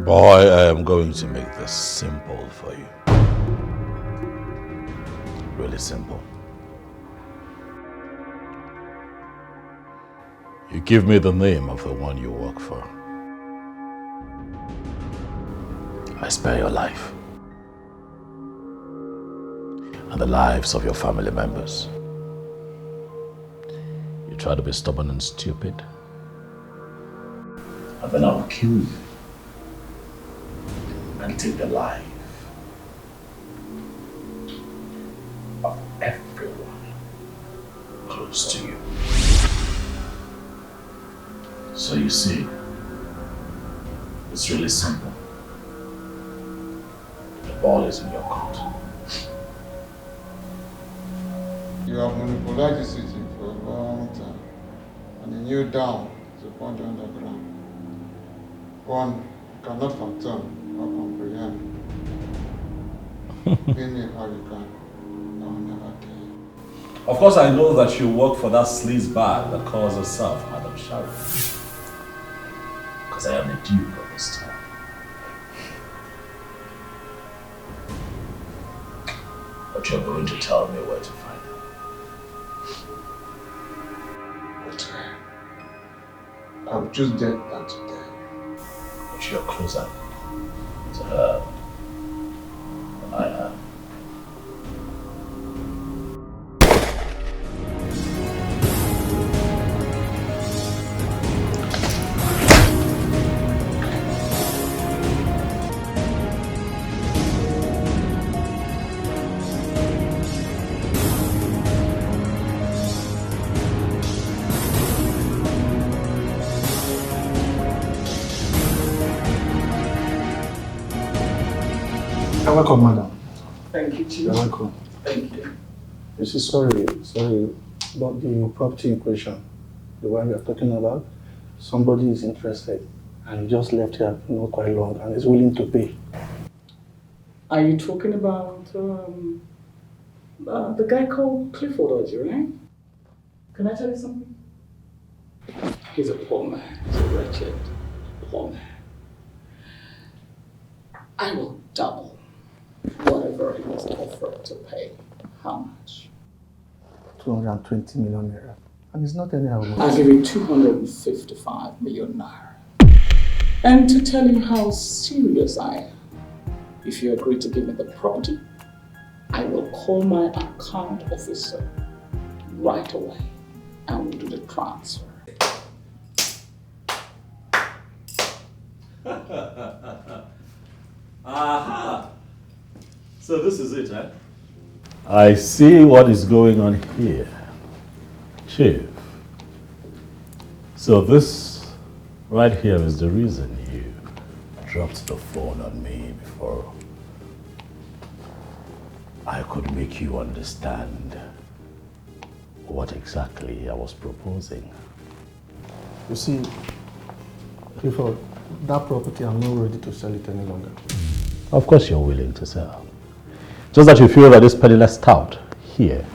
Boy, I am going to make this simple for you. Really simple. You give me the name of the one you work for. I spare your life. And the lives of your family members. You try to be stubborn and stupid. And then I'll kill you. And take the life of everyone close to you. So you see, it's really simple. The ball is in your court. You have monopolized the city for a long time, and a new dam is a point underground. One cannot fathom or comprehend. Give me how you can, I will never tell you. Of course I know that you work for that sleaze bag that calls herself Madam Sheriff. Because I am the Duke of this town. But you're going to tell me where to find her. But I will choose death than to die. But you're closer to her than I am. Welcome, madam. Thank you, Chief. You're welcome. Thank you. You see, sorry about the property in question, the one you're talking about. Somebody is interested and he just left here not quite long and is willing to pay. Are you talking about the guy called Clifford Orji, right? Can I tell you something? He's a poor man. He's a wretched poor man. I will double whatever he was offered to pay. How much? 220 million naira. And it's not any amount. I'll give you 255 million naira. And to tell you how serious I am, if you agree to give me the property, I will call my account officer right away and we'll do the transfer. Aha! So this is it, eh? I see what is going on here. Chief. So this right here is the reason you dropped the phone on me before I could make you understand what exactly I was proposing. You see, Clifford, that property, I'm not ready to sell it any longer. Of course you're willing to sell. Just that you feel that this penniless tout here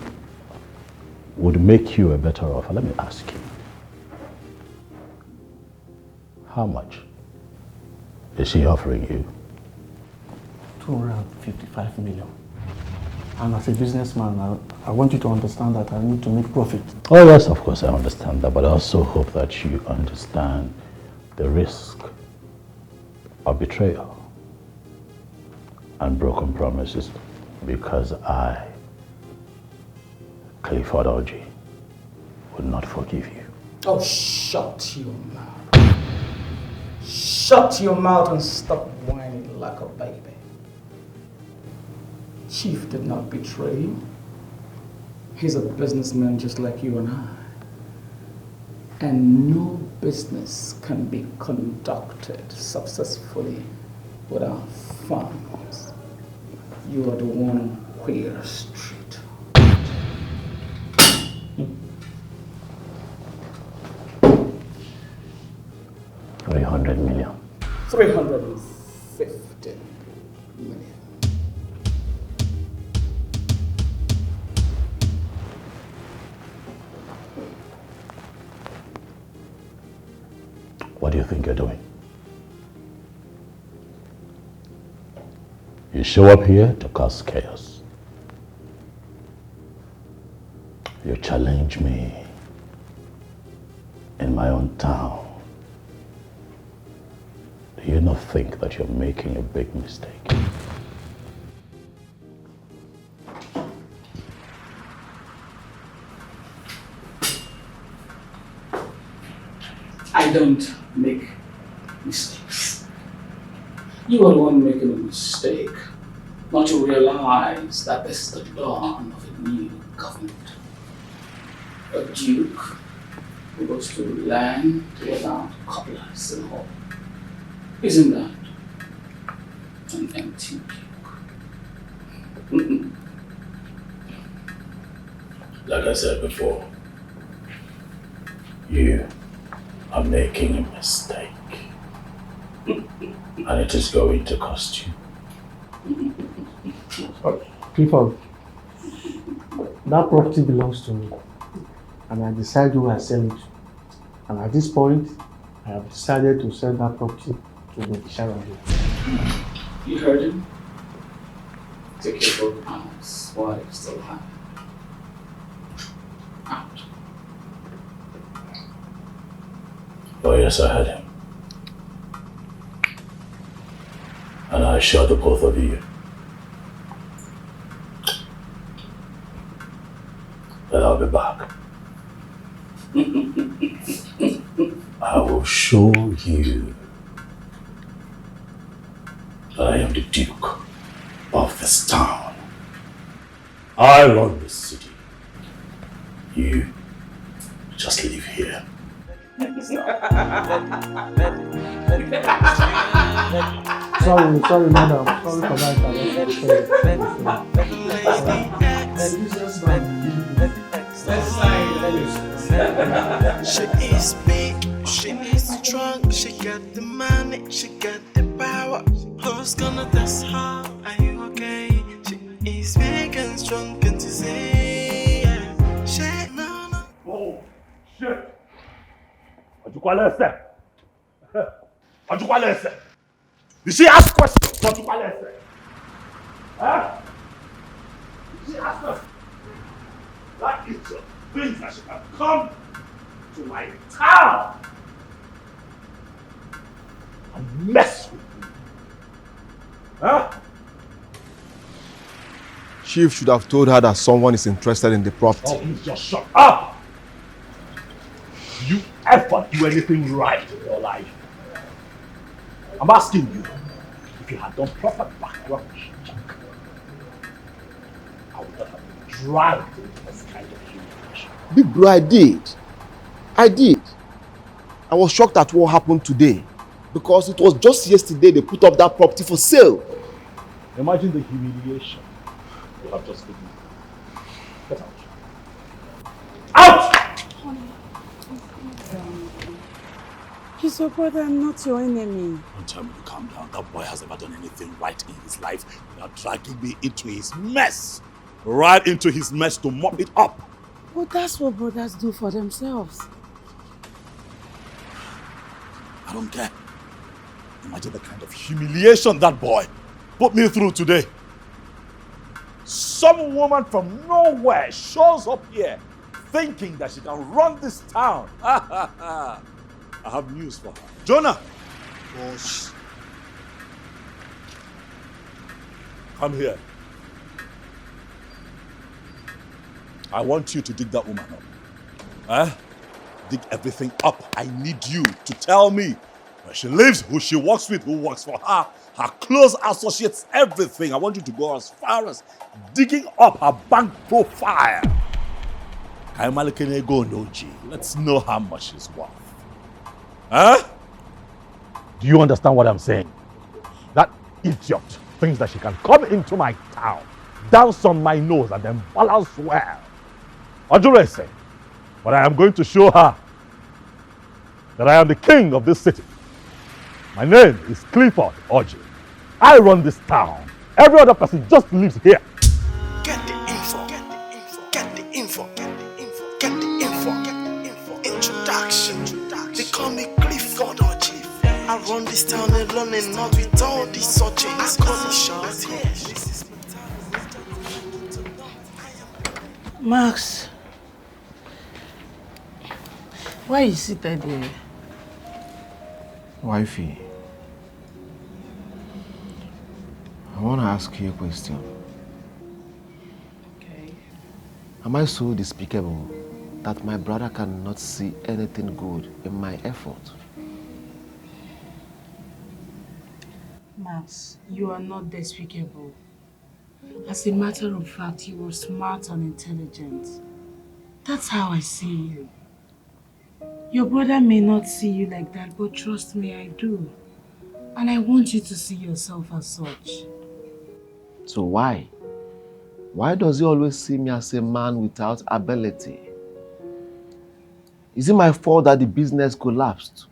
would make you a better offer. Let me ask you. How much is she offering you? 255 million. And as a businessman, I want you to understand that I need to make profit. Oh yes, of course I understand that, but I also hope that you understand the risk of betrayal and broken promises, because I, Clifford Orji, would not forgive you. Oh, shut your mouth. Shut your mouth and stop whining like a baby. Chief did not betray you. He's a businessman just like you and I. And no business can be conducted successfully without funds. You are the one on Queer Street. $300 million. 350 million. What do you think you're doing? You show up here to cause chaos. You challenge me in my own town. Do you not think that you're making a big mistake? I don't make mistakes. You are the one making a mistake, not to realize that this is the dawn of a new government. A duke who goes to land without cobblers and all. Isn't that an empty duke? Like I said before, you are making a mistake. And it is going to cost you. Clifford, that property belongs to me. And I decide who I sell it to. And at this point, I have decided to sell that property to the Sharon. You heard him? Take your book out while it's still happening. Out. Oh yes, I heard him. And I assure the both of you that I'll be back. I will show you that I am the Duke of this town. I run this city. You just live here. Sorry, madam. Sorry for that. She is big, she is strong, she got the money, she got the power. Who's gonna test her? Are you okay? She is big and strong, can't you see? She no. Oh, shit! Did she ask questions? Huh? Did she ask us? That is the things that she can come to my town and mess with me. Huh? Chief should have told her that someone is interested in the property. Oh, please just shut up! Do you ever do anything right in your life? I'm asking you, if you had done proper background check, I would not have been dragged into this kind of humiliation. Big bro, I did. I was shocked at what happened today because it was just yesterday they put up that property for sale. Imagine the humiliation you have just given me. Get out. Out! He's your brother and not your enemy. Don't tell me to calm down. That boy has never done anything right in his life without dragging me into his mess. Right into his mess to mop it up. Well, that's what brothers do for themselves. I don't care. Imagine the kind of humiliation that boy put me through today. Some woman from nowhere shows up here thinking that she can run this town. I have news for her. Jonah! Oh, come here. I want you to dig that woman up. Dig everything up. I need you to tell me where she lives, who she works with, who works for her, her close associates, everything. I want you to go as far as digging up her bank profile. Let's know how much she's worth. Huh? Do you understand what I'm saying? That idiot thinks that she can come into my town, dance on my nose, and then balance well. What do I say? But I am going to show her that I am the king of this city. My name is Clifford Orji. I run this town. Every other person just lives here. Get the info, get the info, get the info, get the info, get the info, get the info. Introduction. They call me Clifford Orji. I run this town alone and not with all these searching. I call it short. Max, why you seated there? Wifey, I want to ask you a question. Okay. Am I so despicable that my brother cannot see anything good in my effort? Max, you are not despicable. As a matter of fact, you are smart and intelligent. That's how I see you. Your brother may not see you like that, but trust me, I do. And I want you to see yourself as such. So why? Why does he always see me as a man without ability? Is it my fault that the business collapsed?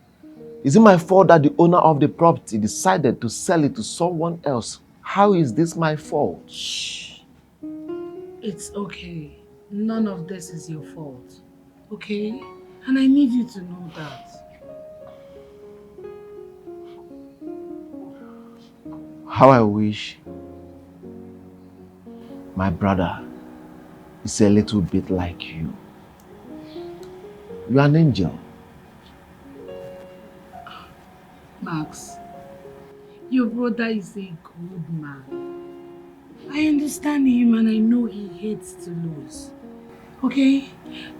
Is it my fault that the owner of the property decided to sell it to someone else? How is this my fault? Shh. It's okay. None of this is your fault. Okay? And I need you to know that. How I wish my brother is a little bit like you. You are an angel. Max, your brother is a good man. I understand him and I know he hates to lose. Okay?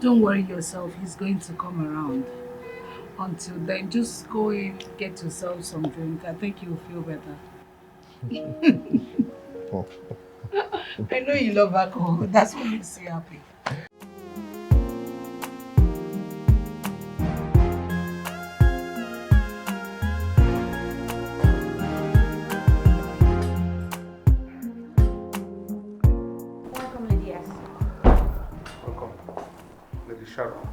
Don't worry yourself, he's going to come around. Until then, just go in, get yourself some drink. I think you'll feel better. I know you love alcohol. That's what makes you happy. Welcome, Lady S. Welcome, Lady Sharon.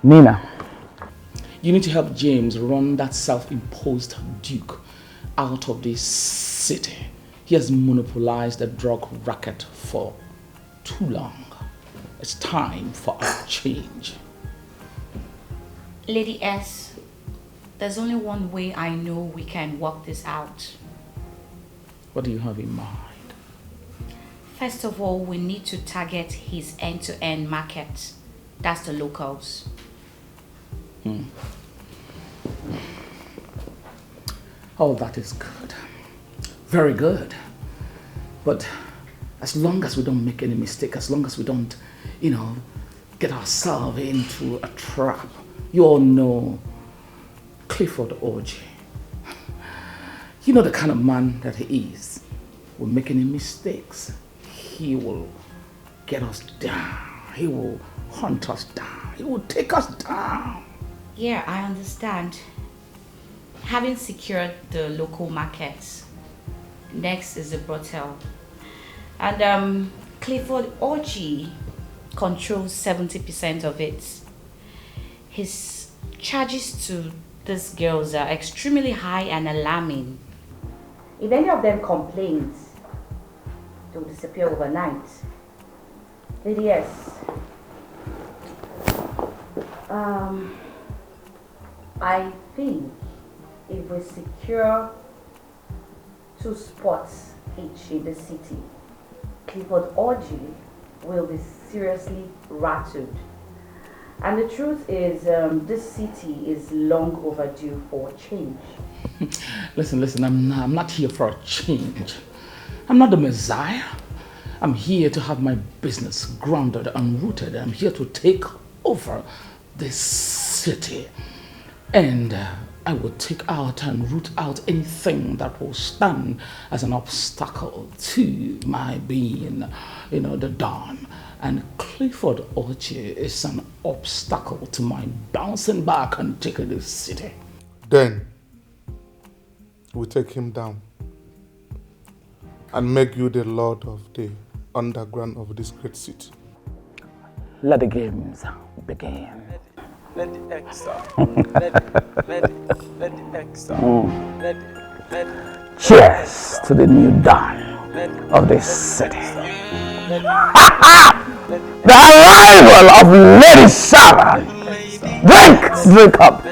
Nina, you need to help James run that self-imposed duke out of this city. He has monopolized the drug racket for too long. It's time for a change. Lady S, there's only one way I know we can work this out. What do you have in mind? First of all, we need to target his end-to-end market. That's the locals. Oh, that is good. Very good. But as long as we don't make any mistake, as long as we don't, get ourselves into a trap. You all know Clifford Orji. You know the kind of man that he is. We'll make any mistakes, he will get us down. He will hunt us down. He will take us down. Yeah, I understand. Having secured the local markets, next is the brothel. And Clifford Orji controls 70% of it. His charges to these girls are extremely high and alarming. If any of them complains, they'll disappear overnight. Lady yes. I think if we secure 2 spots each in the city, Clifford Orji will be seriously rattled. And the truth is, this city is long overdue for a change. Listen, I'm not here for a change. I'm not the Messiah. I'm here to have my business grounded and rooted. I'm here to take over this city. And I will take out and root out anything that will stand as an obstacle to my being, the Don. And Clifford Orji is an obstacle to my bouncing back and taking this city. Then we take him down and make you the lord of the underground of this great city. let the games begin. Let the X out. Let the X out. Let it. Cheers to the new dawn of this city. The arrival of Lady Sarah. Drink up.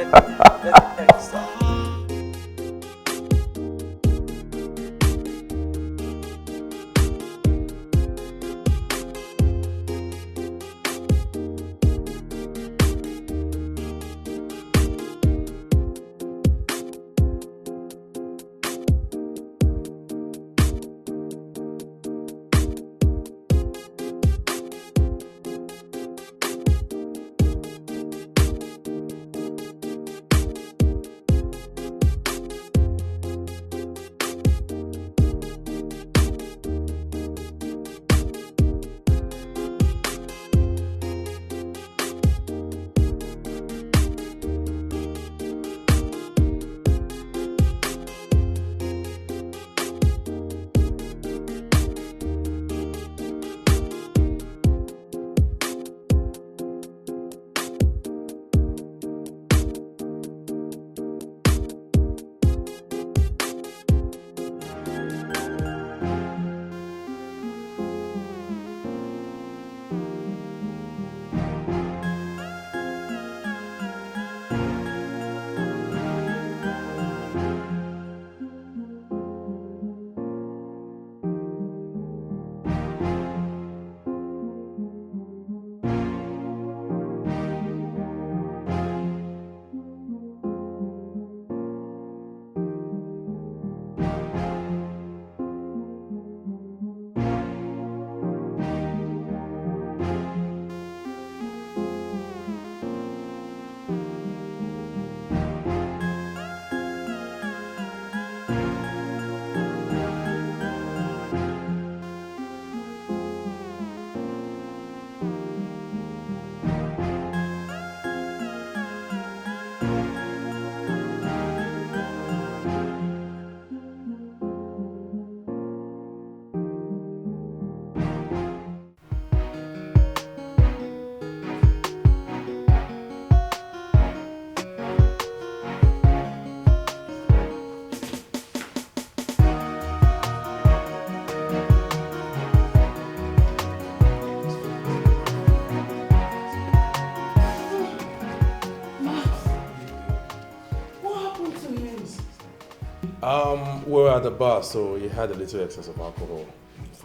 We were at the bar, so he had a little excess of alcohol.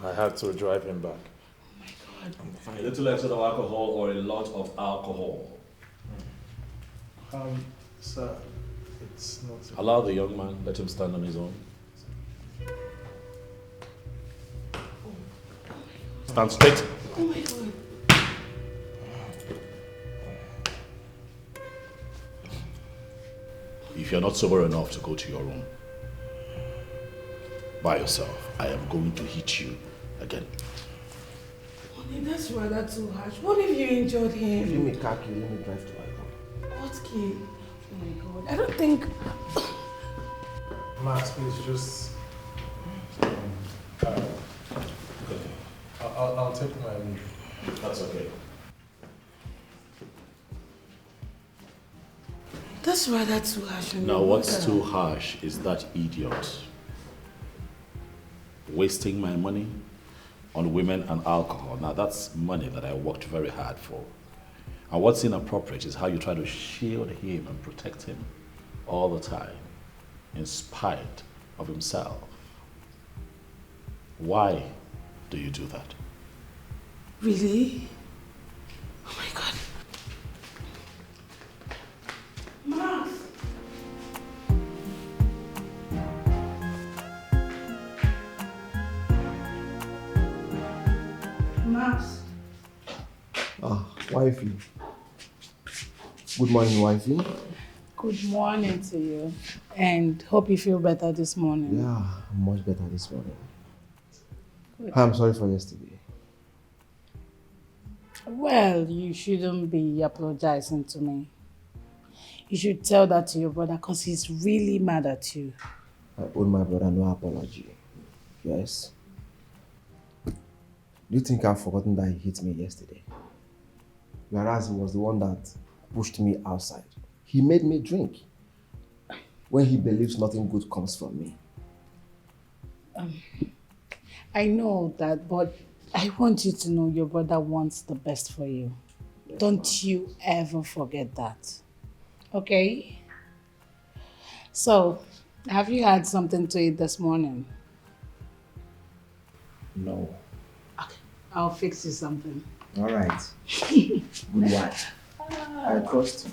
I had to drive him back. Oh my God. A little excess of alcohol or a lot of alcohol? Sir, it's not... Allow the young man, let him stand on his own. Stand straight. Oh my God. If you're not sober enough to go to your room by yourself, I am going to hit you again. Honey, that's rather too harsh. What if you injured him? Give me car key, let me drive to my home. What key? Oh my God. I don't think... Max, please just... I'll take my leave. That's okay. That's rather too harsh. Now what's too harsh is that idiot wasting my money on women and alcohol. Now that's money that I worked very hard for. And what's inappropriate is how you try to shield him and protect him all the time in spite of himself. Why do you do that? Really? Oh my God. Max! Max! Wifey. Good morning, wifey. Good morning to you. And hope you feel better this morning. Yeah, I'm much better this morning. Good. I'm sorry for yesterday. Well, you shouldn't be apologizing to me. You should tell that to your brother because he's really mad at you. I owe my brother no apology. Yes. Do you think I've forgotten that he hit me yesterday? whereas he was the one that pushed me outside. He made me drink when he believes nothing good comes from me. I know that, but I want you to know your brother wants the best for you. Yes, don't you ever forget that. Okay? So, have you had something to eat this morning? No. Okay, I'll fix you something. All right. Good wife. I trust you.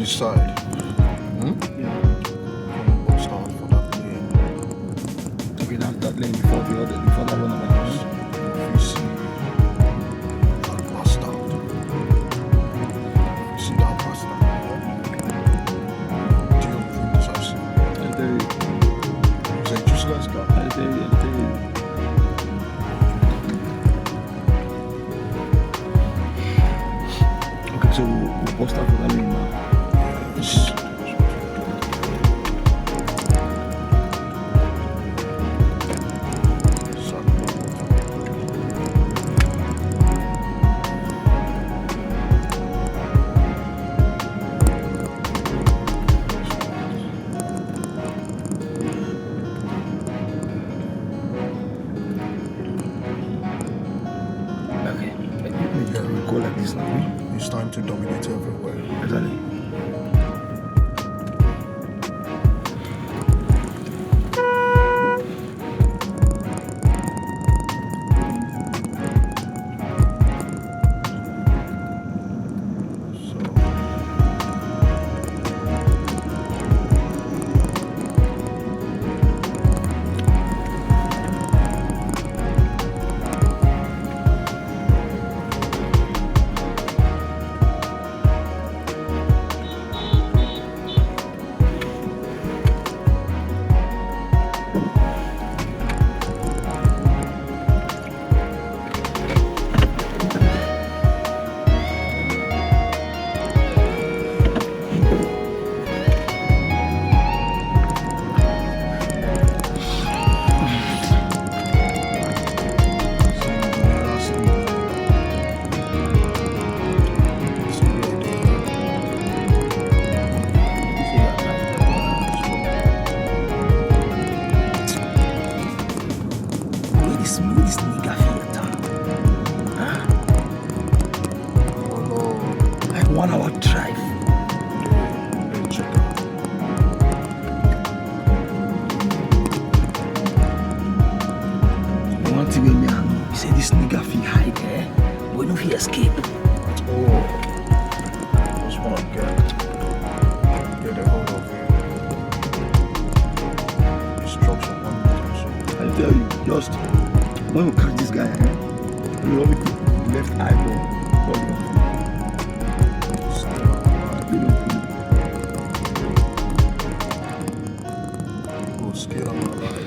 this side. Start for that lane. Okay, that lane before that one of ours. If you see that bastard, deal with him this house. I tell you. He's a useless guy. I tell you. Okay, so we'll post that for that lane now. Yes. It's time to dominate everywhere. Exactly. Get a hold of him. Instruction 1 Just when we catch this guy, we only put left eyeball. Oh, scared I'm alive.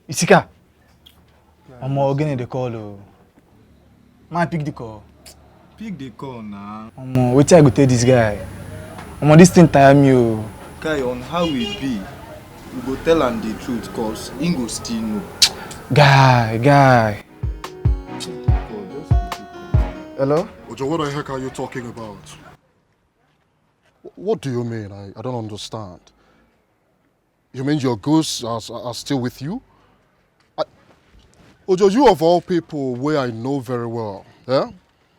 Isika. I'm organizing the call. Man, pick the call. Pick the call now. Wait till I go tell this guy. This thing tire me. Guy, on how we be, we go tell him the truth, cause he go still know. Guy. Hello? Ojo, what the heck are you talking about? What do you mean? I don't understand. You mean your goods are still with you? Ojo, you of all people where I know very well, yeah?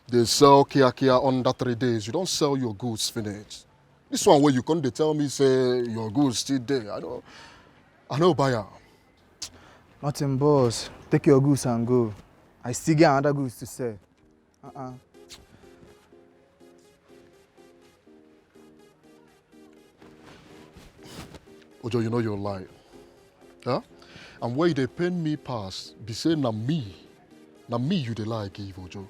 They sell Kia under 3 days. You don't sell your goods finished. This one where you come, they tell me, say, your goods still there. I know buyer. Nothing, boss. Take your goods and go. I still get another goods to sell. Ojo, you know you're lying. Yeah? And where they pain me pass, be saying na me you dey lie give, Ojo.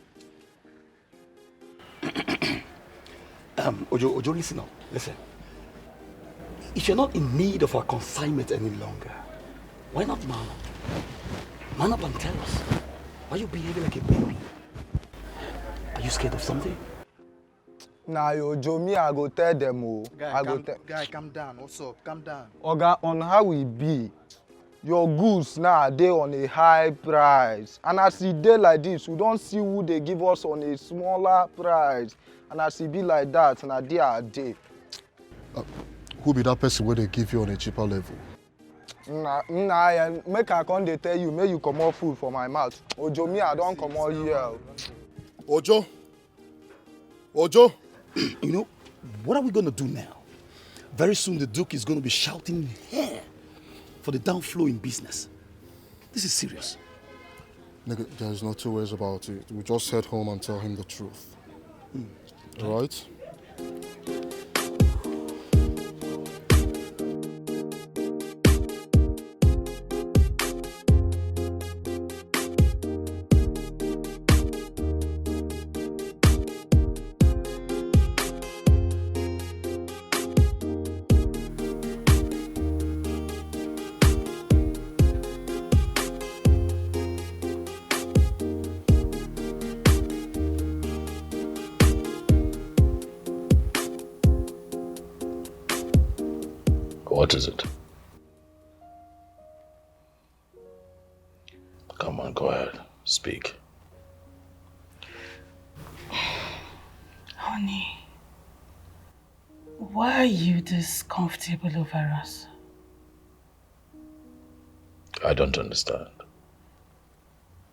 Ojo, listen up. Listen. If you're not in need of our consignment any longer, why not man up? Man up and tell us. Why are you behaving like a baby? Are you scared of something? Nah, Ojo, me, I go tell them. Guy, calm down. What's up? Calm down. Oga, on how we be, your goods now they on a high price. And as e dey like this, we don't see who they give us on a smaller price. And as e be like that, na day a day. Who be that person where they give you on a cheaper level? Make I come dey tell you, make you comot food for my mouth. Ojo, me, I don't come out here. Ojo. You know, what are we going to do now? Very soon the Duke is going to be shouting here for the downflow in business. This is serious. Nigga, there's no two ways about it. We just head home and tell him the truth. All right? What is it? Come on, go ahead. Speak. Honey, why are you this comfortable over us? I don't understand.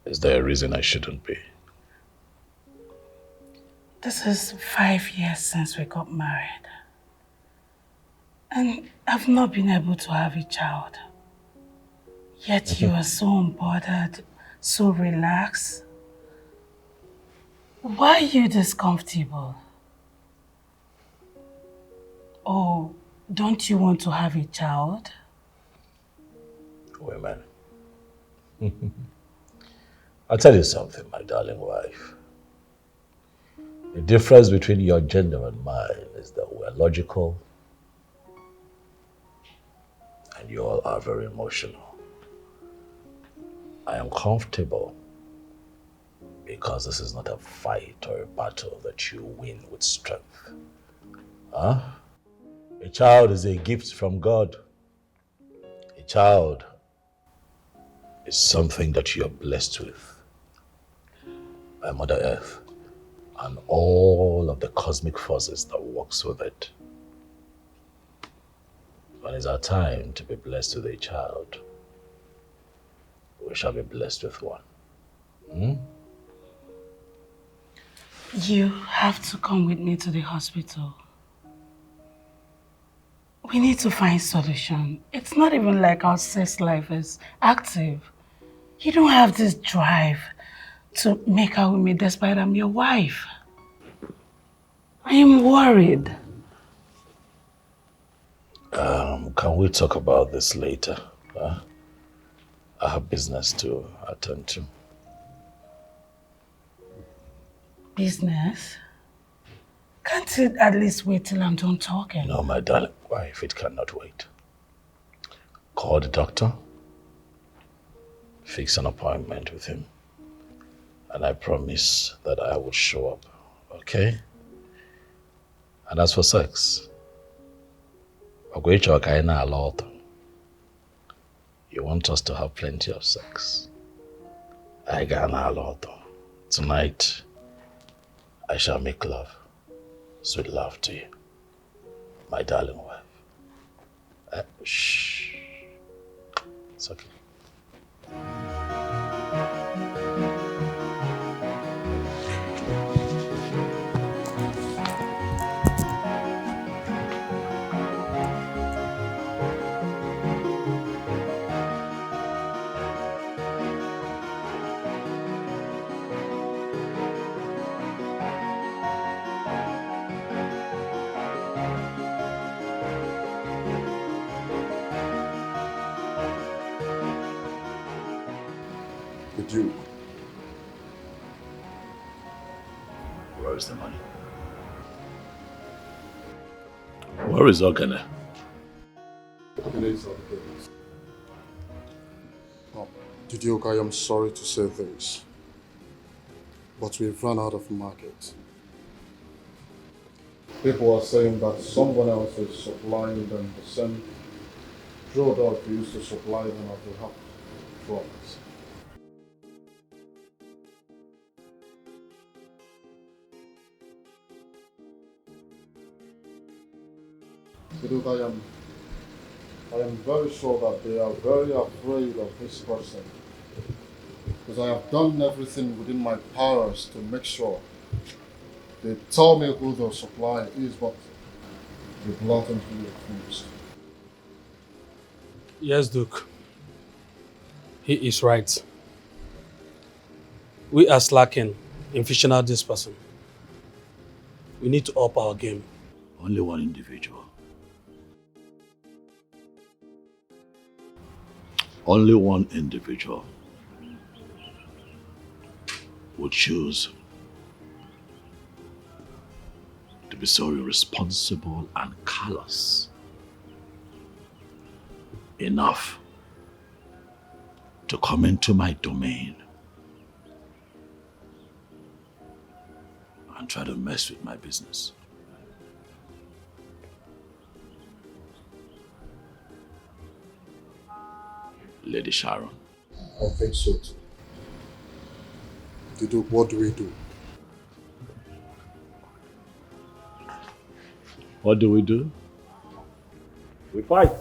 Is there a reason I shouldn't be? This is 5 years since we got married. And I've not been able to have a child. Yet you are so unbothered, so relaxed. Why are you this comfortable? Oh, don't you want to have a child? Women. I'll tell you something, my darling wife. The difference between your gender and mine is that we're logical and you all are very emotional. I am comfortable because this is not a fight or a battle that you win with strength. Huh? A child is a gift from God. A child is something that you are blessed with by Mother Earth and all of the cosmic forces that works with it. When it's our time to be blessed with a child, we shall be blessed with one. You have to come with me to the hospital. We need to find solution. It's not even like our sex life is active. You don't have this drive to make out with me despite I'm your wife. I am worried. Can we talk about this later? I have business to attend to. Business? Can't it at least wait till I'm done talking? No, my darling wife, it cannot wait. Call the doctor, fix an appointment with him, and I promise that I will show up, okay? And as for sex, you want us to have plenty of sex. Tonight, I shall make love, sweet love to you, my darling wife. Shh. It's okay. The Duke. Where is the money? Where is Ogana? The Duke, I am sorry to say this, but we've run out of market. People are saying that someone else is supplying them the same product we used to supply them at the half price. Duke, I am very sure that they are very afraid of this person, because I have done everything within my powers to make sure they tell me who the supplier is, but they blatantly refused. Yes, Duke. He is right. We are slacking in fishing out this person. We need to up our game. Only one individual. Only one individual would choose to be so irresponsible and callous enough to come into my domain and try to mess with my business. Lady Sharon. I think so too. The Duke, what do we do? What do we do? We fight.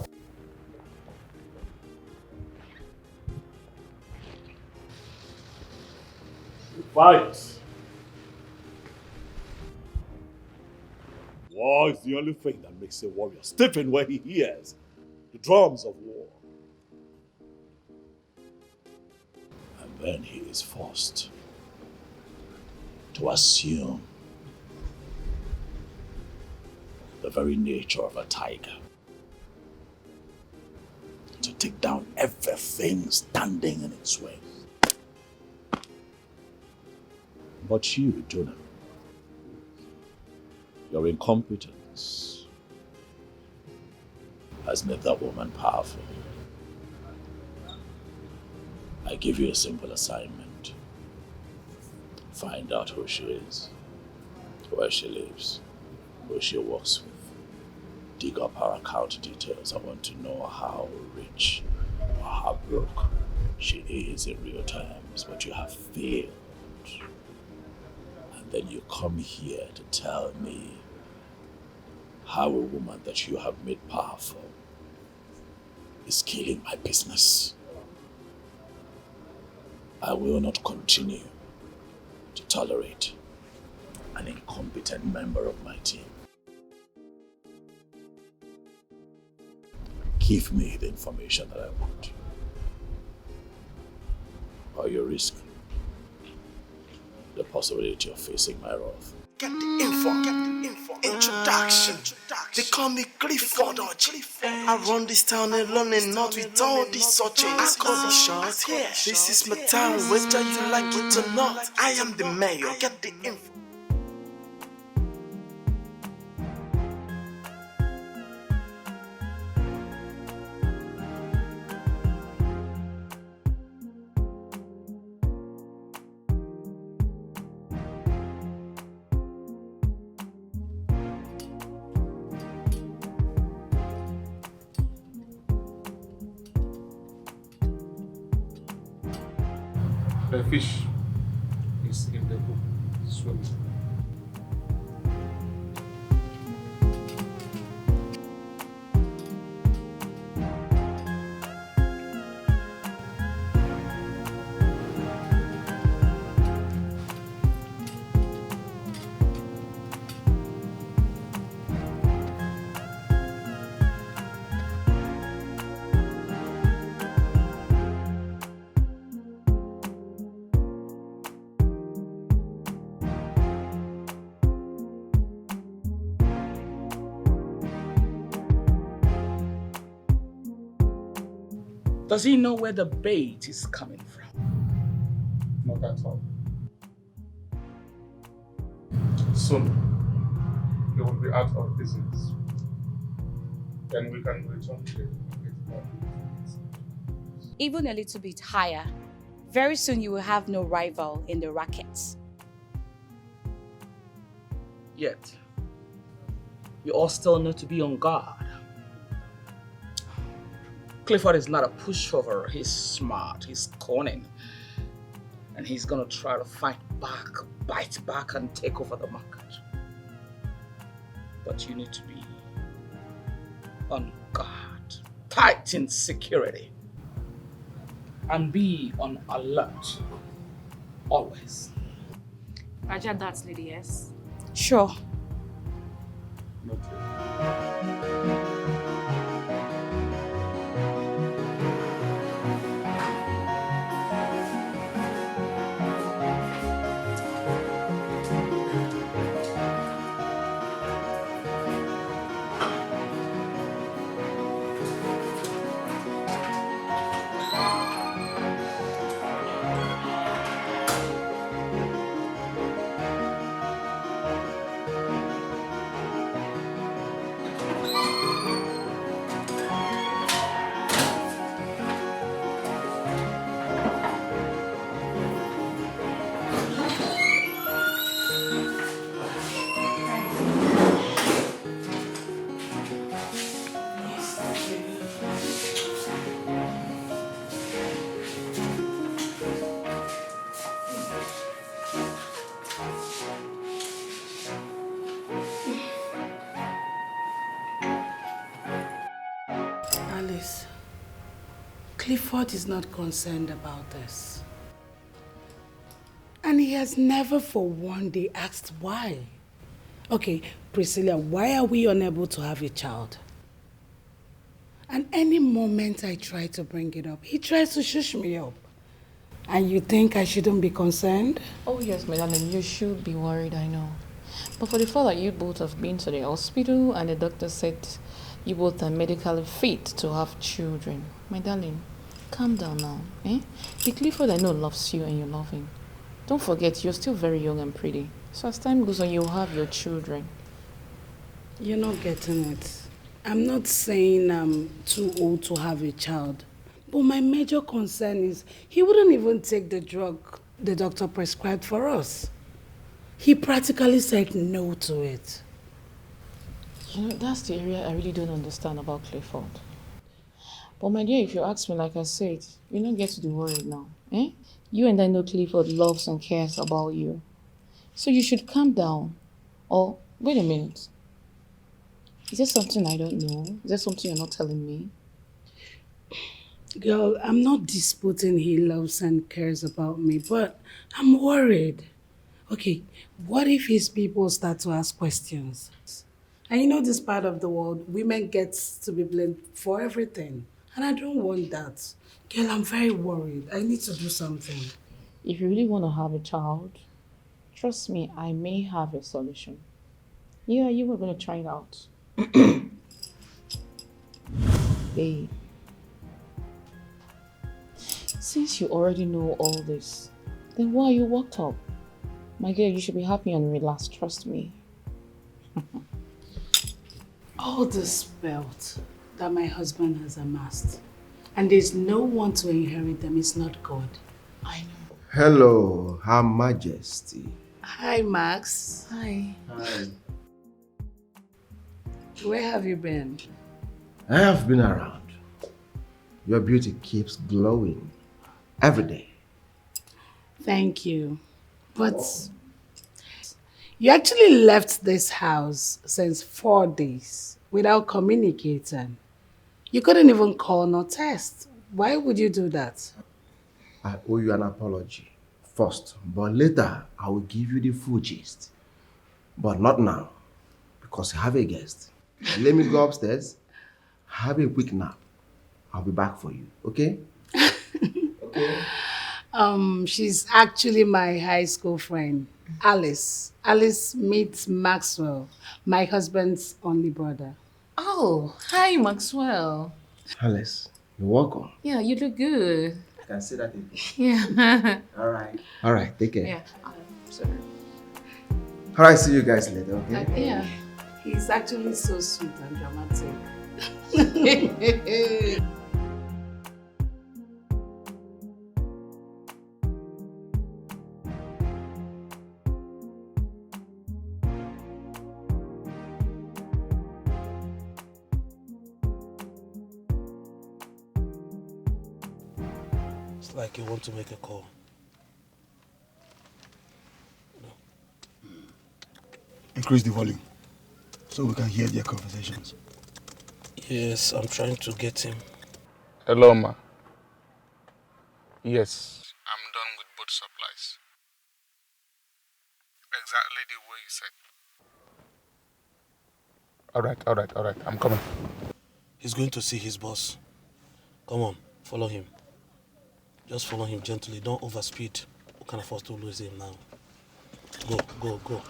We fight. War is the only thing that makes a warrior stiffen when he hears the drums of war. And then he is forced to assume the very nature of a tiger, to take down everything standing in its way. But you, Jonah, your incompetence has made that woman powerful. I give you a simple assignment. Find out who she is, where she lives, who she works with. Dig up her account details. I want to know how rich or how broke she is in real terms, but you have failed. And then you come here to tell me how a woman that you have made powerful is killing my business. I will not continue to tolerate an incompetent member of my team. Give me the information that I want, or you risk the possibility of facing my wrath. Get the info. Introduction. They call me Clifford. I run this town alone and not with all these searchings. I call the shots here. This is my town, whether you like it or not. I am the mayor. Get the info. The fish is in the book swimming. Does he know where the bait is coming from? Not at all. Soon, he will be out of business. Then we can return to the market. Even a little bit higher. Very soon you will have no rival in the rackets. Yet, you all still need to be on guard. Clifford is not a pushover. He's smart, he's cunning. And he's gonna try to fight back, bite back, and take over the market. But you need to be on guard, tight in security, and be on alert, always. Roger that, Lady S. Sure. Alice, Clifford is not concerned about this. And he has never for one day asked why. Okay, Priscilla, why are we unable to have a child? And any moment I try to bring it up, he tries to shush me up. And you think I shouldn't be concerned? Oh yes, my darling, you should be worried, I know. But for the fact that you both have been to the hospital and the doctor said you both are medically fit to have children, my darling, calm down now. The Clifford I know loves you and you love him. Don't forget, you're still very young and pretty. So as time goes on, you'll have your children. You're not getting it. I'm not saying I'm too old to have a child. But my major concern is he wouldn't even take the drug the doctor prescribed for us. He practically said no to it. You know, that's the area I really don't understand about Clifford. But my dear, if you ask me, like I said, you don't get to be worried now. You and I know Clifford loves and cares about you. So you should calm down. Or, wait a minute. Is there something I don't know? Is there something you're not telling me? Girl, I'm not disputing he loves and cares about me, but I'm worried. Okay, what if his people start to ask questions? And you know this part of the world, women get to be blamed for everything. And I don't want that. Girl, I'm very worried. I need to do something. If you really want to have a child, trust me, I may have a solution. Yeah, you were going to try it out. Babe, since you already know all this, then why are you worked up? My girl, you should be happy and relaxed, trust me. All this wealth that my husband has amassed, and there's no one to inherit them, is not God. I know. Hello, Her Majesty. Hi, Max. Hi. Hi. Where have you been? I have been around. Your beauty keeps glowing every day. Thank you. But you actually left this house since 4 days without communicating. You couldn't even call nor text. Why would you do that? I owe you an apology first, but later I will give you the full gist. But not now, because I have a guest. Let me go upstairs, have a quick nap. I'll be back for you, okay? Okay. She's actually my high school friend, Alice. Alice meets Maxwell, my husband's only brother. Oh, hi, Maxwell. Alice, you're welcome. Yeah, you look good. I can see that. Yeah. All right. All right, take care. Yeah, sorry. All right, see you guys later, okay? Yeah. He's actually so sweet and dramatic. It's like you want to make a call. Increase the volume so we can hear their conversations. Yes, I'm trying to get him. Hello, ma. Yes. I'm done with both supplies. Exactly the way you said. All right. I'm coming. He's going to see his boss. Come on, follow him. Just follow him gently. Don't overspeed. We can afford to lose him now. Go.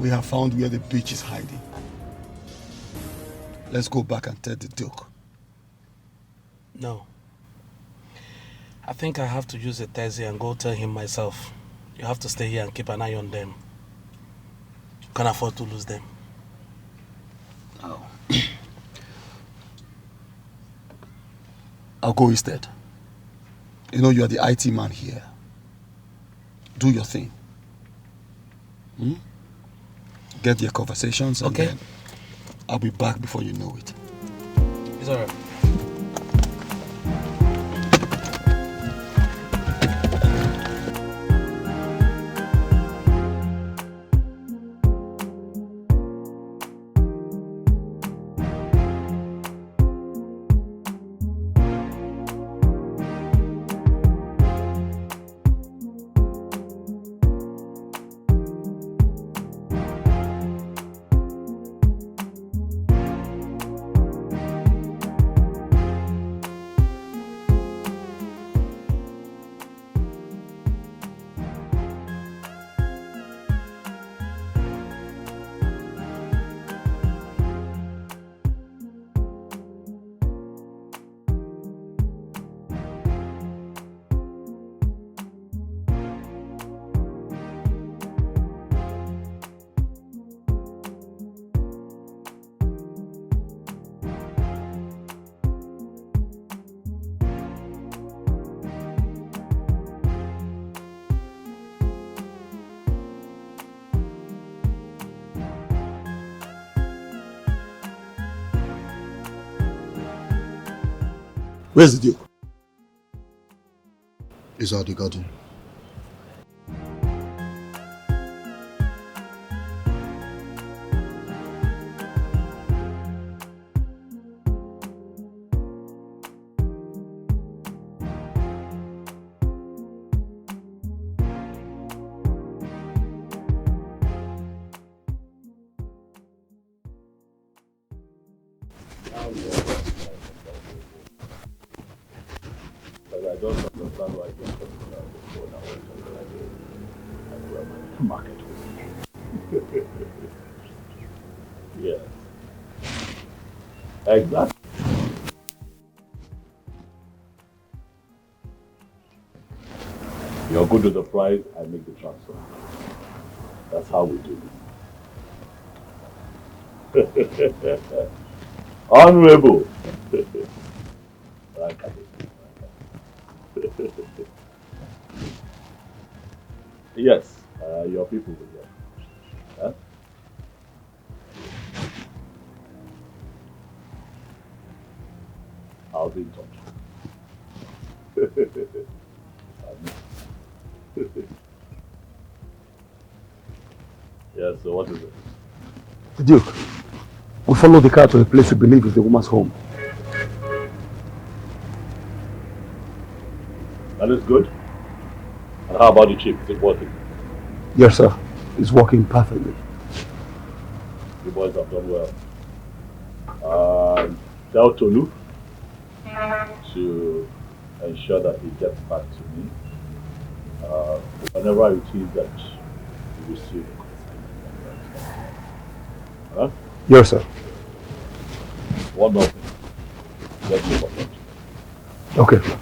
We have found where the bitch is hiding. Let's go back and tell the Duke. No. I think I have to use a taxi and go tell him myself. You have to stay here and keep an eye on them. You can't afford to lose them. Oh. I'll go instead. You know you are the IT man here. Do your thing. Hmm? Get your conversations and then I'll be back before you know it. It's alright. Where's the Duke? He's at the garden. I don't understand why you're talking about the phone and we're in market with Yes. Exactly. You're good with the price, I make the transfer. That's how we do it. Honorable. Yes, your people will get. Huh? I'll be in touch. Yeah, so what is it? The Duke, we followed the car to a place we believe is the woman's home. That is good. And how about the chip? Is it working? Yes, sir. It's working perfectly. You boys have done well. Tell Tolu to ensure that he gets back to me whenever it is that you receive a consignment. Huh? Yes, sir. One more thing. Get me what. Okay.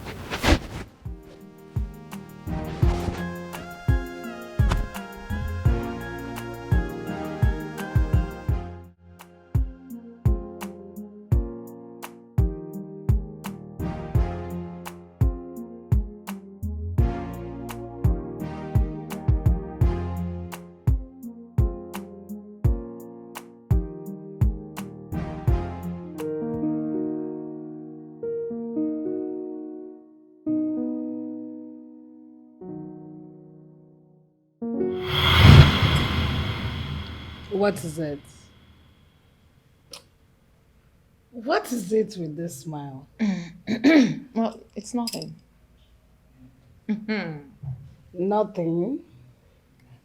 What is it? What is it with this smile? Well, it's nothing. Nothing?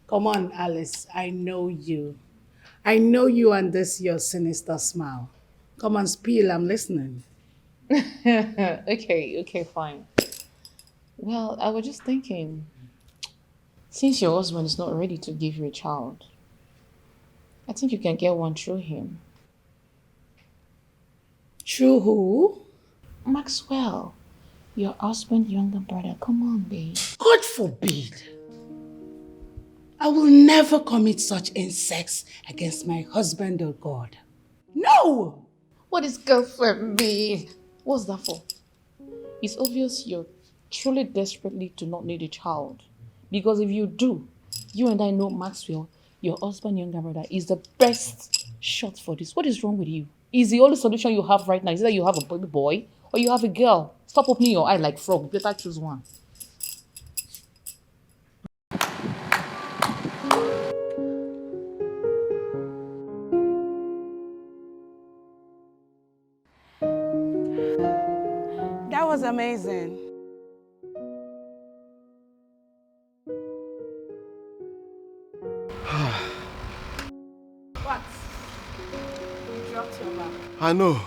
Come on, Alice. I know you. I know you and this your sinister smile. Come on, spill. I'm listening. Okay, fine. Well, I was just thinking, since your husband is not ready to give you a child, I think you can get one through him. Through who? Maxwell, your husband's younger brother. Come on, babe. God forbid. I will never commit such insects against my husband or God. No! What is girlfriend mean? What's that for? It's obvious you're truly desperately do not need a child. Because if you do, you and I know Maxwell, your husband's younger brother, is the best shot for this. What is wrong with you? Is the only solution you have right now is that you have a baby boy or you have a girl? Stop opening your eye like frog. Better choose one. That was amazing. What? You dropped your bag. I know.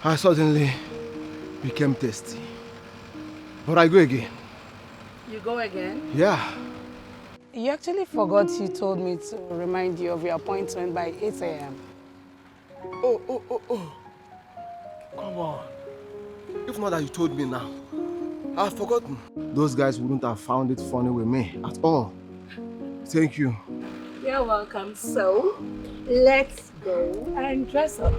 I suddenly became thirsty. But I go again. You go again? Yeah. You actually forgot you told me to remind you of your appointment by 8 a.m. Oh. Come on. If not that you told me now, I've forgotten. Those guys wouldn't have found it funny with me at all. Thank you. You're welcome. So, let's go and dress up.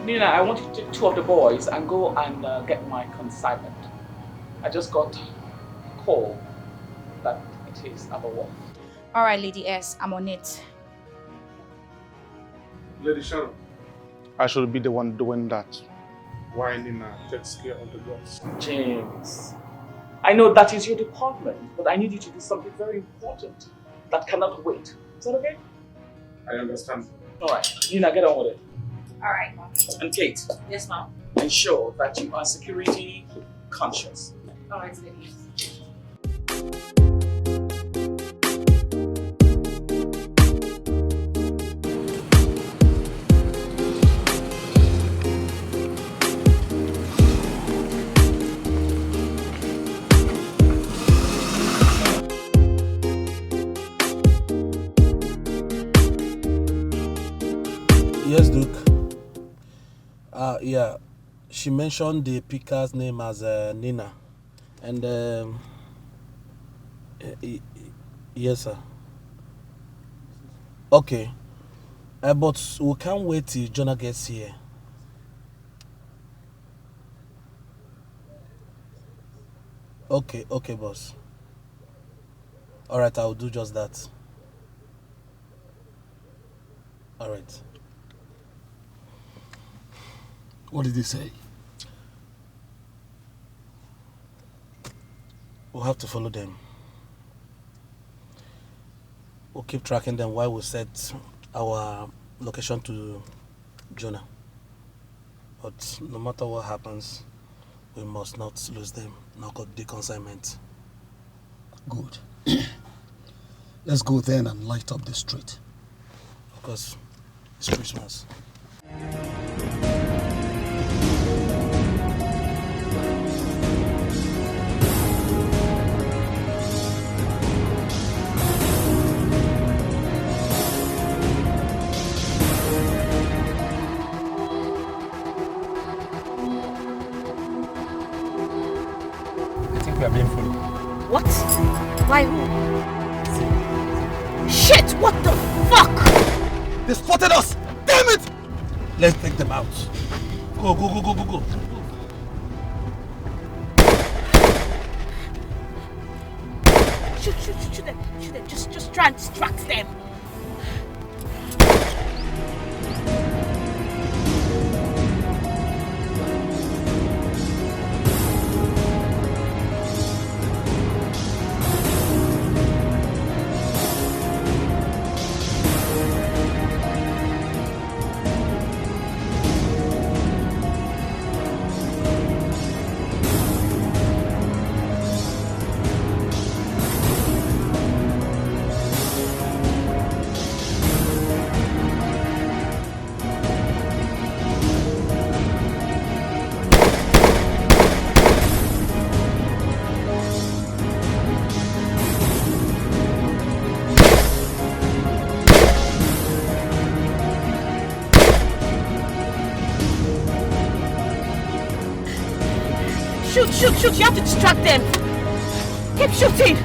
Nina, I want you to take 2 of the boys and go and get my consignment. I just got a call that it is about what. All right, Lady S, I'm on it. Lady Sharon, I should be the one doing that. Why Nina takes care of the girls? James, I know that is your department, but I need you to do something very important that cannot wait. Is that okay? I understand. All right, Nina, get on with it. All right, Mom. And Kate, Yes, Mom. ensure that you are security conscious. All right, ladies. Yes, Duke. Yeah, she mentioned the picker's name as Nina, and yes, sir. Okay, but we can't wait till Jonah gets here. Okay, boss. All right, I'll do just that. All right. What did he say? We'll have to follow them. We'll keep tracking them while we set our location to Jonah. But no matter what happens, we must not lose them. Knock out the consignment. Good. Let's go then and light up the street. Of course, it's Christmas. We are being followed. What? Why who? Shit! What the fuck? They spotted us! Damn it! Let's take them out. Go. Shoot them. Just try and distract them. Shoot, shoot, shoot. You have to distract them. Keep shooting.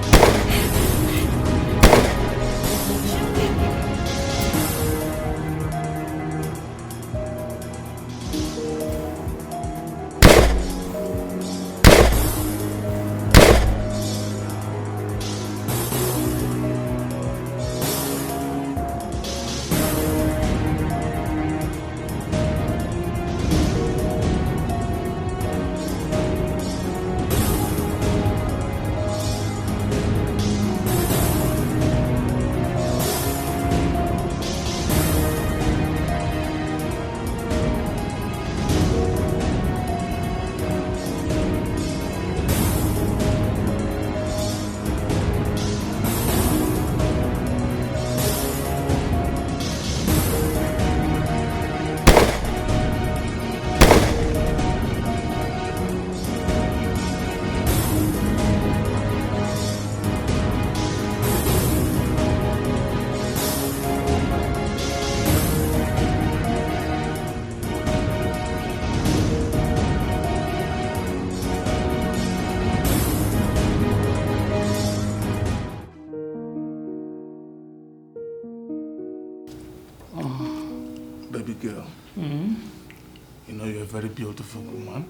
Baby girl, you know you're a very beautiful woman.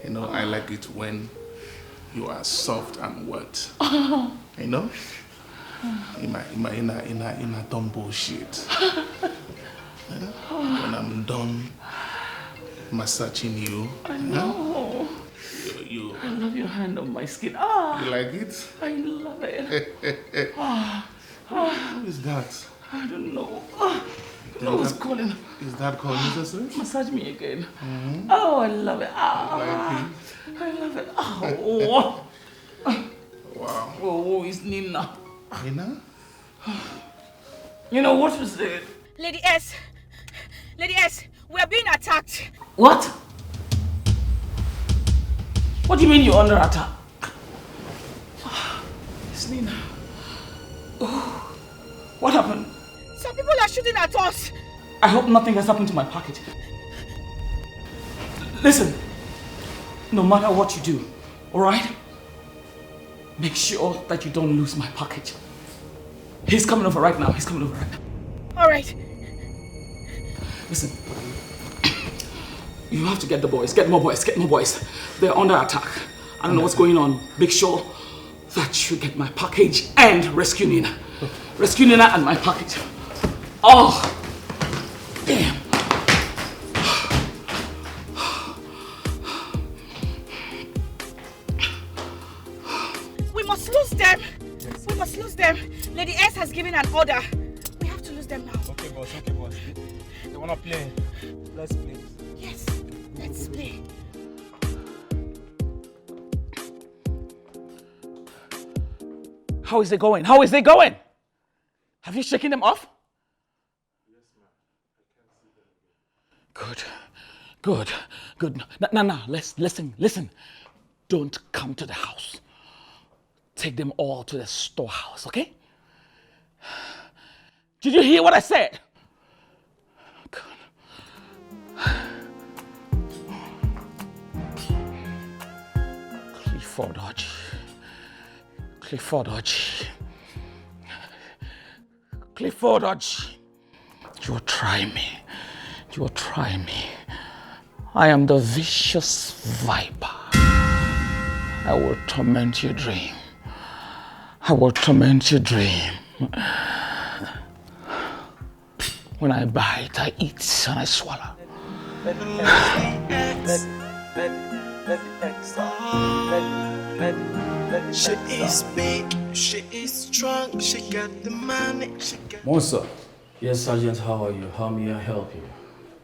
You know, I like it when you are soft and wet. You know? In a dumb bullshit. When I'm done massaging you. I know. I love your hand on my skin. Ah, you like it? I love it. Who is that? I don't know. No one's calling. Is that called necessary? Massage me again. Oh, I love it. Ah, I love it. Oh. Wow. Oh, it's Nina. Nina? You know what was it? Lady S, we are being attacked. What? What do you mean you're under attack? It's Nina. Oh. What happened? Some people are shooting at us. I hope nothing has happened to my package. Listen, no matter what you do, alright? Make sure that you don't lose my package. He's coming over right now. Alright. Listen, you have to get the boys. Get more boys. They're under attack. I don't know what's going on. Make sure that you get my package and rescue Nina. Rescue Nina and my package. Oh, damn. We must lose them. Lady S has given an order. We have to lose them now. Okay, boss. They wanna play. Let's play. Yes, let's play. How is it going? Have you shaken them off? Yes, ma'am. Good. Now, listen. Don't come to the house. Take them all to the storehouse, okay? Did you hear what I said? Good. Clifford Dodge. You will try me. I am the vicious viper. I will torment your dream. When I bite, I eat and I swallow. She is big, she is strong, she got the money, she got... Monster. Yes, Sergeant, how are you? How may I help you?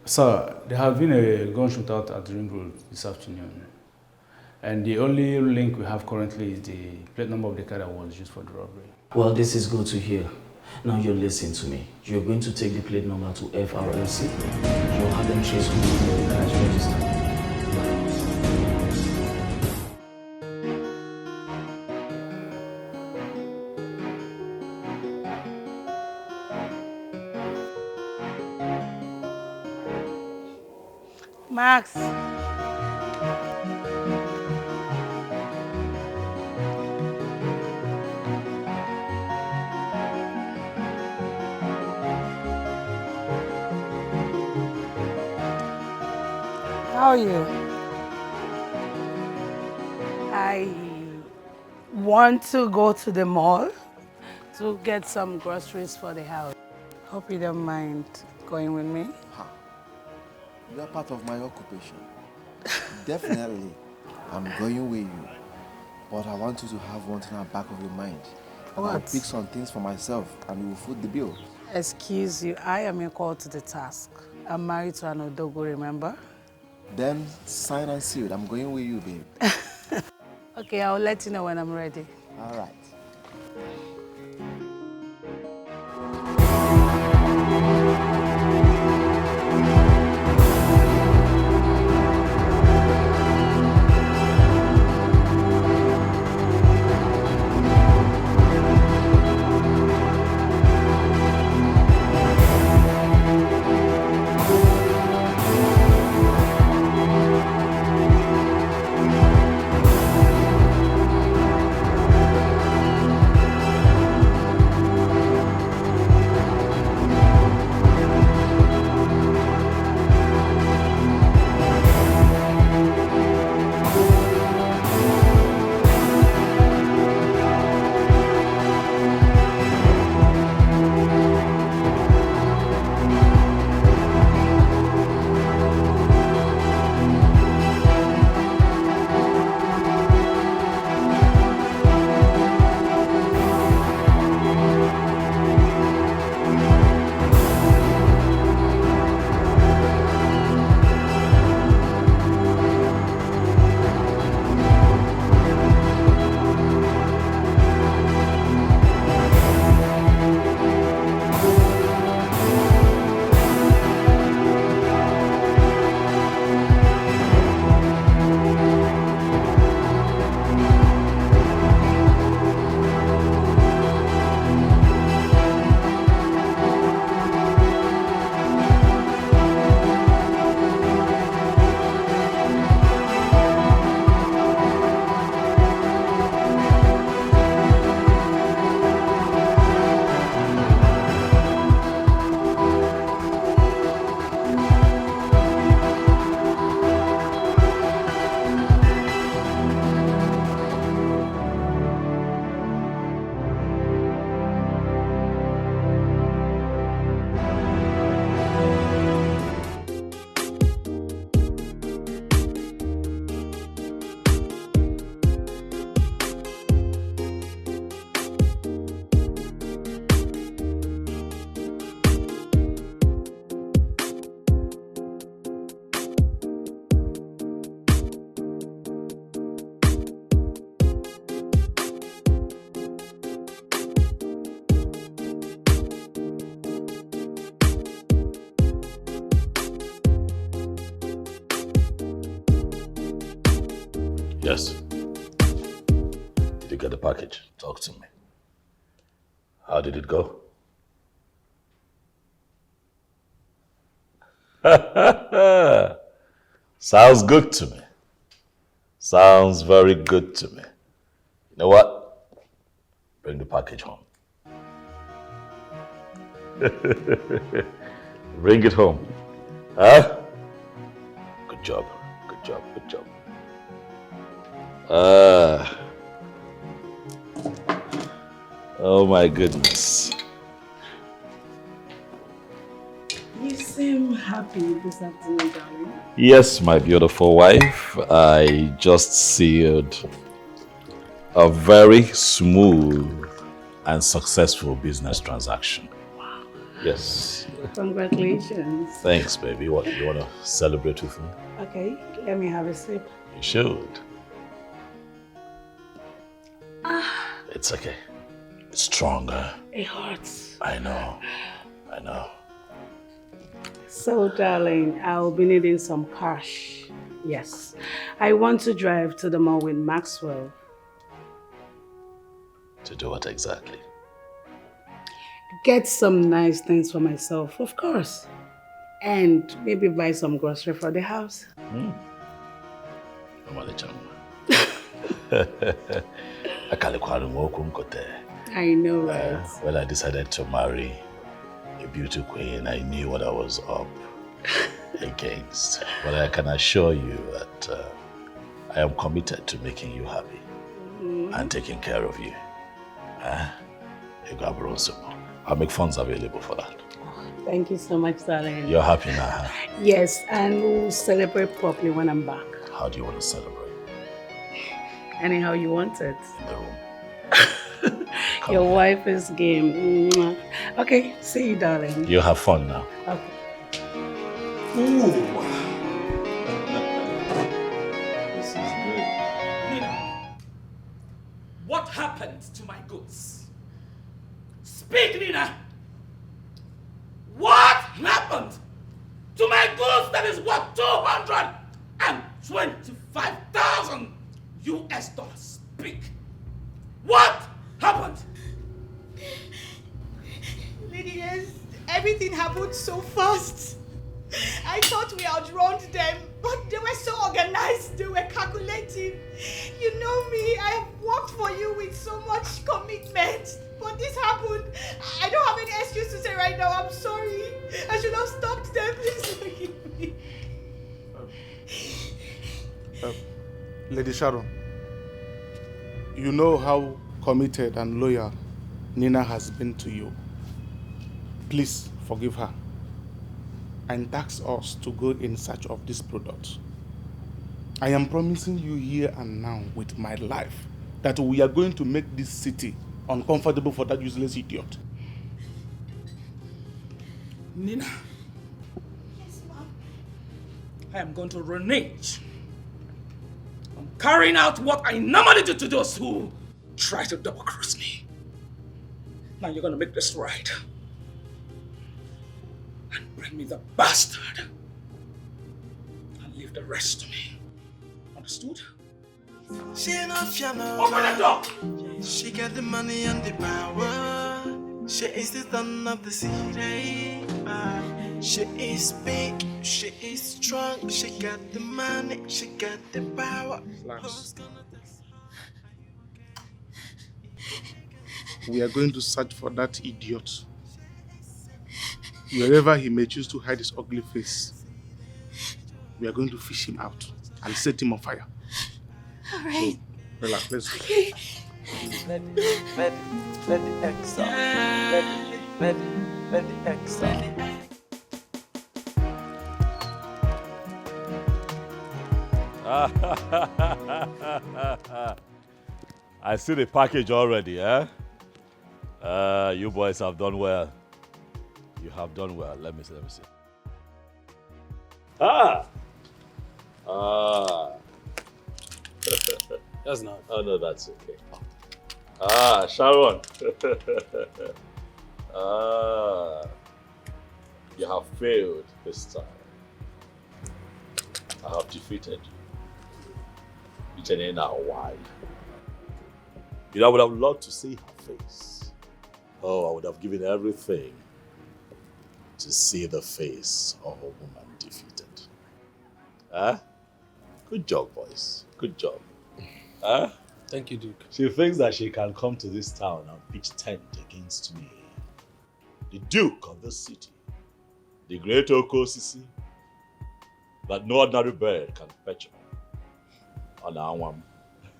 Sir, there have been a gun shootout at the Ring Road this afternoon. And the only link we have currently is the plate number of the car that was used for the robbery. Well, this is good to hear. Now you listen to me. You're going to take the plate number to FRLC. You'll have them trace who the car is registered. Max, How are you? I want to go to the mall to get some groceries for the house. Hope you don't mind going with me. You are part of my occupation. Definitely, I'm going with you. But I want you to have one thing at the back of your mind. What? I'll pick some things for myself and we will foot the bill. Excuse you, I am equal to the task. I'm married to an Odogo, remember? Then sign and sealed. I'm going with you, babe. Okay, I'll let you know when I'm ready. All right. Yes. Did you get the package? Talk to me. How did it go? Sounds good to me. Sounds very good to me. You know what? Bring the package home. Bring it home. Huh? Good job. Good job. Good job. Oh my goodness. You seem happy this afternoon, darling. Yes, my beautiful wife. I just sealed a very smooth and successful business transaction. Wow. Yes. Congratulations. Thanks, baby. What, you want to celebrate with me? Okay, let me have a sip. You should. It's okay. It's stronger. It hurts. I know. I know. So, darling, I'll be needing some cash. Yes. I want to drive to the mall with Maxwell. To do what exactly? Get some nice things for myself, of course. And maybe buy some grocery for the house. I know, right? When I decided to marry a beauty queen, I knew what I was up against. But I can assure you that I am committed to making you happy and taking care of you. I'll make funds available for that. Thank you so much, darling. You're happy now, huh? Yes, and we'll celebrate properly when I'm back. How do you want to celebrate? Anyhow you want it. In the room. Your wife is game. Mwah. Okay, see you, darling. You have fun now. Okay. Ooh. This is good. Nina, what happened to my goods? Speak, Nina! What happened to my goods that is worth $225,000 US dollars? Speak. What happened? Ladies, everything happened so fast. I thought we outrun them, but they were so organized, they were calculating. You know me, I have worked for you with so much commitment. But this happened. I don't have any excuse to say right now. I'm sorry. I should have stopped them. Please forgive me. Lady Sharon, you know how committed and loyal Nina has been to you. Please forgive her and task us to go in search of this product. I am promising you here and now with my life that we are going to make this city uncomfortable for that useless idiot. Nina. Yes, Mom. I am going to renege. I'm carrying out what I normally do to those who try to double-cross me. Now you're going to make this right. And bring me the bastard. And leave the rest to me. Understood? She enough, you know. Open the door! She got the money and the power. She is the son of the city. She is big, she is strong. She got the money, she got the power. We are going to search for that idiot. Wherever he may choose to hide his ugly face, we are going to fish him out and set him on fire. All right. So, relax, let's go. Okay. Let the X out. Let the X out. I see the package already, eh? You boys have done well. You have done well. Let me see. That's not. Oh no, that's okay. Sharon. You have failed this time. I have defeated you. Why? You know, I would have loved to see her face. Oh, I would have given everything to see the face of a woman defeated. Good job, boys. Good job. Thank you, Duke. She thinks that she can come to this town and pitch tent against me. The Duke of this city. The great Okosisi. That no ordinary bird can fetch her. On our one.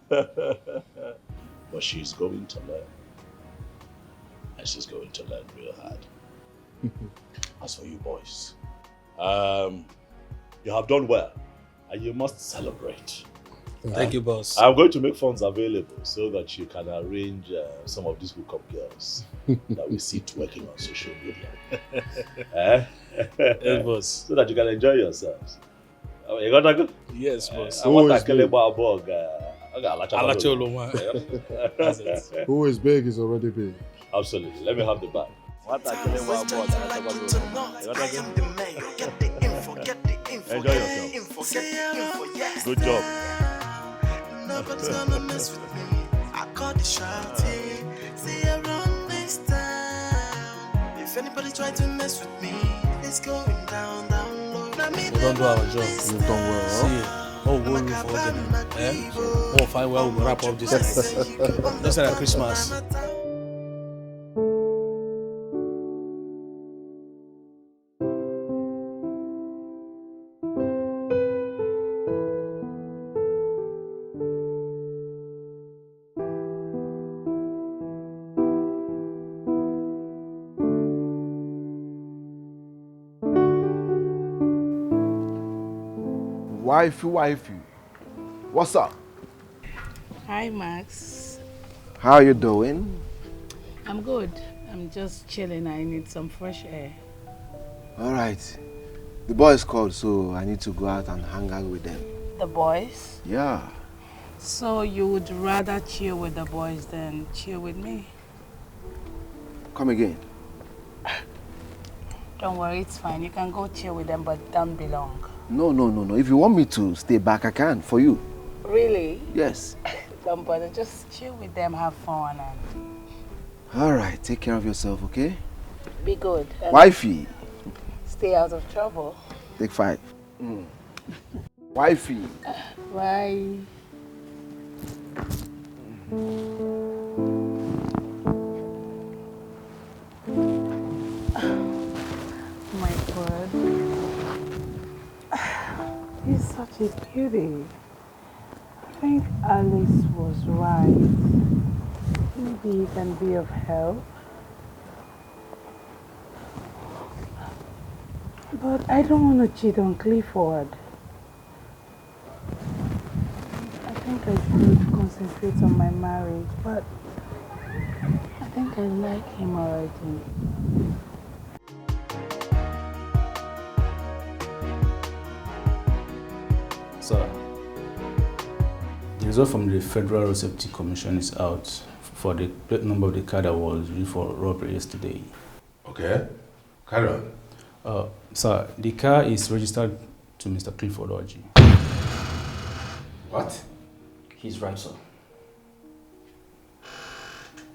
But she's going to learn. And she's going to learn real hard. As for you boys, you have done well. And you must celebrate. Thank you, boss. I'm going to make funds available so that you can arrange some of these hookup girls that we see twerking on social media. Yes, boss. So that you can enjoy yourselves. You got to go? Yes, boss. I want to bog. Who is big is already big. Absolutely. Let me have the bag. Enjoy yourself. Good job. Nobody's gonna mess with me. I caught the shouting. See around this town. If anybody try to mess with me, it's going down low. We don't do our job. You've done well. See, oh, we'll move forward. We'll find where we'll wrap up this night. Just like Christmas. Wifey. What's up? Hi, Max. How are you doing? I'm good. I'm just chilling. I need some fresh air. All right. The boys called, so I need to go out and hang out with them. The boys? Yeah. So you would rather chill with the boys than chill with me? Come again. Don't worry, it's fine. You can go chill with them, but don't be long. No. If you want me to stay back, I can, for you. Really? Yes. Don't bother. Just chill with them, have fun, and All right, take care of yourself, okay? be good. And Wifey. stay out of trouble. Take 5. Wifey. Bye. My God. He's such a cutie. I think Alice was right. Maybe he can be of help. But I don't want to cheat on Clifford. I think I should concentrate on my marriage, but I think I like him already. Sir, the result from the Federal Road Safety Commission is out for the plate number of the car that was used for robbery yesterday. Okay, carry on. Sir, the car is registered to Mr. Clifford Orji. What? He's right, sir.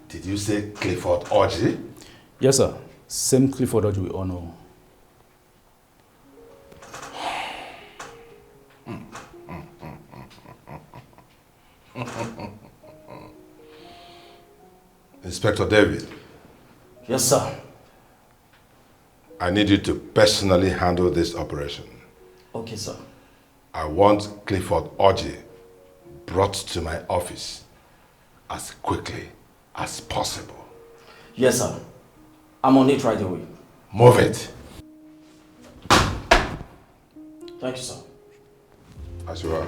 Did you say Clifford Orji? Yes, sir. Same Clifford Orji we all know. Inspector David. Yes, sir. I need you to personally handle this operation. Okay, sir. I want Clifford Orji brought to my office as quickly as possible. Yes, sir. I'm on it right away. Move it. Thank you, sir. As you are.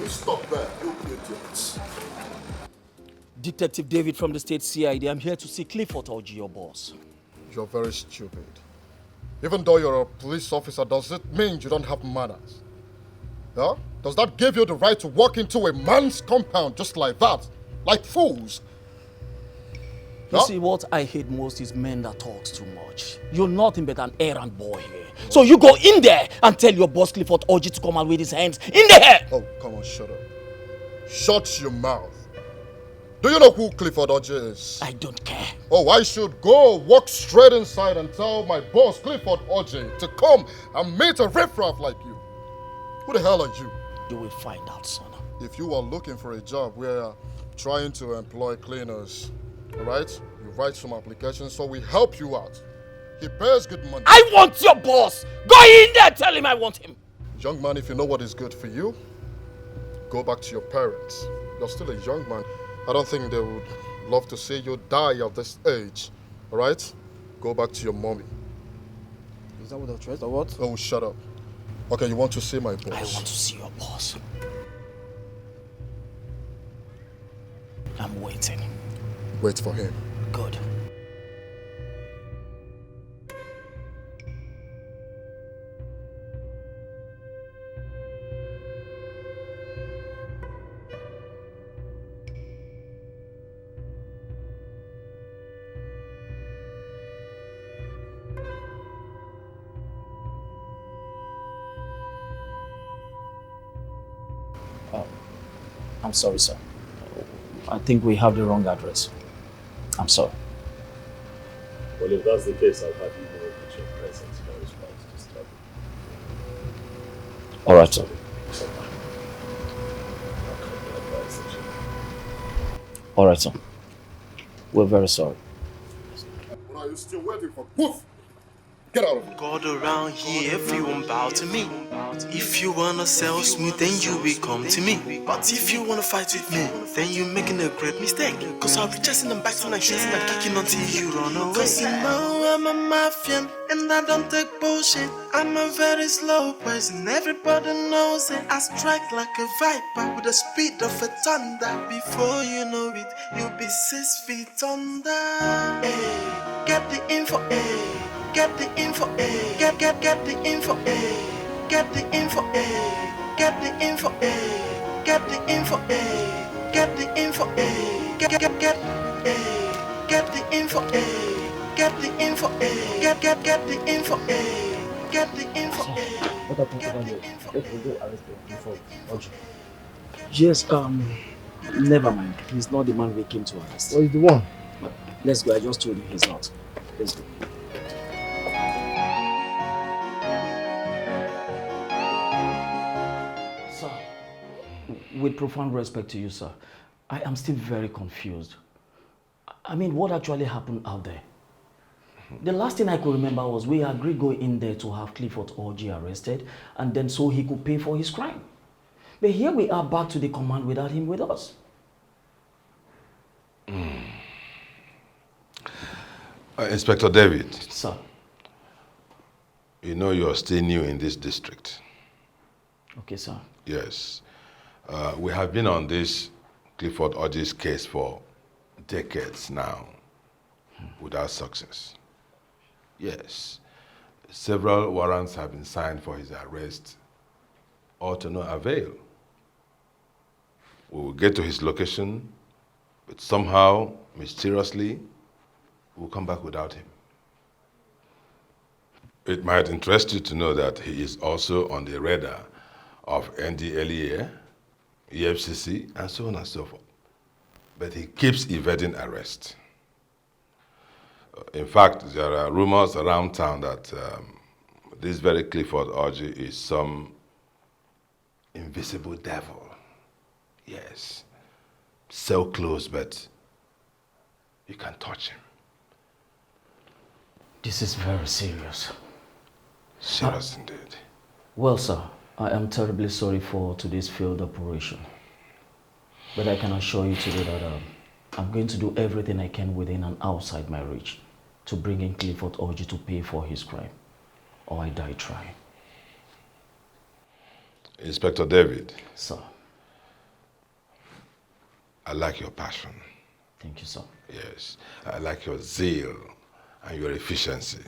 You stop that, you idiots. Detective David from the State CID. I'm here to see Clifford Orji, your boss. You're very stupid. Even though you're a police officer, does it mean you don't have manners? Yeah? Does that give you the right to walk into a man's compound just like that? Like fools? You see, what I hate most is men that talks too much. You're nothing but an errand boy here. So you go in there and tell your boss Clifford Orji to come out with his hands in the air. Oh, come on, shut up. Shut your mouth. Do you know who Clifford Orji is? I don't care. Oh, I should go walk straight inside and tell my boss Clifford Orji to come and meet a riffraff like you. Who the hell are you? You will find out, son. If you are looking for a job, we're trying to employ cleaners. All right? You write some applications so we help you out. He pays good money. I want your boss! Go in there, tell him I want him. Young man, if you know what is good for you, go back to your parents. You're still a young man. I don't think they would love to see you die at this age. All right? Go back to your mommy. Is that what the threat or what? Oh, shut up. Okay, you want to see my boss? I want to see your boss. I'm waiting. Wait for him. Good. I'm sorry, sir. I think we have the wrong address. I'm sorry. Well, if that's the case, I'll have you know that your presence here is quite disturbing. All right, sir. All right, sir. We're very sorry. What are you still waiting for? Move! Get out of here. God around here, everyone bow to me. If you wanna sell smooth, then you will come to me. But if you wanna fight with me, then you're making a great mistake. Cause I'll be chasing and biting and shooting and kicking until you run away. Cause you know I'm a mafian and I don't take bullshit. I'm a very slow person, everybody knows it. I strike like a viper with the speed of a thunder. Before you know it, you'll be 6 feet under. Hey, get the info, hey. Get the info, eh? Get the info, eh? Get the info, eh? Get the info, eh? Get the info, eh? Get the info, eh? Get eh? Get the info, eh? Get the info, eh? Get the info, eh? Get the info, eh? What happened over there? Let me go arrest him before Oji. Yes, never mind. He's not the man we came to arrest. Oh, he's the one. Let's go. I just told you he's not. Let's go. Sir, with profound respect to you, sir, I am still very confused. I mean, what actually happened out there? The last thing I could remember was we agreed going in there to have Clifford Orji arrested and then so he could pay for his crime. But here we are back to the command without him with us. Inspector David. Sir. You know you're still new in this district. Okay, sir. Yes. We have been on this Clifford Orji's case for decades now without success. Yes. Several warrants have been signed for his arrest, all to no avail. We will get to his location, but somehow, mysteriously, we'll come back without him. It might interest you to know that he is also on the radar of NDLEA, EFCC, and so on and so forth. But he keeps evading arrest. In fact, there are rumors around town that this very Clifford Orji is some invisible devil. Yes. So close, but you can't touch him. This is very serious. Serious indeed. Well, sir, I am terribly sorry for today's failed operation. But I can assure you today that I'm going to do everything I can within and outside my reach to bring in Clifford Orji to pay for his crime, or I die trying. Inspector David. Sir. I like your passion. Thank you, sir. Yes. I like your zeal and your efficiency.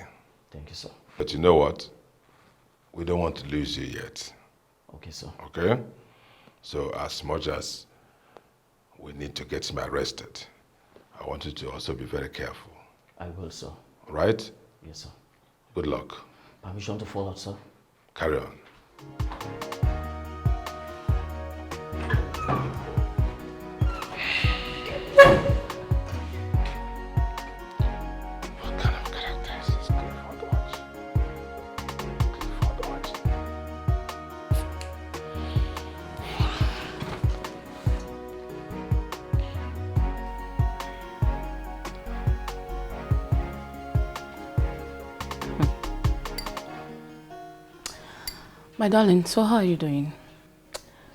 Thank you, sir. But you know what? We don't want to lose you yet. Okay, sir. Okay? So as much as we need to get him arrested, I want you to also be very careful. I will, sir. All right? Yes, sir. Good luck. Permission to follow, sir? Carry on. My darling, so how are you doing?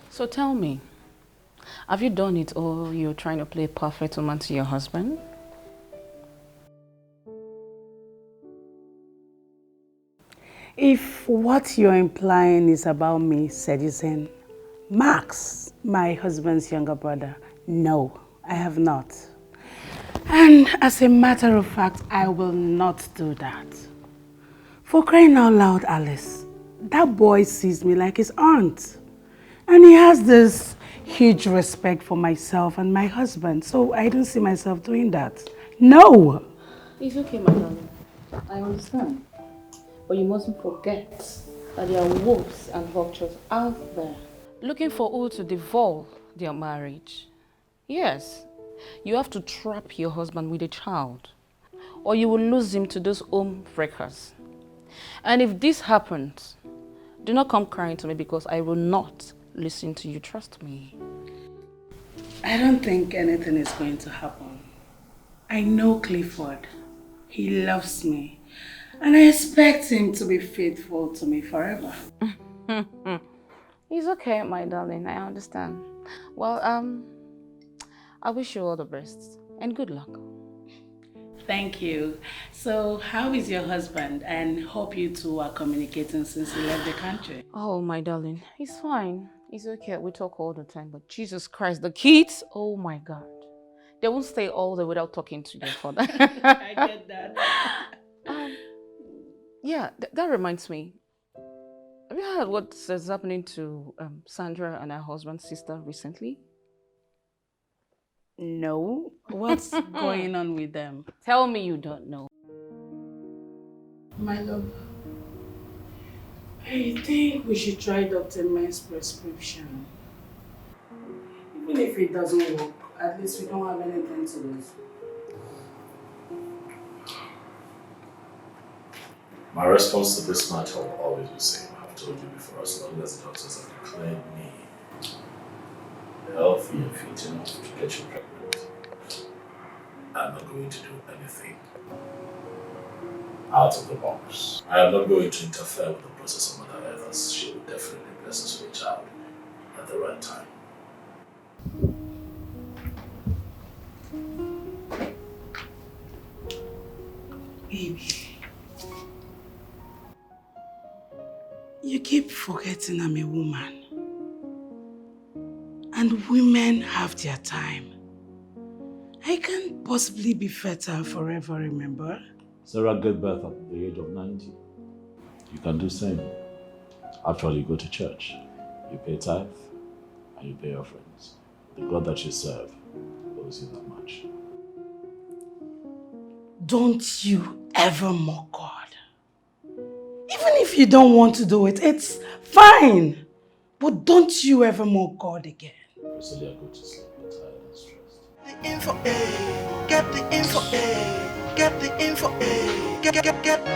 So tell me, have you done it or you're trying to play perfect woman to your husband? If what you're implying is about me seducing Max, my husband's younger brother, no, I have not. And as a matter of fact, I will not do that. For crying out loud, Alice, that boy sees me like his aunt. And he has this huge respect for myself and my husband, so I don't see myself doing that. No! It's okay, my darling. I understand. But you mustn't forget that there are wolves and vultures out there looking for who to devolve their marriage. Yes, you have to trap your husband with a child, or you will lose him to those home breakers. And if this happens, do not come crying to me because I will not listen to you, trust me. I don't think anything is going to happen. I know Clifford. He loves me. And I expect him to be faithful to me forever. It's okay, my darling. I understand. Well, I wish you all the best and good luck. Thank you. So, how is your husband? And hope you two are communicating since he left the country. Oh, my darling. He's fine. He's okay. We talk all the time. But Jesus Christ, the kids, oh my God. They won't stay all day without talking to their father. I get that. Yeah, that reminds me. Have you heard what is happening to Sandra and her husband's sister recently? No. What's going on with them? Tell me you don't know. My love, I think we should try Dr. Men's prescription. Even if it doesn't work, at least we don't have anything to lose. My response to this matter will always be the same. I've told you before, as long as the doctors have declared me healthy and fit enough to get you pregnant, I'm not going to do anything out of the box. I am not going to interfere with the process of Mother Earth, as she will definitely bless us with a child at the right time. Baby, you keep forgetting I'm a woman. And women have their time. I can't possibly be fertile forever, remember? Sarah gave birth at the age of 90. You can do the same. Actually, you go to church, you pay tithe, and you pay offerings. The God that you serve owes you that much. Don't you ever mock God. Even if you don't want to do it, it's fine. But don't you ever mock God again. Priscilla, go to sleep. You're tired and stressed. The info, get the info, get the info, get.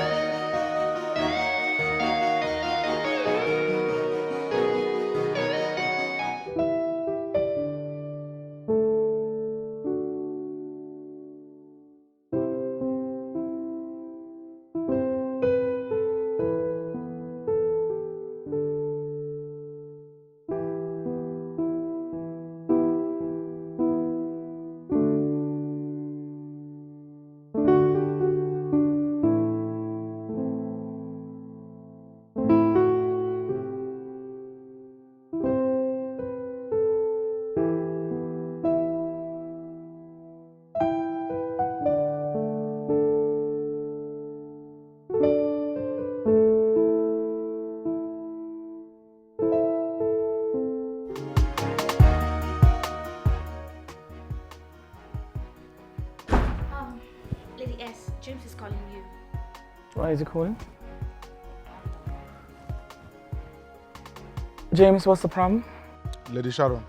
Lady S, James is calling you. Why is he calling? James, what's the problem? Lady Sharon,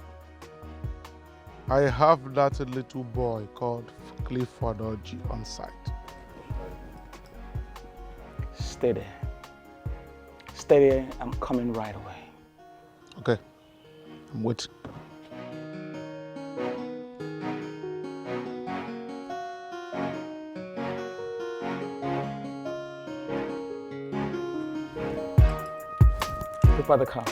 I have that little boy called Clifford Orji on site. Stay there. Stay there. I'm coming right away. Okay, I'm waiting. Prepare the car.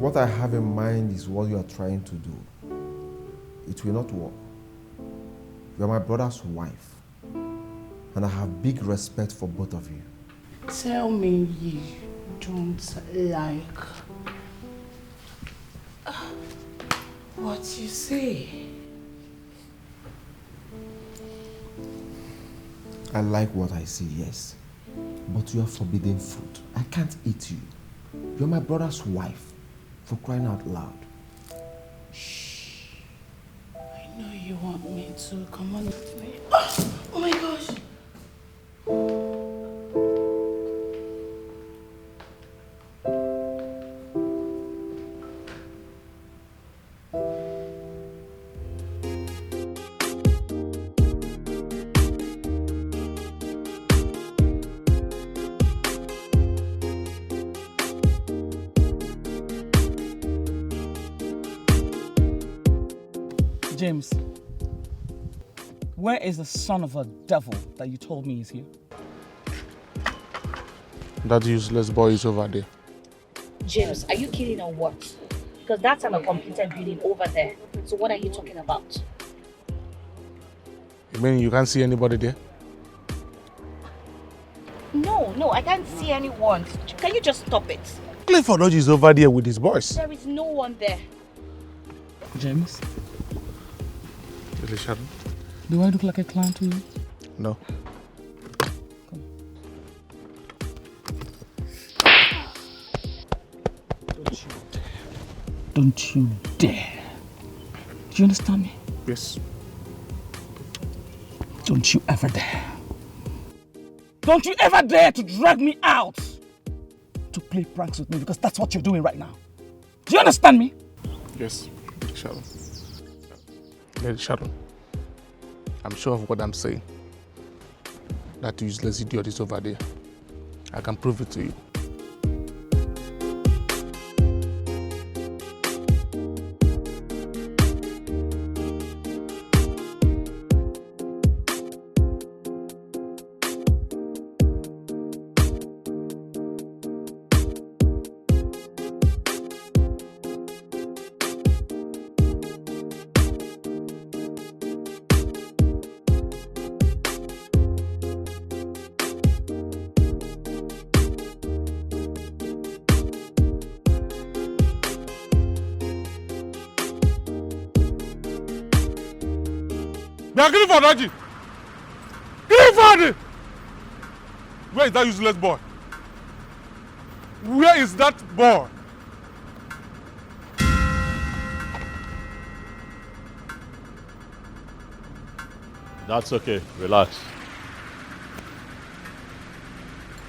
What I have in mind is what you are trying to do. It will not work. You are my brother's wife, and I have big respect for both of you. Tell me you don't like what you say. I like what I see, yes. But you are forbidden fruit. I can't eat you. You're my brother's wife, for crying out loud. Shh. I know you want me to. Come on with me. Oh my gosh. James, where is the son of a devil that you told me is here? That useless boy is over there. James, are you kidding or what? Because that's an uncompleted building over there. So what are you talking about? You mean you can't see anybody there? No, I can't see anyone. Can you just stop it? Clifford Orji is over there with his boys. There is no one there. James, Really, Sharon? do I look like a clown to you? No. Don't you dare. Do you understand me? Yes. Don't you ever dare. Don't you ever dare to drag me out to play pranks with me, because that's what you're doing right now. Do you understand me? Yes, Lady Sharon. Lady Sharon, I'm sure of what I'm saying. That useless idiot is over there. I can prove it to you. Now, Clifford, Orji! Clifford! Where is that useless boy? Where is that boy? That's okay. Relax.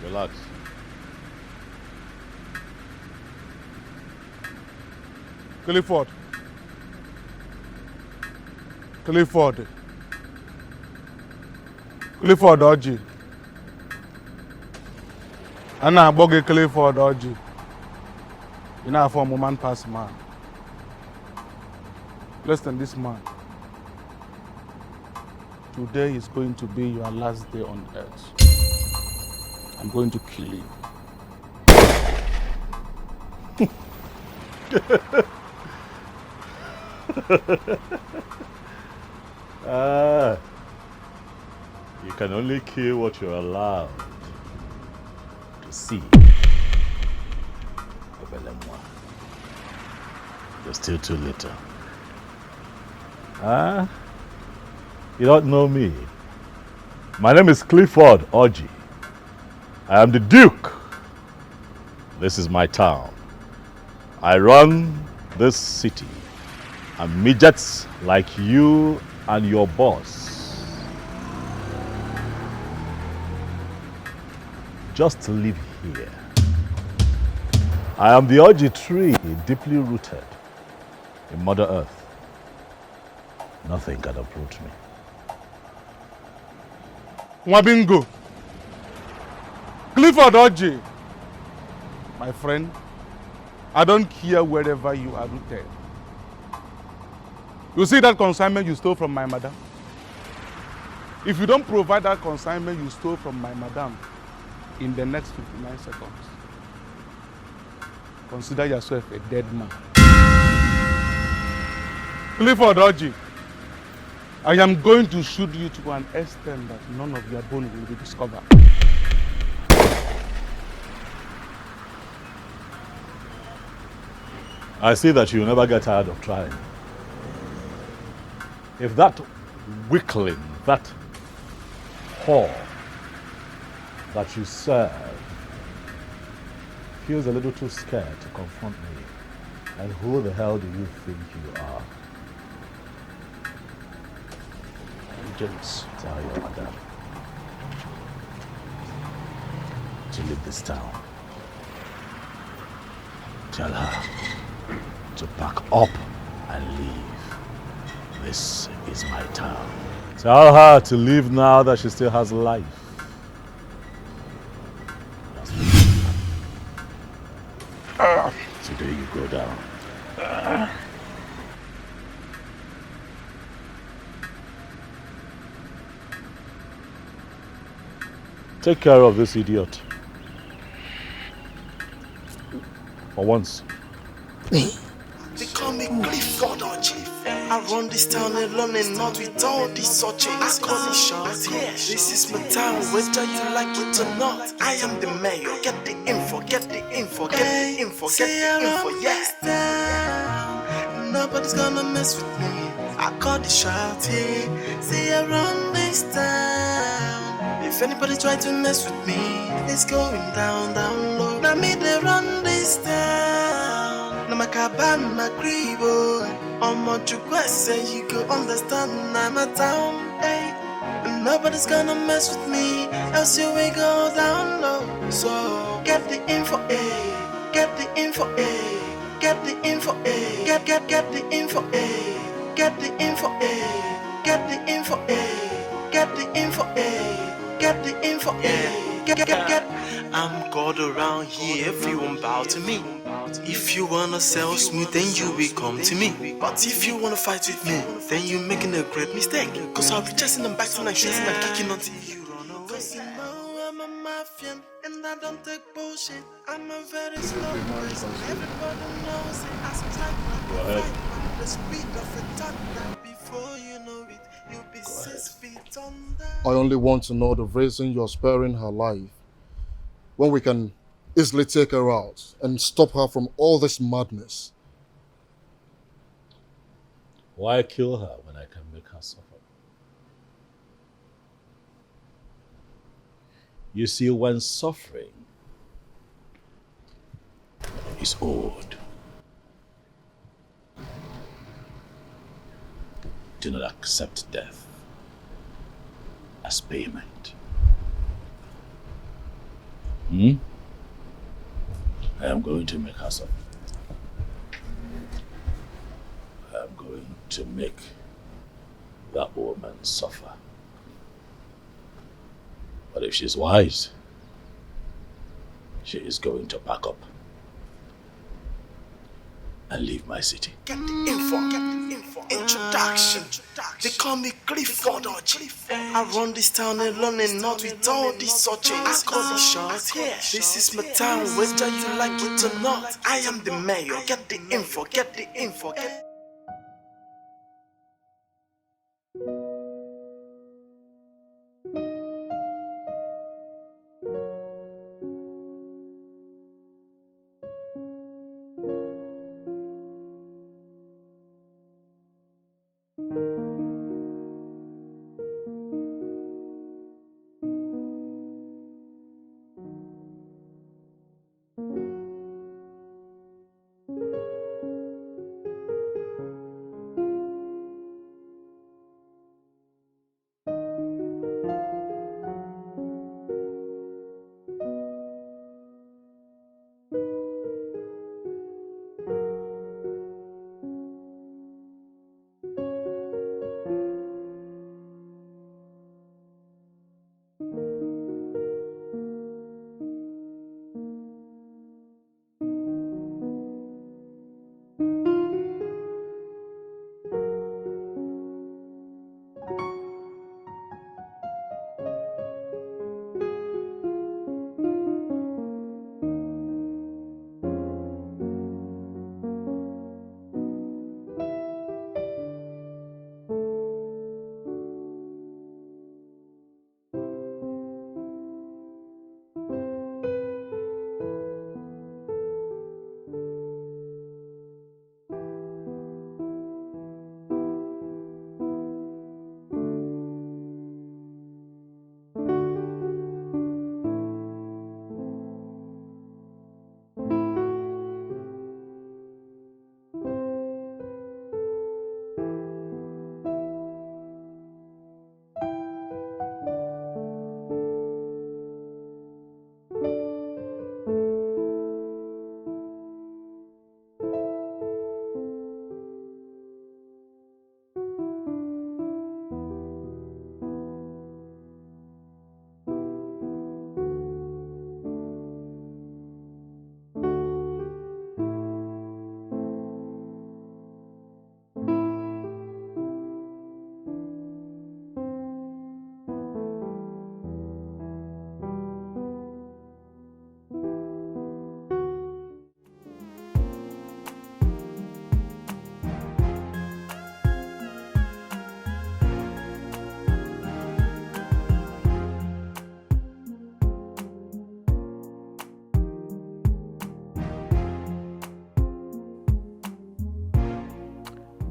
Relax. Clifford. Clifford. Clifford Orji. Anna Boge Clifford Orji. You know, for a man past man. Listen, this man. Today is going to be your last day on earth. I'm going to kill you. You can only kill what you're allowed to see. You're still too little. You don't know me. My name is Clifford Orji. I am the Duke. This is my town. I run this city. And midgets like you and your boss just live here. I am the Orji tree, deeply rooted in Mother Earth. Nothing can uproot me. Wabingo. Clifford Orji. My friend, I don't care wherever you are rooted. You see that consignment you stole from my madam? If you don't provide that consignment you stole from my madam in the next 59 seconds, consider yourself a dead man. Clifford Orji, I am going to shoot you to an extent that none of your bone will be discovered. I see that you never get tired of trying. If that weakling, that whore that you serve feels a little too scared to confront me, and who the hell do you think you are? Just tell your madam to leave this town. Tell her to pack up and leave. This is my town. Tell her to leave now that she still has life. Today you go down. Take care of this idiot. For once. They call me Clifford Orji. I run this town alone and not with all these searches. I call it shots here. This is my town, whether you like it or not. I am the mayor. Get the info, get the info, get the info, get the info, yeah. Nobody's gonna mess with me. I call the shots here. See around this town. If anybody try to mess with me, it's going down, down low. Now me they run this town. Now my cabin, my cribbo. I'm what you say, you go understand. I'm a town, hey. And nobody's gonna mess with me, else you will go down low. So get the info, eh? Get the info, eh? Get the info, eh? Get the info, eh? Get the info, eh? Get the info, eh? Get the info, eh? Get the info, eh? Get. I'm God around here, everyone bow to me. If you wanna sell smooth, then you will come to me. But if you wanna fight with me, then you're making a great mistake. Cause I'll be chasing them back and shooting and kicking until you run away. Cause you know I'm a mafian and I don't take bullshit. I'm a very slow person. Everybody knows it. I strike like a fight. The speed of a thunder. Before you know it, you'll be 6 feet under. I only want to know the reason you're sparing her life, when we can easily take her out and stop her from all this madness. Why kill her when I can make her suffer? You see, when suffering is owed, do not accept death as payment. I am going to make her suffer. I am going to make that woman suffer. But if she's wise, she is going to pack up and leave my city. Get the info, get the info. Introduction. They call me Clifford Orji. I run this town alone and not with all these searches. I call the shots here. This is my town, whether you like it or not. I am the mayor. Get the info, get the info, get.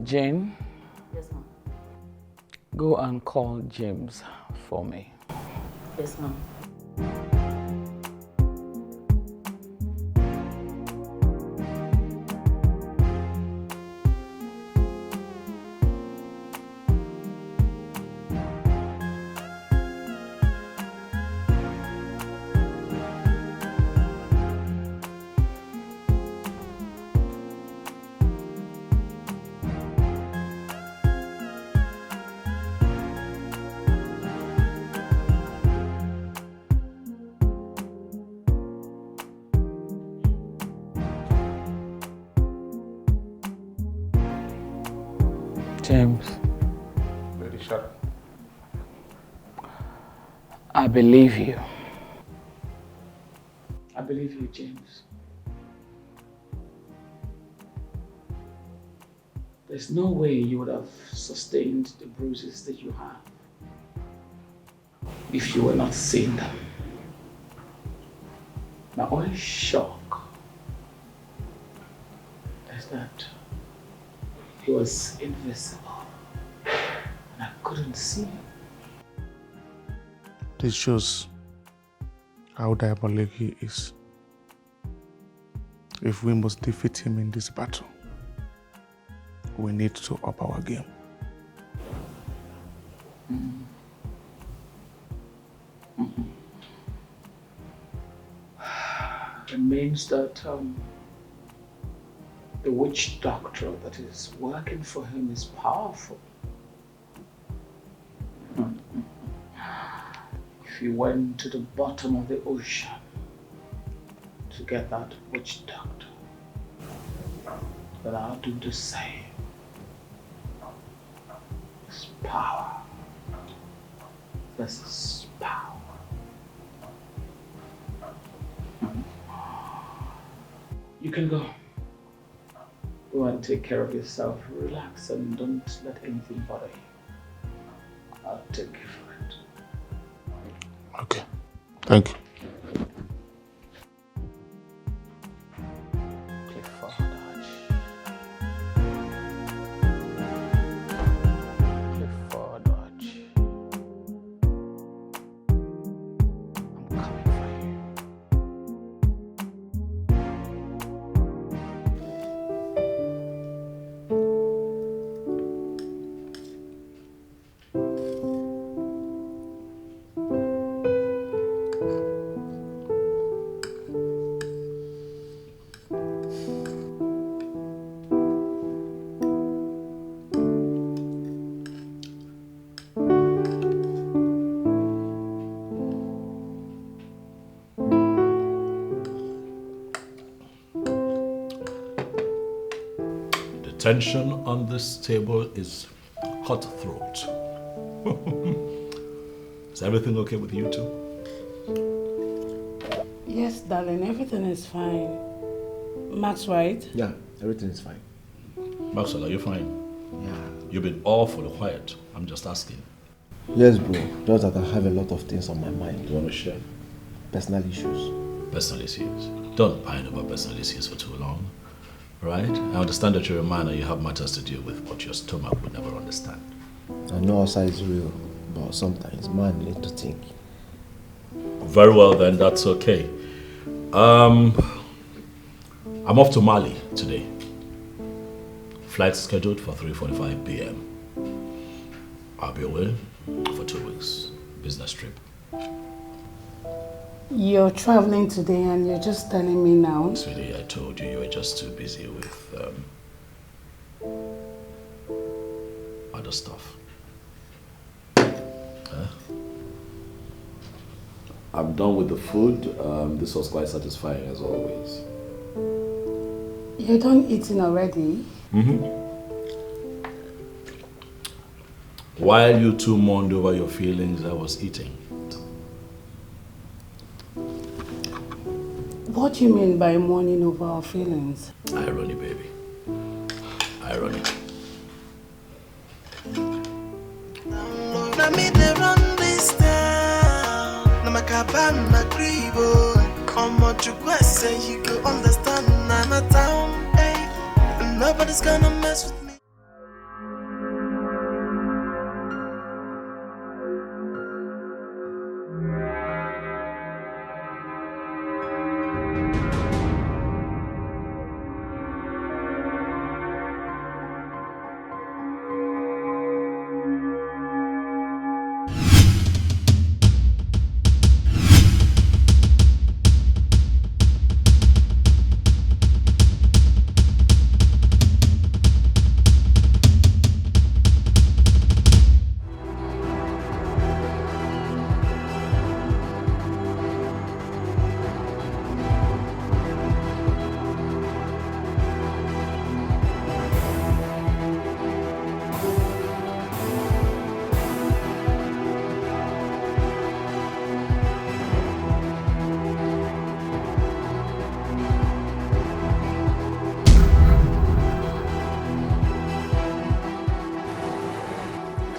Jane? Yes, ma'am. Go and call James for me. Yes, ma'am. James, Lady Sharon. I believe you. I believe you, James. There's no way you would have sustained the bruises that you have if you were not seeing them. My only shock is that he was invisible and I couldn't see him. This shows how diabolic he is. If we must defeat him in this battle, we need to up our game. It means that the witch doctor that is working for him is powerful. If he went to the bottom of the ocean to get that witch doctor, then I'll do the same. It's power. This is power. You can go. Go and take care of yourself. Relax and don't let anything bother you. I'll take care of it. Okay. Thank you. Tension on this table is cutthroat. Is everything okay with you two? Yes, darling, everything is fine. Max, right? Yeah, everything is fine. Maxwell, are you fine? Yeah. You've been awfully quiet. I'm just asking. Yes, bro. Just that I have a lot of things on my mind. You want to share? Personal issues. Personal issues. Don't pine over personal issues for too long. Right? I understand that you're a man and you have matters to deal with, but your stomach would never understand. I know outside is real, but sometimes man need to think. Very well then, that's okay. I'm off to Mali today. Flight scheduled for 3:45 p.m. I'll be away for 2 weeks. Business trip. You're traveling today and you're just telling me now? Sweetie, I told you were just too busy with other stuff. I'm done with the food. This was quite satisfying as always. You're done eating already? While you two mourned over your feelings, I was eating. What do you mean by mourning over our feelings? Irony, baby. Irony. Now me they run this town. Now my cabana my grivo. Come on, you say you go understand. I'm a town, hey. And nobody's gonna mess with me.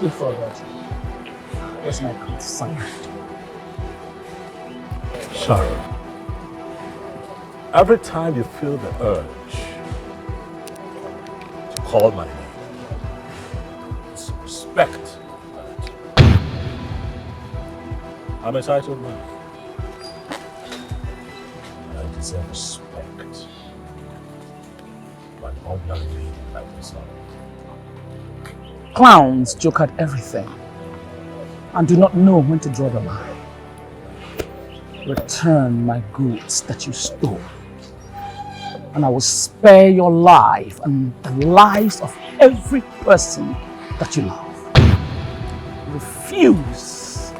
Clifford, where's my consignment? Sharon, every time you feel the urge to call my name, it's respect. I'm a titled man. I deserve respect. But ordinary being like yourself. Clowns joke at everything and do not know when to draw the line. Return my goods that you stole, and I will spare your life and the lives of every person that you love. Refuse,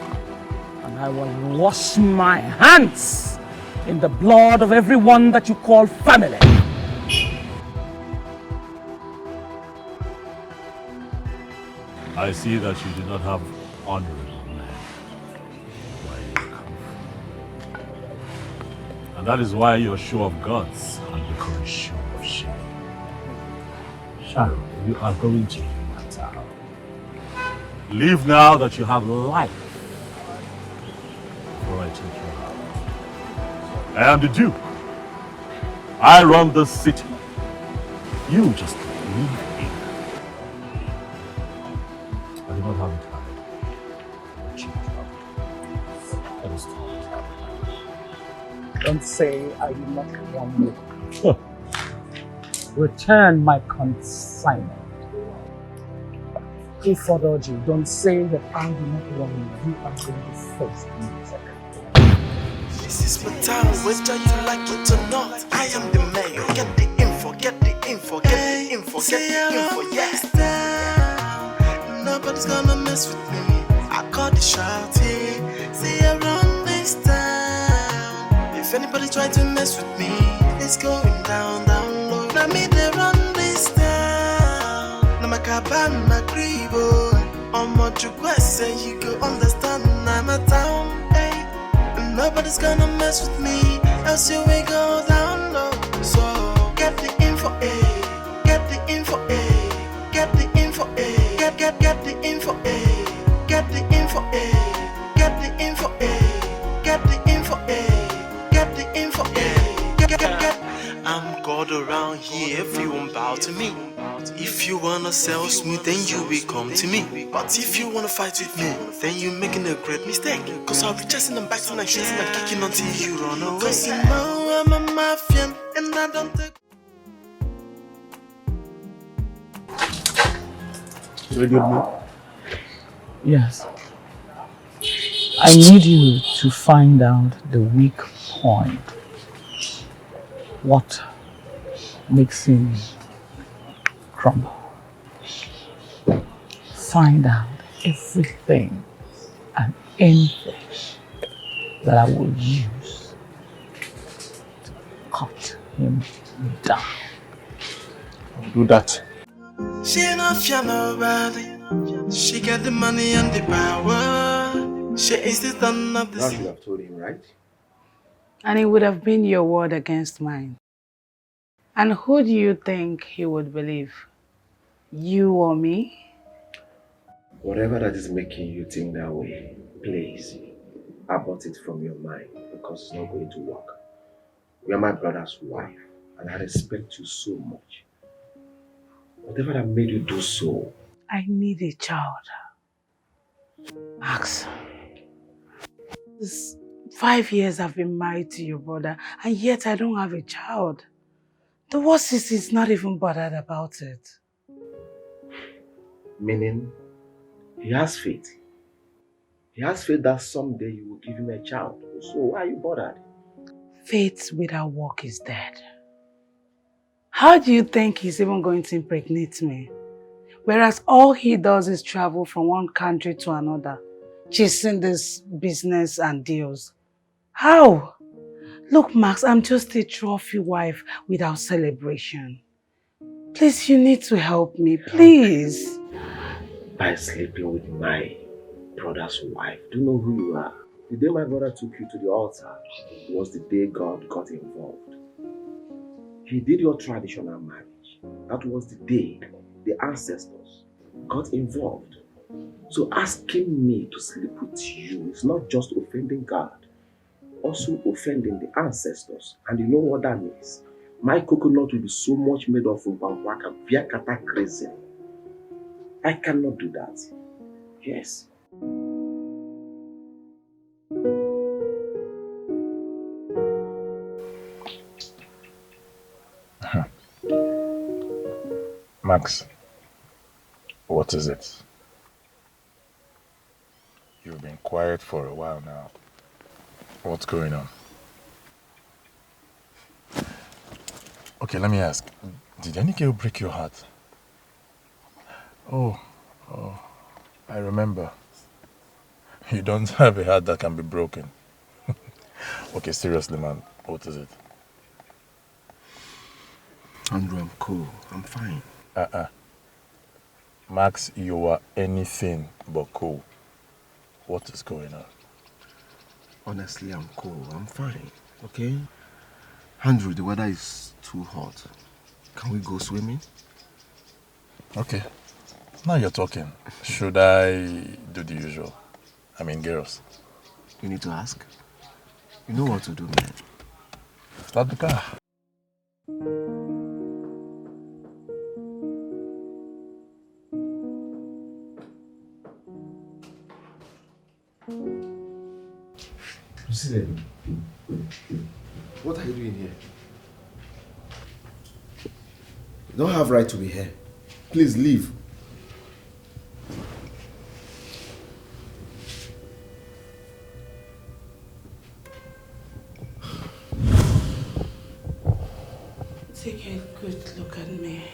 and I will wash my hands in the blood of everyone that you call family. I see that you do not have honorable men where you come from. And that is why your show of guts has become a show of shame. Sharon, you are going to Marital. Leave now that you have life before I take you out. I am the Duke. I run this city. You just leave here. I do not have the time. That is true. Don't say I do not want you. Return my consignment. Clifford Orji, don't say that I do not want you. You are going to face me second. This is my town, whether you like it or not. I am the mayor. Get the info, get the info, get the info, get the info, yeah. Nobody's gonna mess with me. I call the shot here. See, I run this town. If anybody try to mess with me, it's going down, down low. Now me, they run this town. Now my cabin, my gribo. On my request, say you go understand. I'm a town, hey. And nobody's gonna mess with me, else you will go down low. So get the info, eh? Get the info, eh? Get the info, eh? Get the info, eh? Get the info, eh? Get the info, eh? Get the info, eh? Get the info, eh? Get. I'm God around here, everyone bow to me. If you wanna sell smooth, then you will come to me. But if you wanna fight with me, then you're making a great mistake. Cause I'll be chasing and biting and shooting and kicking until you run away. Cause you know I'm a Mafian and I don't take. Yes. I need you to find out the weak point. What makes him crumble. Find out everything and anything that I will use to cut him down. I'll do that. She not fear nobody. She got the money and the power. She is the son of the Now you have told him, right? And it would have been your word against mine. And who do you think he would believe? You or me? Whatever that is making you think that way, please abort it from your mind because it's not going to work. You are my brother's wife and I respect you so much. Whatever that made you do so. I need a child. Max, this 5 years I've been married to your brother and yet I don't have a child. The worst is he's not even bothered about it. Meaning, he has faith. He has faith that someday you will give him a child. So why are you bothered? Faith without work is dead. How do you think he's even going to impregnate me? Whereas all he does is travel from one country to another, chasing this business and deals. How? Look, Max, I'm just a trophy wife without celebration. Please, you need to help me, please. By sleeping with my brother's wife. Do you know who you are? The day my brother took you to the altar was the day God got involved. He did your traditional marriage. That was the day the ancestors got involved. So asking me to sleep with you is not just offending God, also offending the ancestors. And you know what that means? My coconut will be so much made of Ubambwaka via cataclysm. I cannot do that. Yes. Max, what is it? You've been quiet for a while now. What's going on? Okay, let me ask. Did any girl break your heart? Oh, I remember. You don't have a heart that can be broken. Okay, seriously, man. What is it? Andrew, I'm cool. I'm fine. Max, you are anything but cool. What is going on? Honestly, I'm cool. I'm fine. Okay? Andrew, the weather is too hot. Can we go swimming? Okay. Now you're talking. Should I do the usual? I mean, girls. You need to ask. You know what to do, man. Start the car. President, what are you doing here? You don't have right to be here. Please leave. Take a good look at me.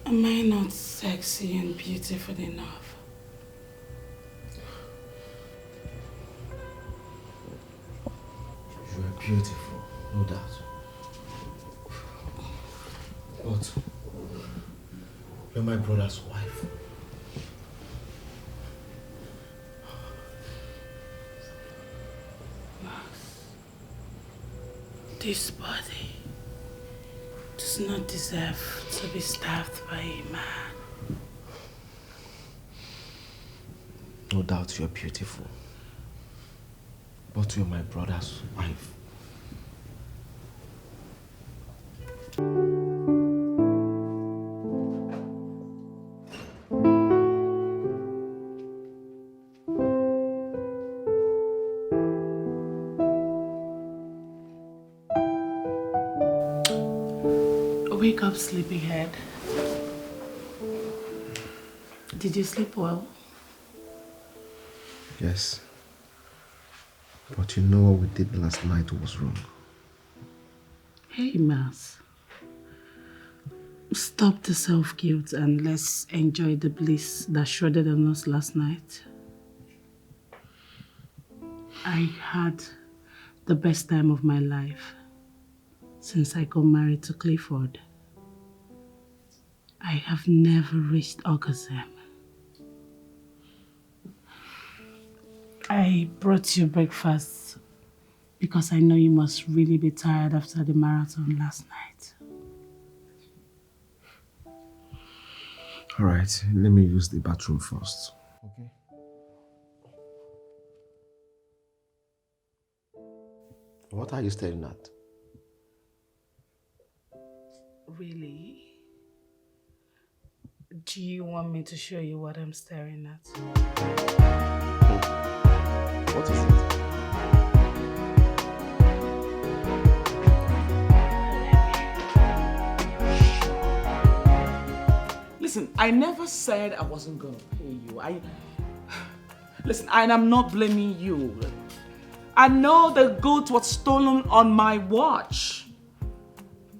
Am I not sexy and beautiful enough? You are beautiful, no doubt. But you're my brother's wife. This body does not deserve to be stabbed by a man. No doubt you're beautiful. But you're my brother's wife. Wake up, sleepyhead. Did you sleep well? Yes. But you know what we did last night was wrong. Hey, Mas. Stop the self-guilt and let's enjoy the bliss that shrouded on us last night. I had the best time of my life since I got married to Clifford. I have never reached orgasm. I brought you breakfast because I know you must really be tired after the marathon last night. All right, let me use the bathroom first. Okay. What are you staring at? Really? Do you want me to show you what I'm staring at? What is it? Listen, I never said I wasn't gonna pay you. Listen, and I'm not blaming you. I know the goat was stolen on my watch.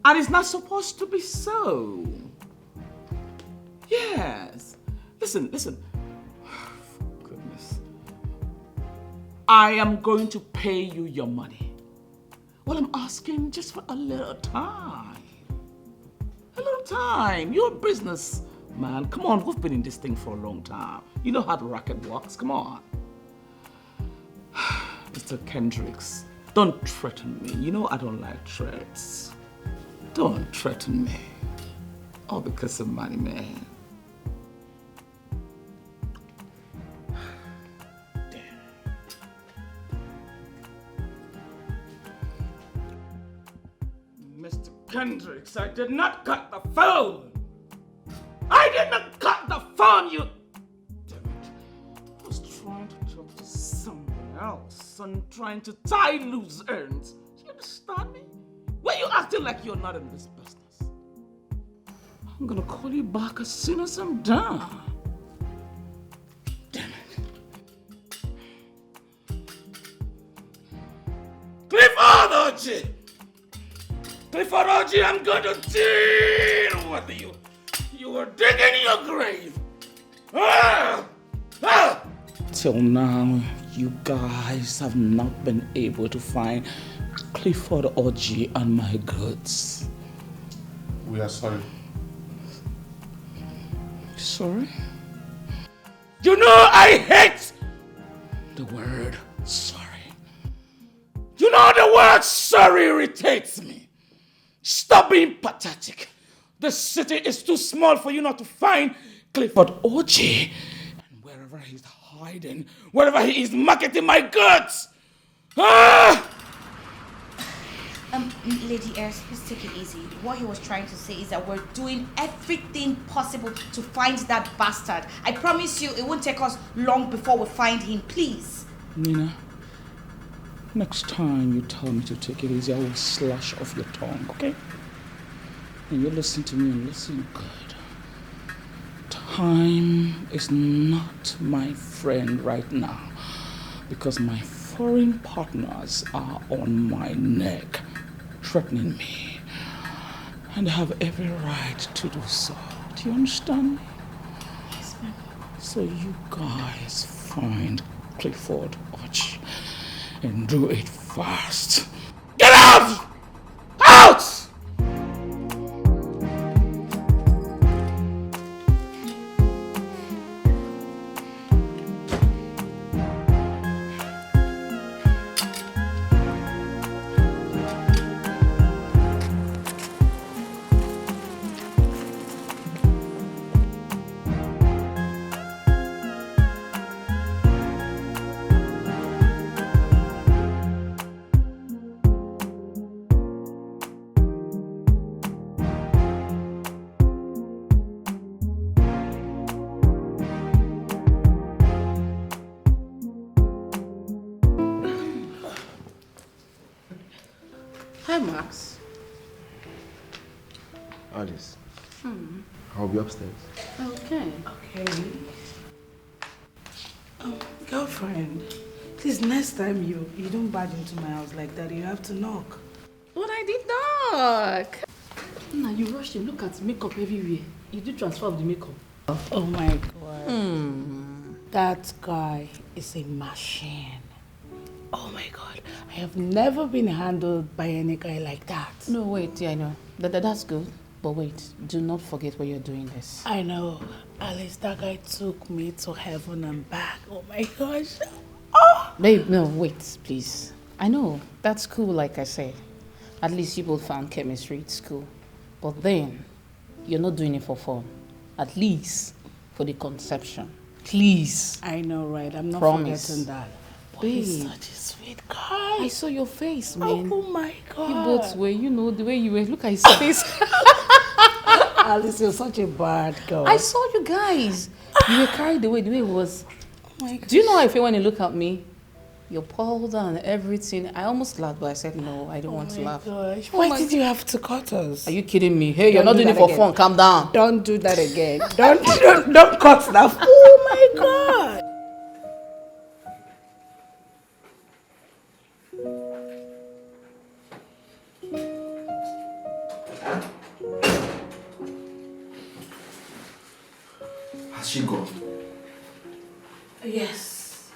And it's not supposed to be so. Yes. Listen. Goodness. I am going to pay you your money. Well, I'm asking just for a little time. A little time. Your business, man. Come on, we've been in this thing for a long time. You know how the racket works. Come on. Mr. Kendricks, don't threaten me. You know I don't like threats. Don't threaten me. All because of money, man. Hendricks, I did not cut the phone! I did not cut the phone, you... Damn it. I was trying to talk to someone else and trying to tie loose ends. You understand me? Why are you acting like you're not in this business? I'm gonna call you back as soon as I'm done. Damn it. Clifford Oji! Clifford Oji, I'm gonna deal with you. You were digging your grave. Till now, you guys have not been able to find Clifford Oji and my goods. We are sorry. Sorry? You know I hate the word sorry. You know the word sorry irritates me. Stop being pathetic. The city is too small for you not to find Clifford Oji. And wherever he's hiding, wherever he is marketing my goods. Lady S, please take it easy. What he was trying to say is that we're doing everything possible to find that bastard. I promise you it won't take us long before we find him, please. Nina, next time you tell me to take it easy, I will slash off your tongue, okay? And you listen to me and listen good. Time is not my friend right now because my foreign partners are on my neck, threatening me. And they have every right to do so. Do you understand me? Yes, ma'am. So you guys find Clifford Oji and do it fast. Get out! Out! Hi, Max. Alice, I'll be upstairs. Okay. Girlfriend, please, next time you don't barge into my house like that, you have to knock. But I did knock. Now you rushed him. Look at makeup everywhere. You do transfer of the makeup. Oh my God. That guy is a machine. Oh my God. I have never been handled by any guy like that. No, wait. Yeah, I know. That's good. But wait, do not forget why you're doing this. I know. Alice, that guy took me to heaven and back. Oh my gosh. Oh! Babe, no, wait, please. I know, that's cool, like I said. At least you both found chemistry, it's cool. But then, you're not doing it for fun. At least for the conception. Please. I know, right? I'm not forgetting that. Babe, he's such a sweet guy. I saw your face, man. Oh my God. You both were, the way you were. Look at his face. Alice, you're such a bad girl. I saw you guys. You were carried away the way it was. Oh my God. Do you know how I feel when you look at me? Your powder and everything. I almost laughed, but I said no, I don't want to laugh. Gosh. Why did you have to cut us? Are you kidding me? Hey, you're not doing it for fun. Calm down. Don't do that again. Don't cut stuff. Oh my God. Has she gone? Yes.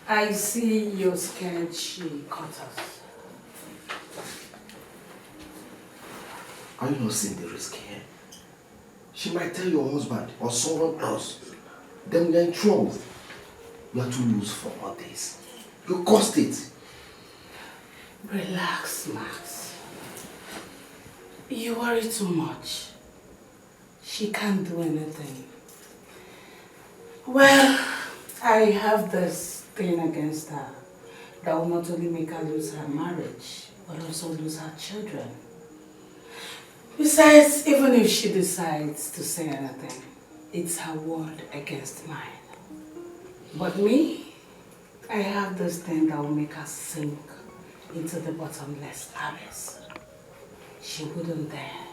I see you're scared she cut us. Are you not seeing the risk here? She might tell your husband or someone else. Then we're in trouble. We are too loose for all this. You caused it. Relax, Max. You worry too much. She can't do anything. Well, I have this thing against her that will not only make her lose her marriage, but also lose her children. Besides, even if she decides to say anything, it's her word against mine. But me, I have this thing that will make her sink into the bottomless abyss. She wouldn't dare.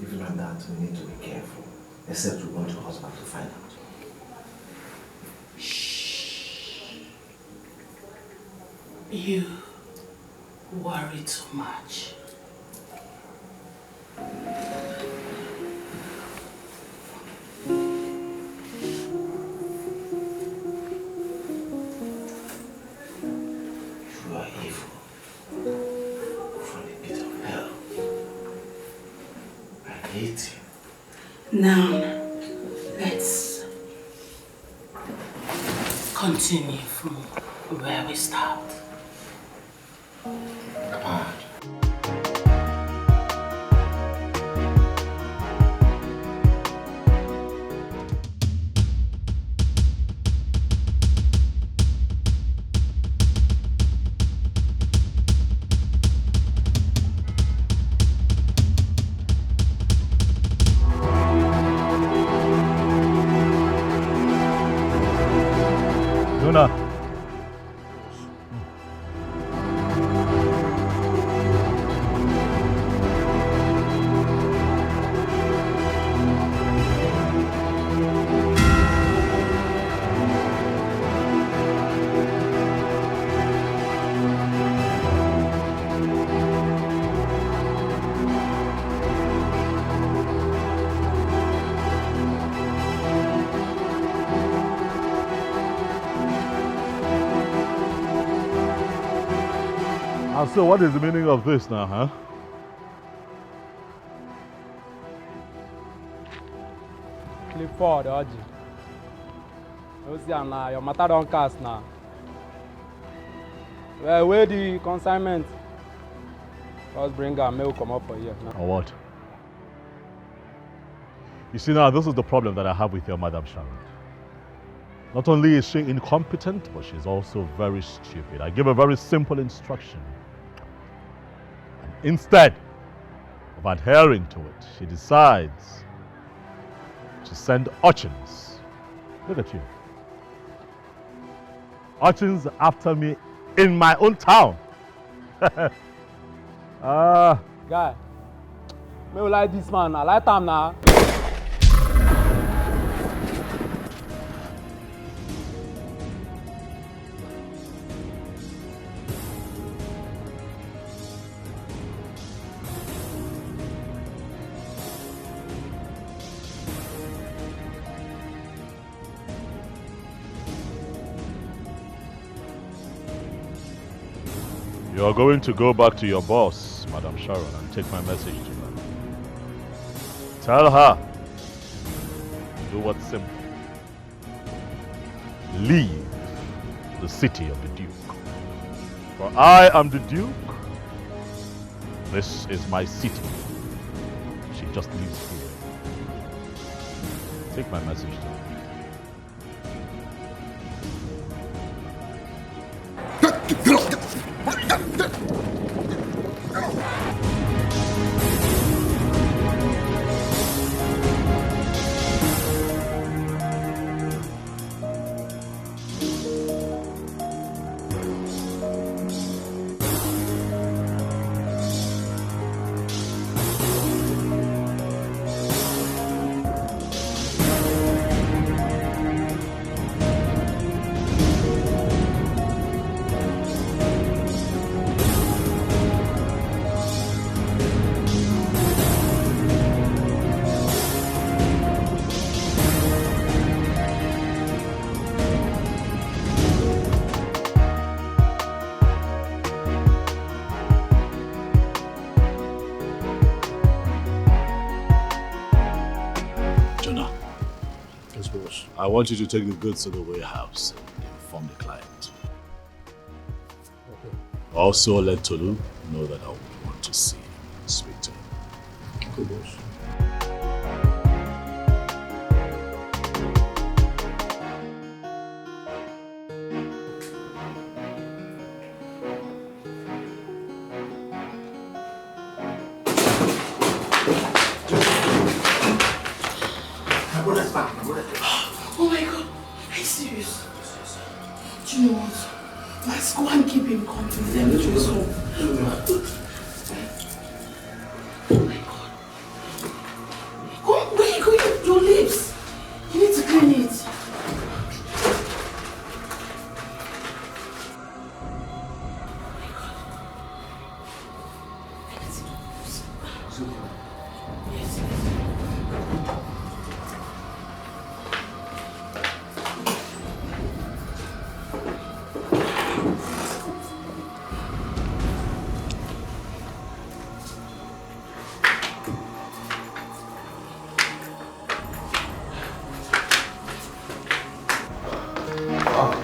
Even at that, we need to be careful. Except we want your husband to find out. Shh. You worry too much. You are evil from the pit of hell. I hate you. Now, let's continue from where we stopped. Come on. Luna. So what is the meaning of this now, huh? Clifford, Oji. Now, your matter don't cast now. Well, where the consignment? Let's bring her mail come up for you now. Or what? You see now, this is the problem that I have with your Madam Sharon. Not only is she incompetent, but she's also very stupid. I give a very simple instruction. Instead of adhering to it, she decides to send urchins. Look at you. Urchins after me in my own town. Guy, me like this man. I like him now. You are going to go back to your boss, Madam Sharon, and take my message to her. Tell her, do what's simple. Leave the city of the Duke. For I am the Duke. This is my city. She just lives here. Take my message to her. I want you to take the goods to the warehouse and inform the client. Okay. Also let Tolu know that I want to see and speak to him. Good boss. My brother's back. My brother's back. Oh my God. Are you serious? Do you know what? Let's go and keep him company. Let me do his home. Oh my God. Go, where are you going? Your lips. You need to clean it.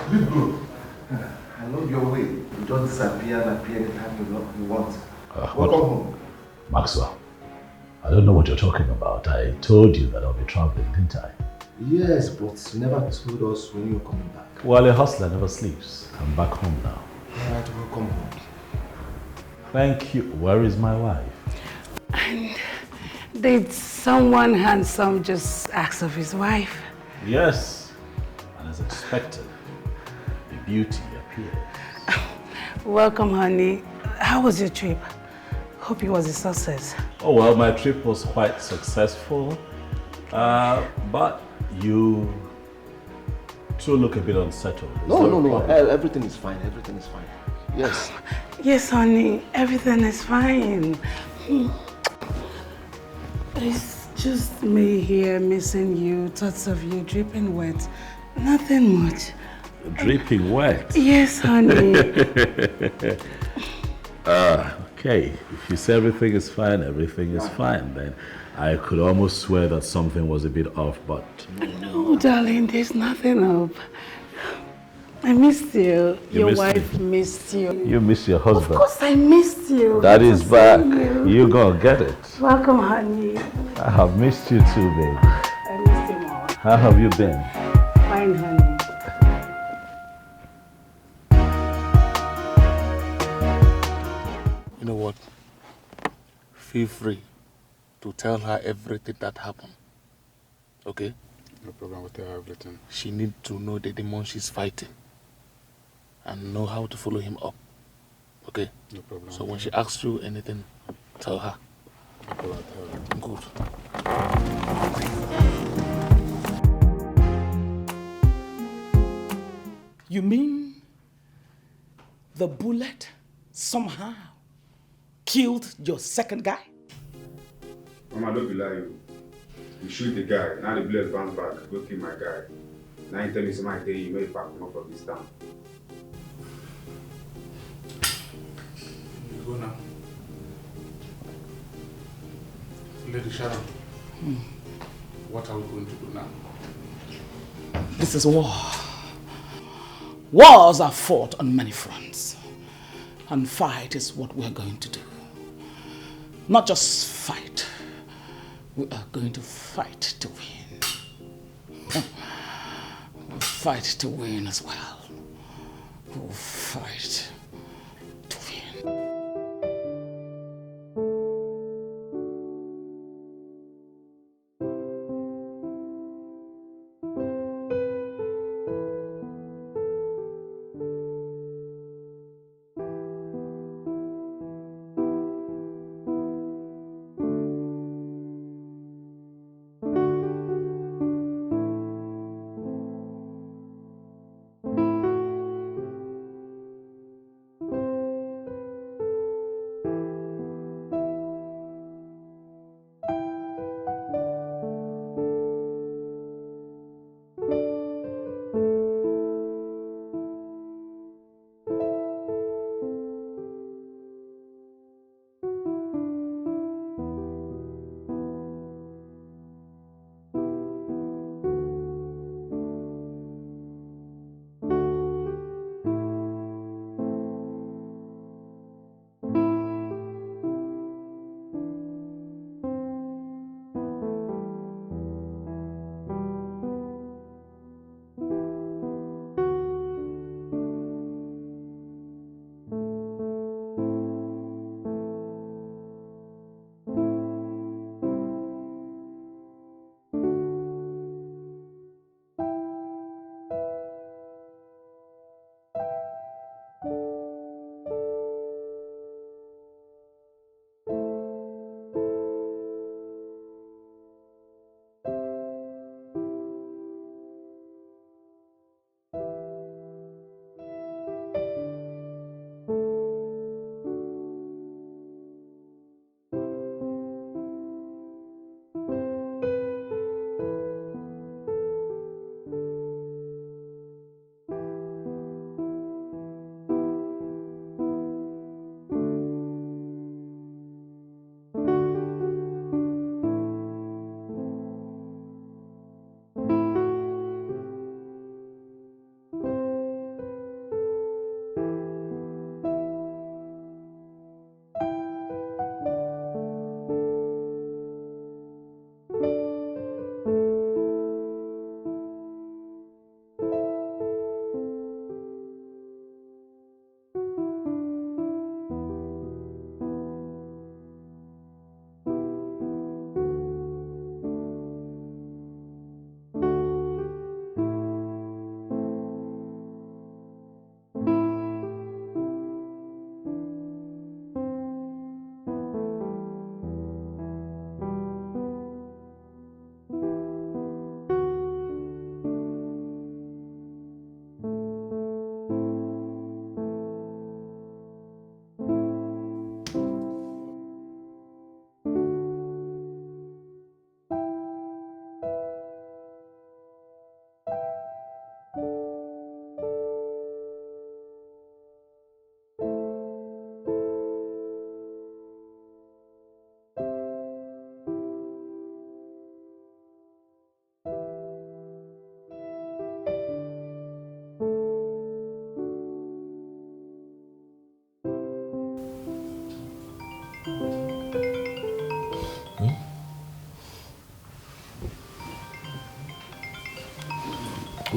Big bro, I love your way. You just disappear and appear anytime you want. Welcome home. Maxwell, I don't know what you're talking about. I told you that I'll be traveling, didn't I? Yes, but you never told us when you were coming back. Well, a hustler never sleeps. I'm back home now. Alright, welcome home. Thank you. Where is my wife? And did someone handsome just ask of his wife? Yes, and as expected, the beauty appeared. Welcome, honey. How was your trip? Hope it was a success. Oh, well, my trip was quite successful, but you two look a bit unsettled. No. Everything is fine. Everything is fine. Yes. Yes, honey. Everything is fine. It's just me here missing you, thoughts of you dripping wet. Nothing much. Dripping wet? Yes, honey. Okay. If you say everything is fine, then I could almost swear that something was a bit off, but... No, darling, there's nothing up. I missed you. Your wife missed you. You miss your husband. Of course I missed you. That is back. You gonna get it. Welcome, honey. I have missed you too, babe. I missed you more. How have you been? Fine, honey. You know what? Feel free to tell her everything that happened. Okay? No problem, we'll tell her everything. She needs to know the demon she's fighting and know how to follow him up. Okay? No problem. So when she asks you anything, tell her. No problem, I'll tell her. Good. You mean the bullet somehow killed your second guy? Mama, don't be lying. You shoot the guy, now the bullet bounce back, go kill my guy. Now you tell me somebody tell you may pack him up from this town. You go now. Lady Sharon, what are we going to do now? This is war. Wars are fought on many fronts. And fight is what we're going to do. Not just fight. We are going to fight to win. We'll fight to win as well. We'll fight to win.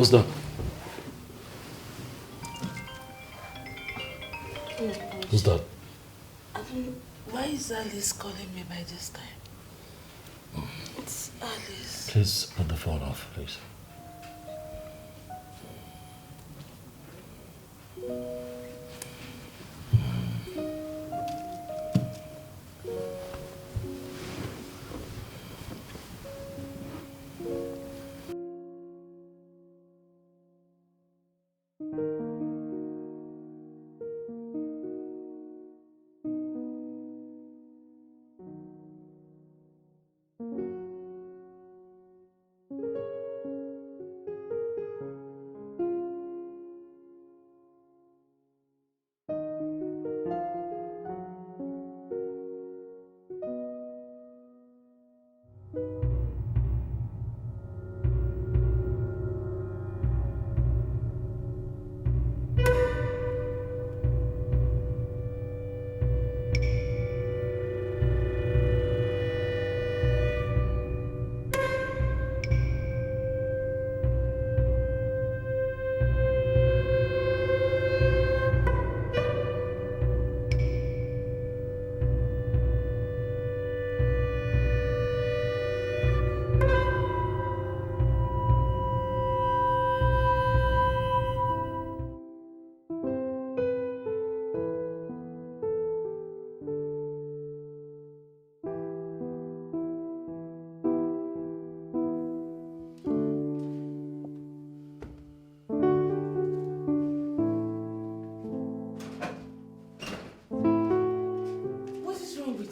Who's that? Who's that? Why is Alice calling me by this time? It's Alice. Please put the phone off, please.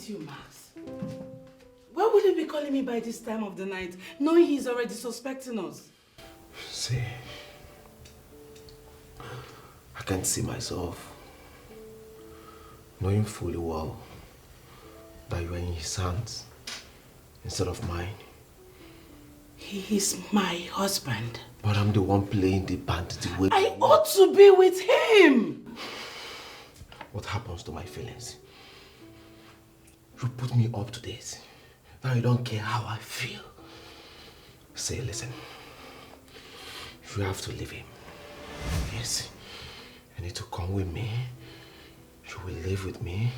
You, Max. Why would he be calling me by this time of the night, knowing he's already suspecting us? See, I can't see myself knowing fully well that you are in his hands instead of mine. He is my husband. But I'm the one playing the band the way I ought to be with him. What happens to my feelings? You put me up to this. Now you don't care how I feel. Say, listen. You have to leave him. Yes. You need to come with me. You will live with me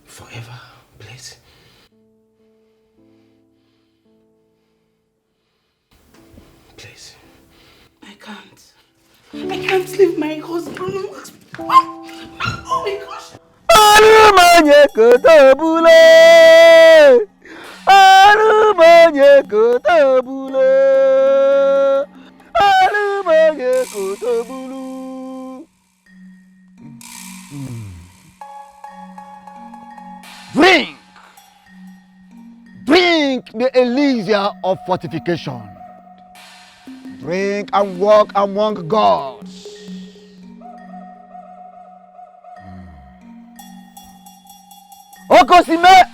forever, please. Please. I can't. I can't leave my husband. Oh my gosh. Alumanye kotabule, alumanye kotabule, alumanye kotabulu. Drink, drink the elixir of fortification. Drink and walk among gods. Okosime,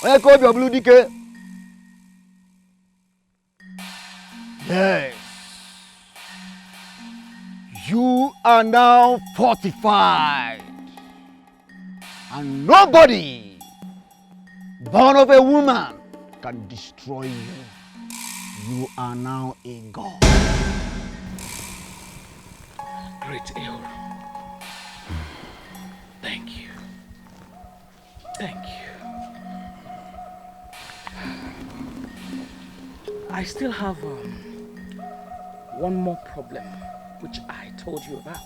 eko bi oblu dike. Yes, you are now fortified, and nobody born of a woman can destroy you. You are now a god. Great Ehor. Thank you. Thank you. I still have one more problem, which I told you about.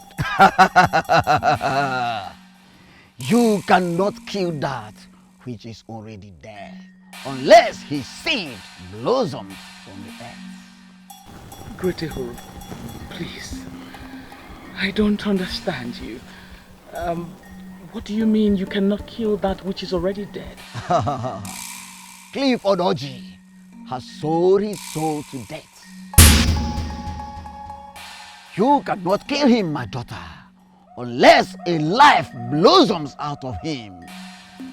You cannot kill that which is already dead, unless his seed blossoms from the earth. Great Ehor, please. I don't understand you. What do you mean you cannot kill that which is already dead? Clifford Oji has sold his soul to death. You cannot kill him, my daughter, unless a life blossoms out of him.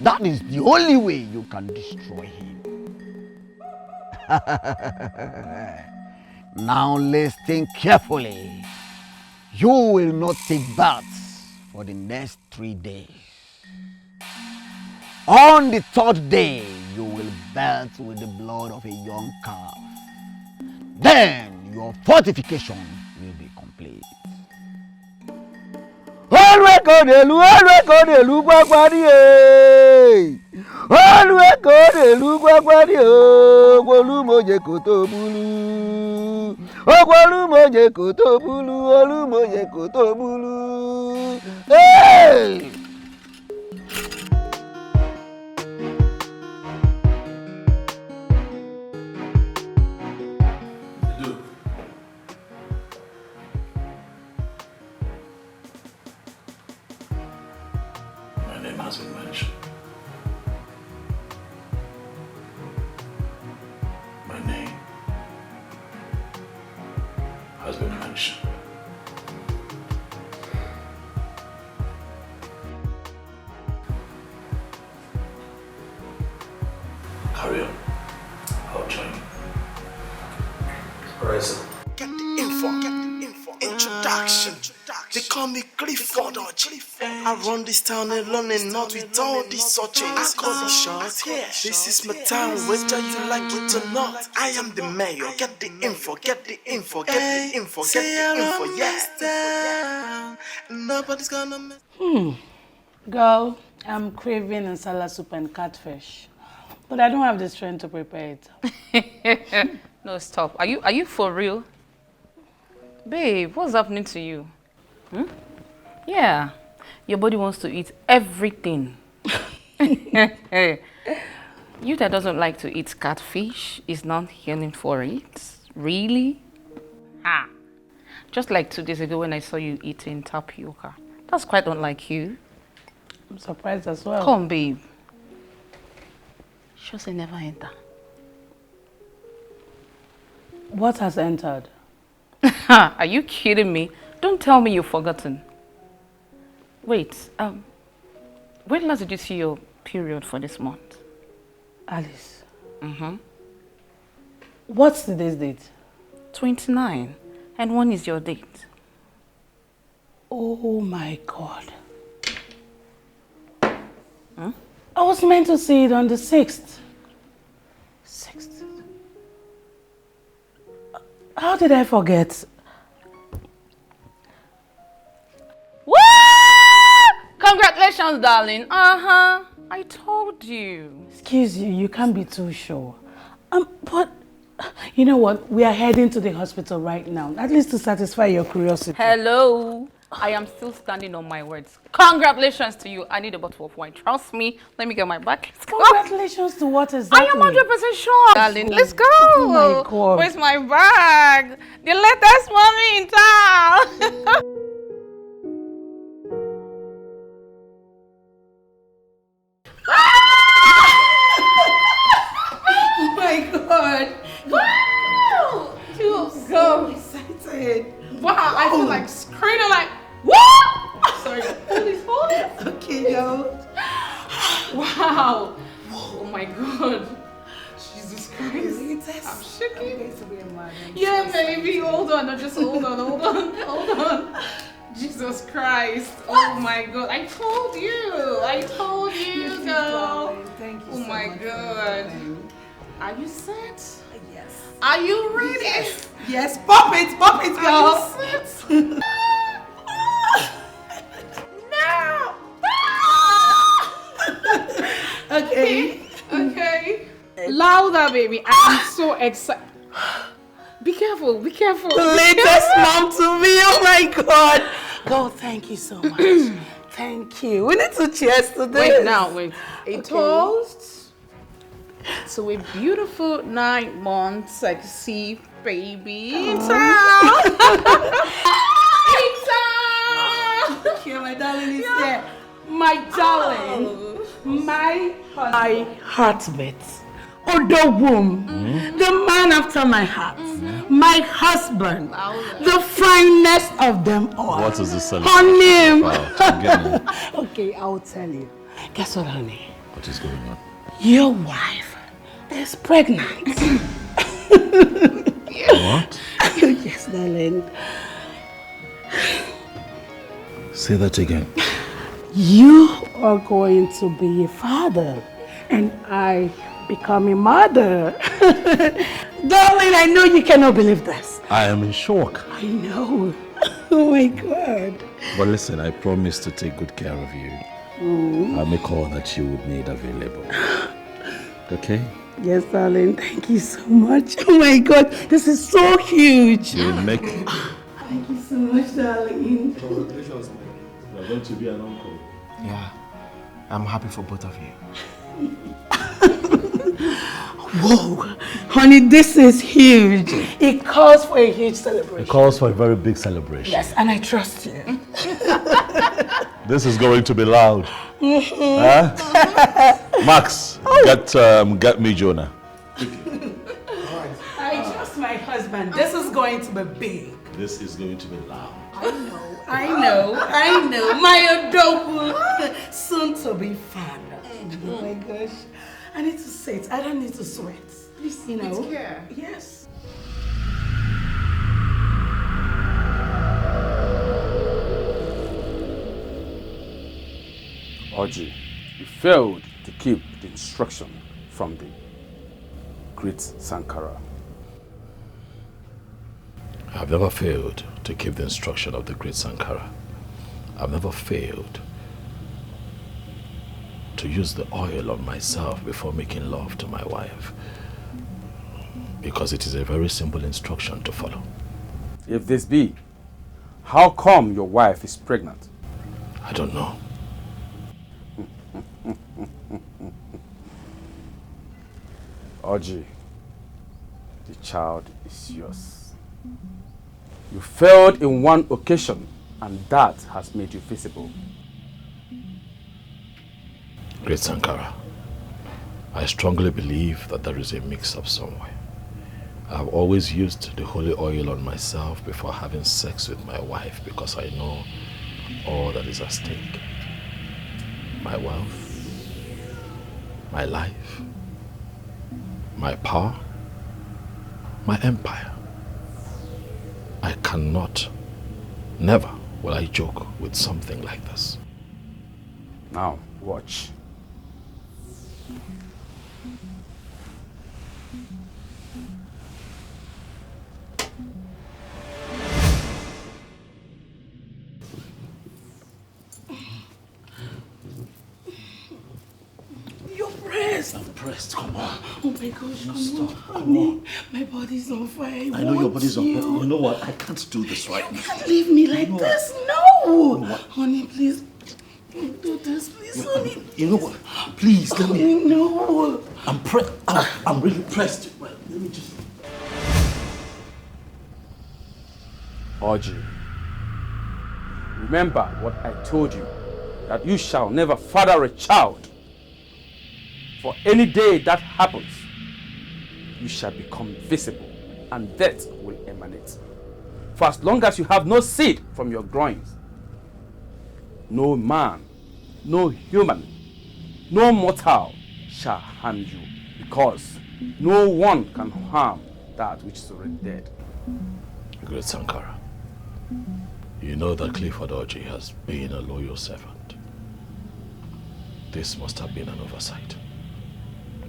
That is the only way you can destroy him. Now listen carefully. You will not take baths for the next 3 days. On the 3rd day, you will bathe with the blood of a young calf. Then your fortification will be complete. Olwekodelu gbagbari Olwekodelu gbagbari Ogolumoje kotobulu Ogolumoje kotobulu Olumoje kotobulu. Hey! Has been mentioned. My name has been mentioned. Carry on. I'll join you. Alright, sir. Get the info. Introduction. They call me Clifford. I run this town alone and not with all these searches. I call the shots. This is my town, whether you like it or not. I am the mayor. Get the info. Yeah. Nobody's gonna mess. Girl, I'm craving nsala soup and catfish, but I don't have the strength to prepare it. No, stop. Are you for real? Babe, what's happening to you? Yeah, your body wants to eat everything. You that doesn't like to eat catfish is not yearning for it. Really? Just like 2 days ago when I saw you eating tapioca. That's quite unlike you. I'm surprised as well. Come, babe. Sure say never enter. What has entered? Are you kidding me? Don't tell me you've forgotten. Wait, when last did you see your period for this month? Alice. Mm-hmm. What's today's date? 29. And when is your date? Oh my God. I was meant to see it on the 6th. 6th? How did I forget? Woo! Congratulations, darling. I told you. Excuse you, you can't be too sure. But you know what? We are heading to the hospital right now, at least to satisfy your curiosity. Hello. I am still standing on my words. Congratulations to you. I need a bottle of wine. Trust me. Let me get my bag. Let's go. Congratulations to what exactly? I am 100% sure, darling. Let's go. Oh my God. Where's my bag? The latest mommy in town. Oh my God. Wow. I'm so excited. Wow. I feel like screaming like, what? Sorry. Hold it. Okay, yo. Wow. Oh my God. Jesus Christ. I'm shaking. I'm going to be a mother. Yeah, baby. Hold on. No, just hold on. Jesus Christ. Oh my God. I told you, girl. Thank you oh so my much. God. Are you set? Yes. Are you ready? Yes. Pop it, girl. Are you set? No. Okay. Louder, baby. I'm so excited. Be careful. The latest mom to me. Oh my God. Girl, thank you so much. Thank you. We need to cheers to this. Wait. A toast to a beautiful 9 months sexy baby in town. Okay, my darling is there. My darling. My heartbeat. Odo womb. The man after my heart. My husband. The finest of them all. What is this Honey. celebration? Okay, I'll tell you. Guess what, honey? What is going on? Your wife is pregnant. What? Yes, darling. Say that again. You are going to be a father, and I become a mother. Darling, I know you cannot believe this, I am in shock. I know. Oh my God. But listen, I promise to take good care of you. I'll make all that you would need available. Okay? Yes, darling. Thank you so much. Oh my God. This is so huge. You'll make... Thank you so much, darling. Congratulations, man. You're going to be an uncle. Yeah. I'm happy for both of you. Whoa. Honey, this is huge. It calls for a huge celebration. It calls for a very big celebration. Yes, and I trust you. This is going to be loud. Huh? Max, get me Jonah. I trust my husband. This is going to be big. This is going to be loud. I know. My adorable soon-to-be father. Oh my gosh. I need to sit. I don't need to sweat. Please, you know. care. Yes. Oji, you failed to keep the instruction from the great Sankara. I've never failed to keep the instruction of the great Sankara. I've never failed to use the oil on myself before making love to my wife. Because it is a very simple instruction to follow. If this be, how come your wife is pregnant? I don't know. Oji, the child is yours. You failed in one occasion, and that has made you visible. Great Sankara, I strongly believe that there is a mix-up somewhere. I have always used the holy oil on myself before having sex with my wife because I know all that is at stake. My wealth, my life, my power, my empire. I cannot, never will I joke with something like this. Now, watch. I'm pressed, come on. Oh my gosh, Stop, come on. My body's on fire. I know your body's on fire. You know what? I can't do this right now. You can't leave me like this. No. You know what? Honey, please. Don't do this, please, honey. You know what? Please, let me. No. I'm really pressed. Well, let me just. Oji, remember what I told you, that you shall never father a child. For any day that happens, you shall become visible, and death will emanate. For as long as you have no seed from your groins, no man, no human, no mortal shall harm you, because no one can harm that which is already dead. Great Sankara, you know that Clifford Oji has been a loyal servant. This must have been an oversight.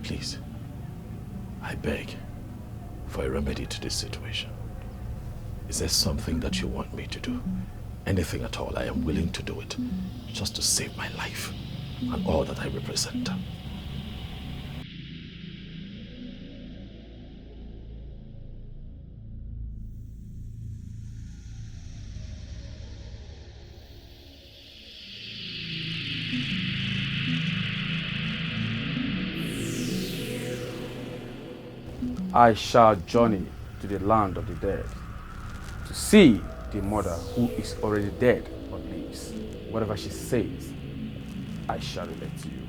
Please, I beg for a remedy to this situation. Is there something that you want me to do? Anything at all, I am willing to do it, just to save my life and all that I represent. I shall journey to the land of the dead to see the mother who is already dead but lives. Whatever she says, I shall relate to you.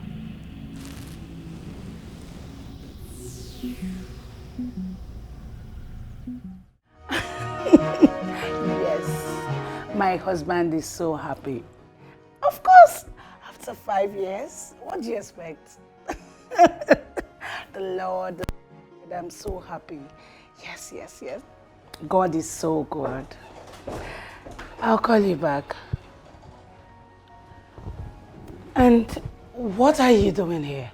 Yes, my husband is so happy. Of course, after 5 years, what do you expect? The Lord, I'm so happy. Yes. God is so good. I'll call you back. And what are you doing here?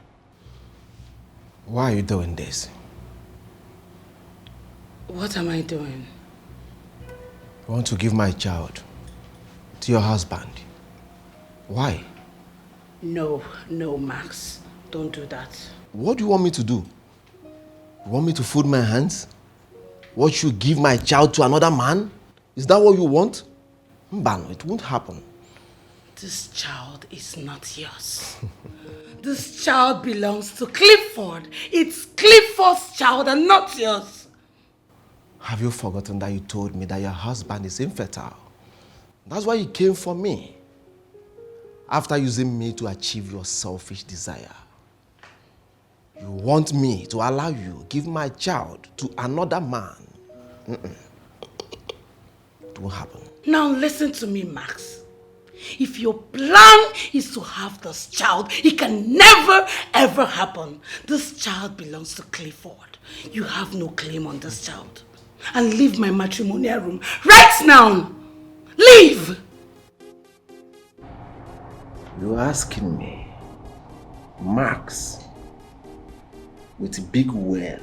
Why are you doing this? What am I doing? I want to give my child to your husband. Why? No, Max. Don't do that. What do you want me to do? You want me to fold my hands? What, you give my child to another man? Is that what you want? Mbano, it won't happen. This child is not yours. This child belongs to Clifford. It's Clifford's child and not yours. Have you forgotten that you told me that your husband is infertile? That's why you came for me. After using me to achieve your selfish desire. You want me to allow you give my child to another man. It won't happen. Now listen to me, Max. If your plan is to have this child, it can never ever happen. This child belongs to Clifford. You have no claim on this child. And leave my matrimonial room right now. Leave! You're asking me, Max, with a big well,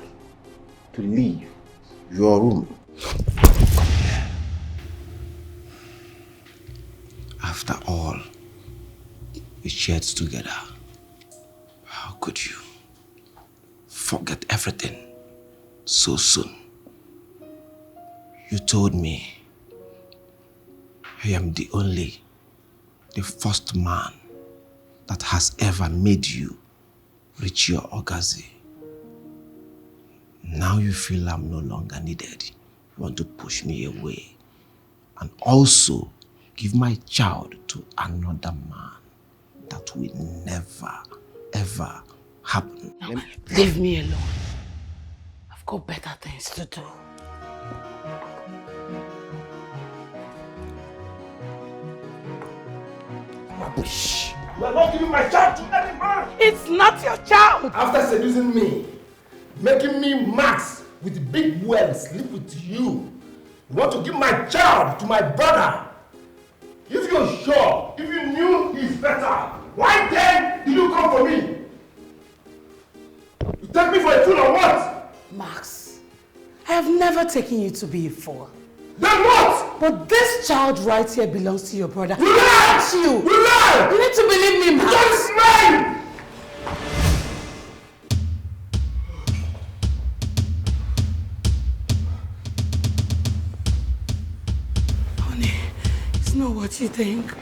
to leave your room? After all we shared together, how could you forget everything so soon? You told me I am the first man that has ever made you reach your orgasm. Now you feel I'm no longer needed. You want to push me away and also give my child to another man. That will never, ever happen. No, leave me alone. I've got better things to do. Rubbish. You are not giving my child to any man. It's not your child. After seducing me, making me Max with big well sleep with you, you want to give my child to my brother. If you're sure, if you knew he's better, why then did you come for me? You take me for a fool or what? Max, I have never taken you to be a fool. Then what? But this child right here belongs to your brother. You lie! Not you! You lie! You need to believe me, Max. Just mine! Honey, it's not what you think.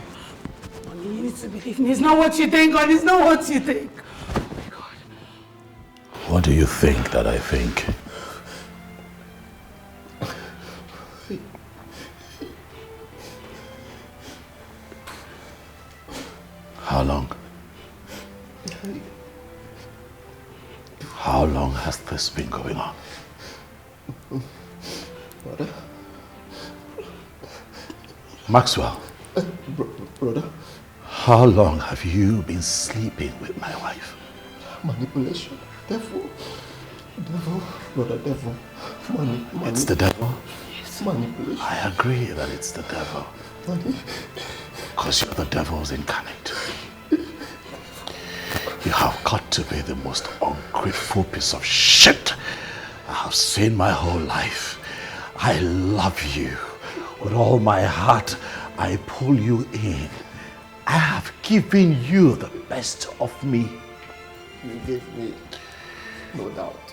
Honey, you need to believe me. It's not what you think, honey. It's not what you think. Oh my God. What do you think that I think? How long? How long has this been going on? Brother? Maxwell? Brother? How long have you been sleeping with my wife? Manipulation. Devil. Devil. Brother, devil. Money. It's the devil? Yes. Manipulation. I agree that it's the devil. Money. Because you're the devil's incarnate. You have got to be the most ungrateful piece of shit I have seen my whole life. I love you. With all my heart, I pull you in. I have given you the best of me. You gave me, no doubt.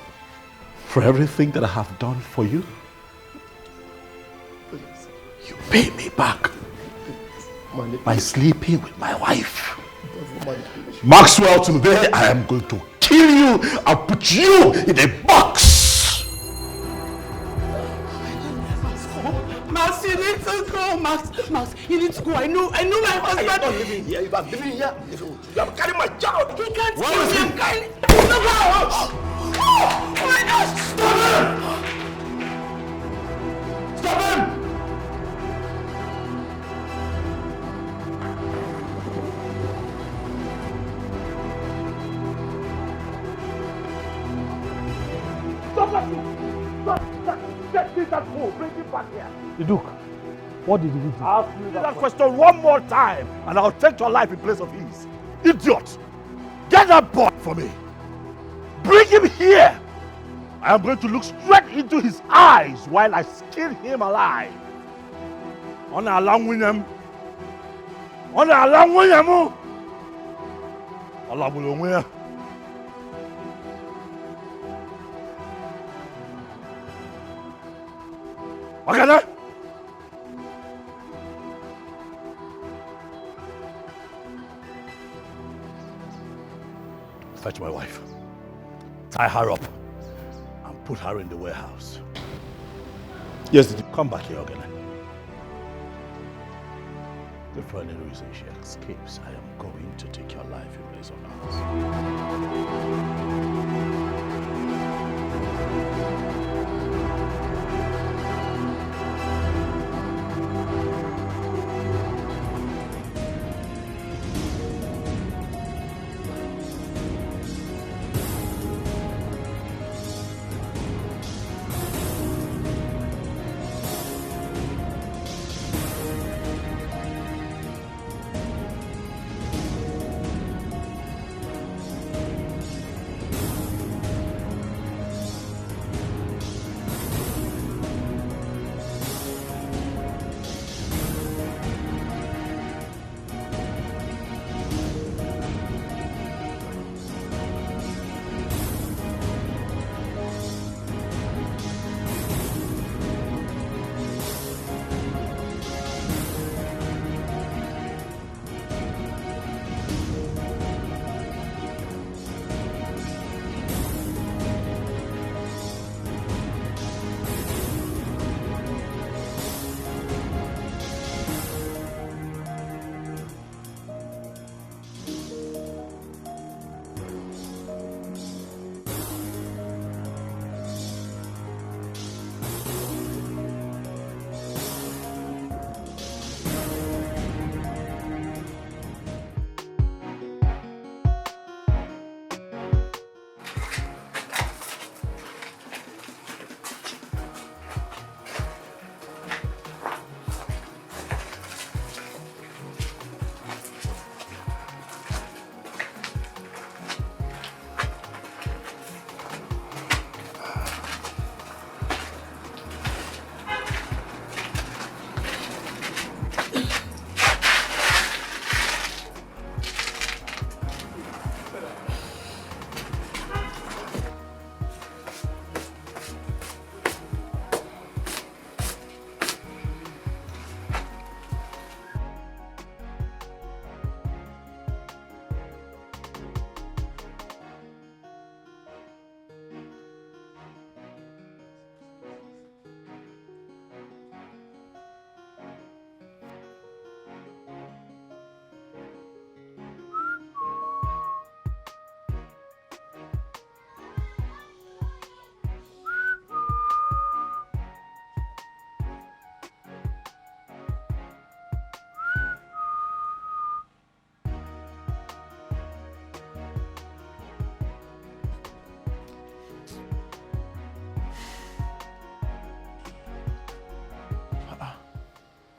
For everything that I have done for you, Please. you pay me back by sleeping with my wife. Maxwell, today I am going to kill you and put you in a box. Max, you need to go, Max. Max, you need to go. I know my husband. I am not living here. You are living here. You are carrying my child. He can't What kill is me. it? I'm carrying. Oh my gosh! Stop him! Stop him! Get this at home, bring it back here. The Duke, what did he do? Ask me that question one more time, and I'll take your life in place of his. Idiot! Get that boy for me. Bring him here. I am going to look straight into his eyes while I skin him alive. Ọ na-ala nwunye m. Ọ na-ala nwunye m. Ọ lagburu onwe ya. Makana! Fetch my wife. Tie her up and put her in the warehouse. Yes, did you come back here again? If for any reason she escapes, I am going to take your life in place of ours.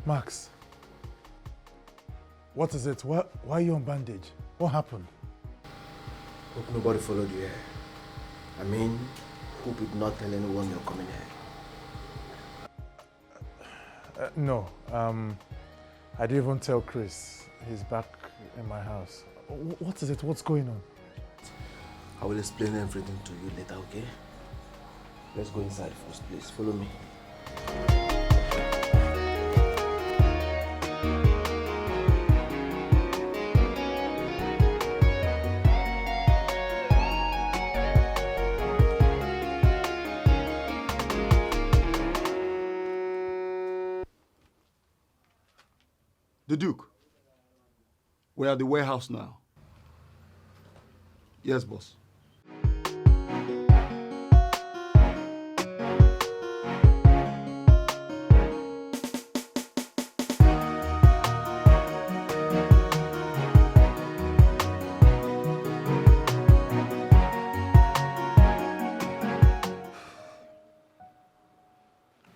Max, what is it? Why are you on bandage? What happened? Hope nobody followed you here. I mean, hope you did not tell anyone you're coming here. No, I didn't even tell Chris. He's back in my house. What is it? What's going on? I will explain everything to you later, okay? Let's go inside first, please. Follow me. The Duke, we're at the warehouse now. Yes, boss.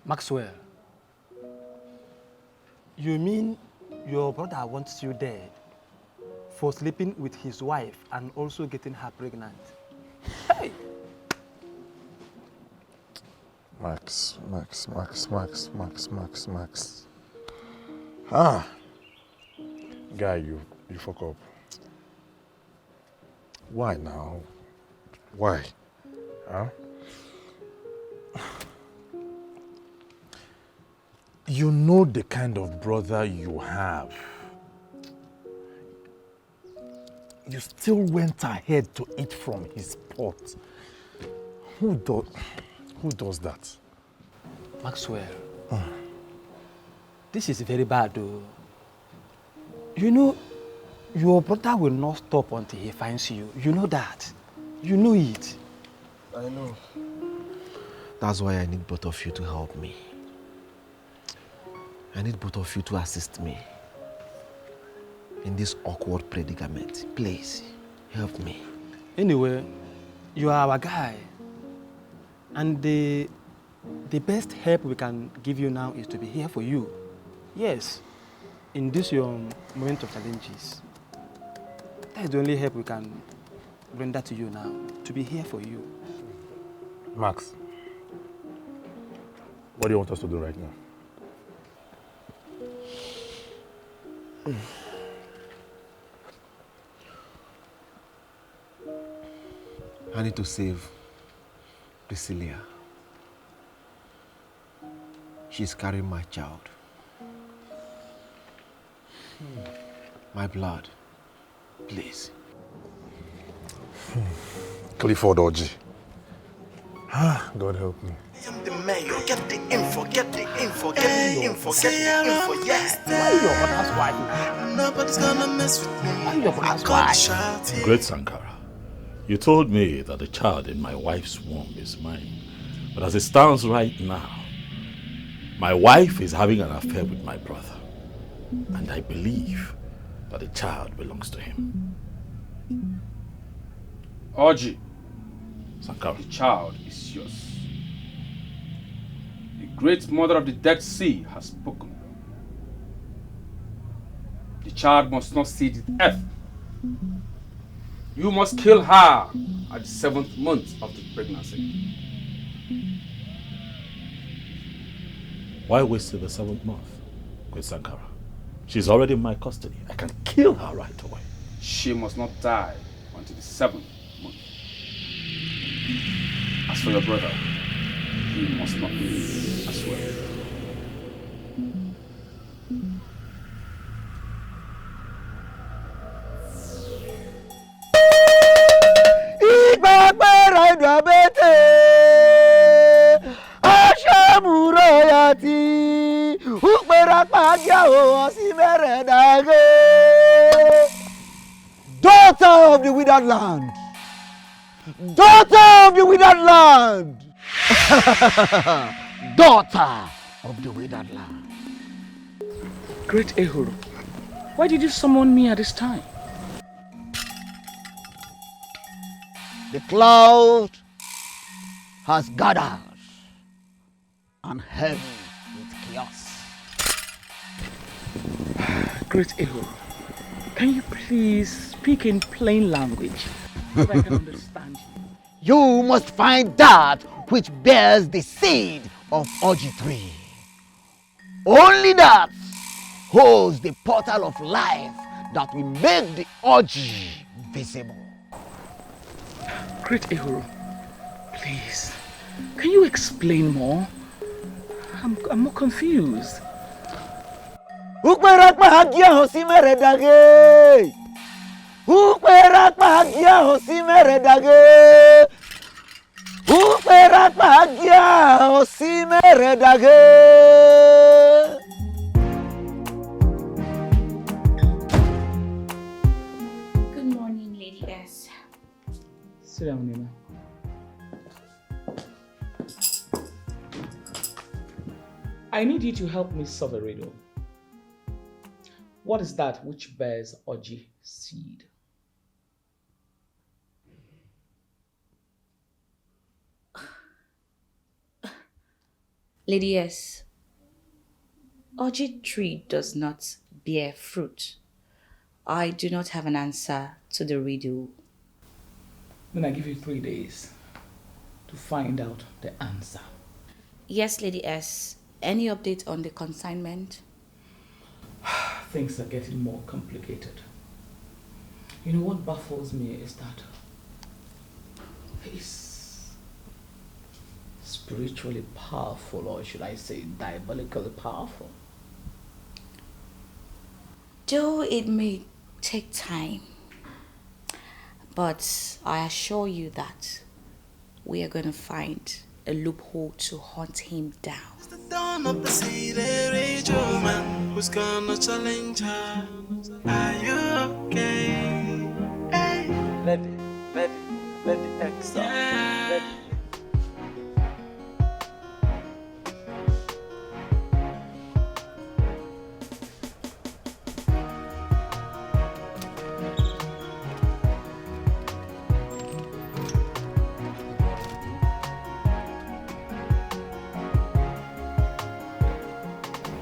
Maxwell, you mean your brother wants you dead for sleeping with his wife and also getting her pregnant? Hey! Max. Guy, you fuck up. Why now? Why? Huh? You know the kind of brother you have. You still went ahead to eat from his pot. Who does that? Maxwell, this is very bad though. You know, your brother will not stop until he finds you. You know that. You know it. I know. That's why I need both of you to help me. I need both of you to assist me in this awkward predicament. Please, help me. Anyway, you are our guy. And the best help we can give you now is to be here for you. Yes, in this your moment of challenges. That is the only help we can render to you now, to be here for you. Max, what do you want us to do right now? I need to save Priscilla. She's carrying my child. My blood. Please. Clifford Orji. God help me. I'm the mayor. Get the info, get the info, get the info, get the info, yeah. Why your brother's wife? Nobody's gonna mess with me. Why your brother's wife? Great Sankara, you told me that the child in my wife's womb is mine. But as it stands right now, my wife is having an affair with my brother. And I believe that the child belongs to him. Orji, Sankara, the child is yours. The great mother of the Dead Sea has spoken. The child must not see the earth. You must kill her at the 7th month of the pregnancy. why waste the 7th month, Great Sankara? She's already in my custody. I can kill her right away. She must not die until the 7th month. As for your brother, he must not live as well. Daughter of the withered land! Daughter of the withered land! Daughter of the withered land. Great Ehuru, why did you summon me at this time? The cloud has gathered and heavy with chaos. Great Ehuru, can you please speak in plain language so that I can understand you? You must find that which bears the seed of Orji tree. Only that holds the portal of life that will make the Orji visible. Great Ehuru, please, can you explain more? I'm more confused. Good morning, Lady S. Sit down, Nina. I need you to help me solve a riddle. What is that which bears Orji seed? Lady S, Orji tree does not bear fruit. I do not have an answer to the riddle. Then I give you 3 days to find out the answer. Yes, Lady S. Any update on the consignment? things are getting more complicated. You know what baffles me is that he's spiritually powerful, or should I say diabolically powerful. Though it may take time, but I assure you that we are going to find a loophole to hunt him down. Dawn of the city, Rachel man, who's gonna challenge her? Are you okay? Hey. Let the X out. Let it.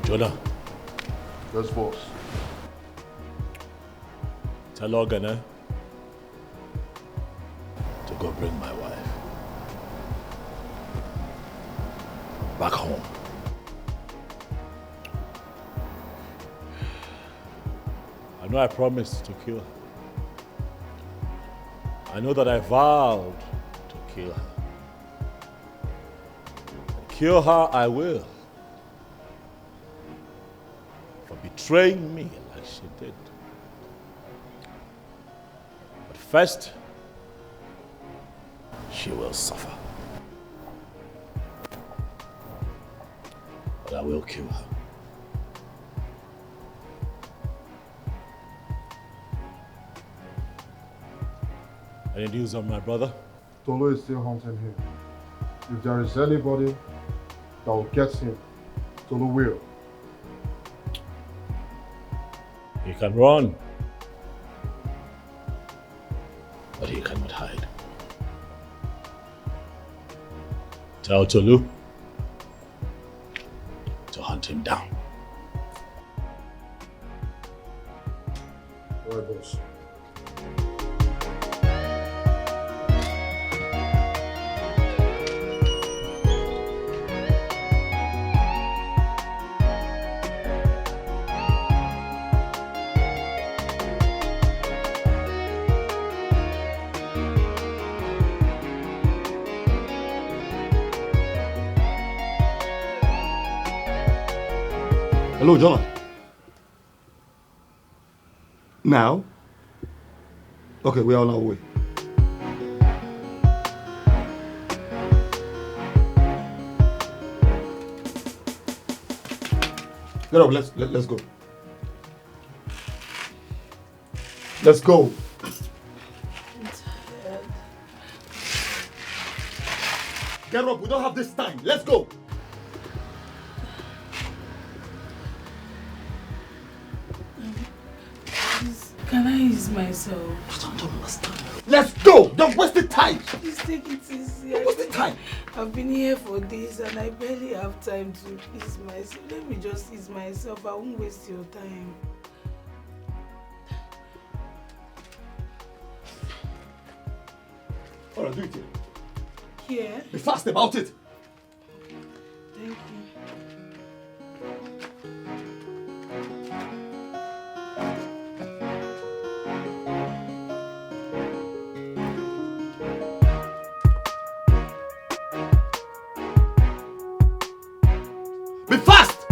Jonah. Yes, boss. Tell Organa to go bring my wife back home. I know I promised to kill her. I know that I vowed to kill her. And kill her I will. For betraying me like she did. But first, she will suffer. But I will kill her. Any news on my brother? Tolo is still hunting him. If there is anybody that will get him, Tolo will. He can run, but he cannot hide. Tell Tolu to hunt him down. All right, boss. Hello, John. Now? Okay, we are on our way. Get up, let's go. Let's go. Get up, we don't have this time. Let's go. Can I ease myself? I don't understand. Let's go! Don't waste the time! Please take it easy. Don't waste the time! I've been here for days and I barely have time to ease myself. Let me just ease myself. I won't waste your time. Alright, do it here. Here? Be fast about it! Thank you. Be fast!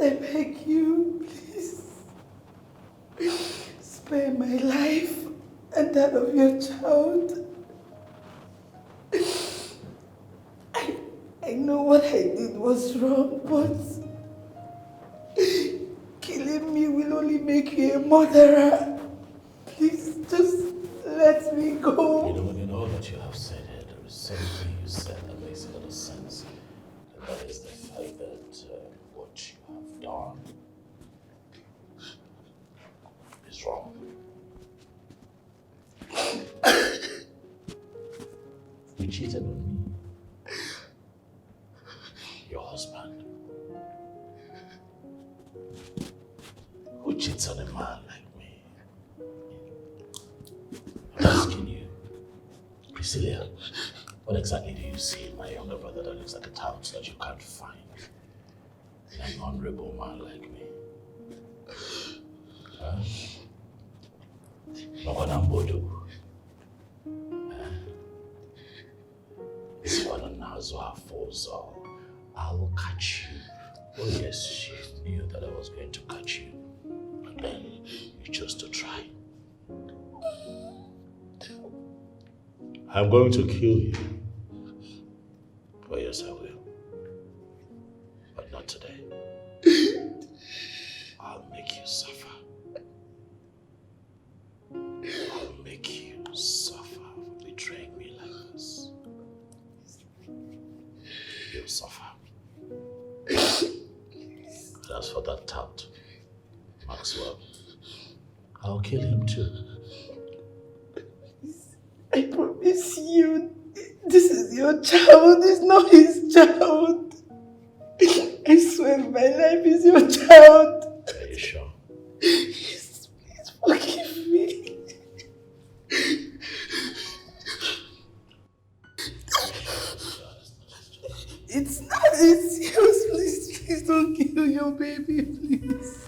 I beg you, please. my life and that of your child. I know what I did was wrong, but killing me will only make you a murderer. Please, just let me go. You know that you have said it. There is something you said that makes a lot of sense. And that is the fact that what you have done is wrong. You cheated on me. Your husband. Who cheats on a man like me? I'm asking you, Priscilla, what exactly do you see in my younger brother that looks like a tout that you can't find in an honorable man like me? Huh? Makonambodo. This father Nazwa Fozo. I will catch you. Oh yes, she knew that I was going to catch you. But then you chose to try. I'm going to kill you. Oh yes, I will. But not today. I'll make you suffer. I'll make you suffer for betraying me like this. You'll suffer. And as for that tout, Maxwell, I'll kill him too. I promise you, this is your child, it's not his child. I swear my life is your child. Are you sure? Yes, please forgive me. It's not, it's yours, please don't kill your baby, please.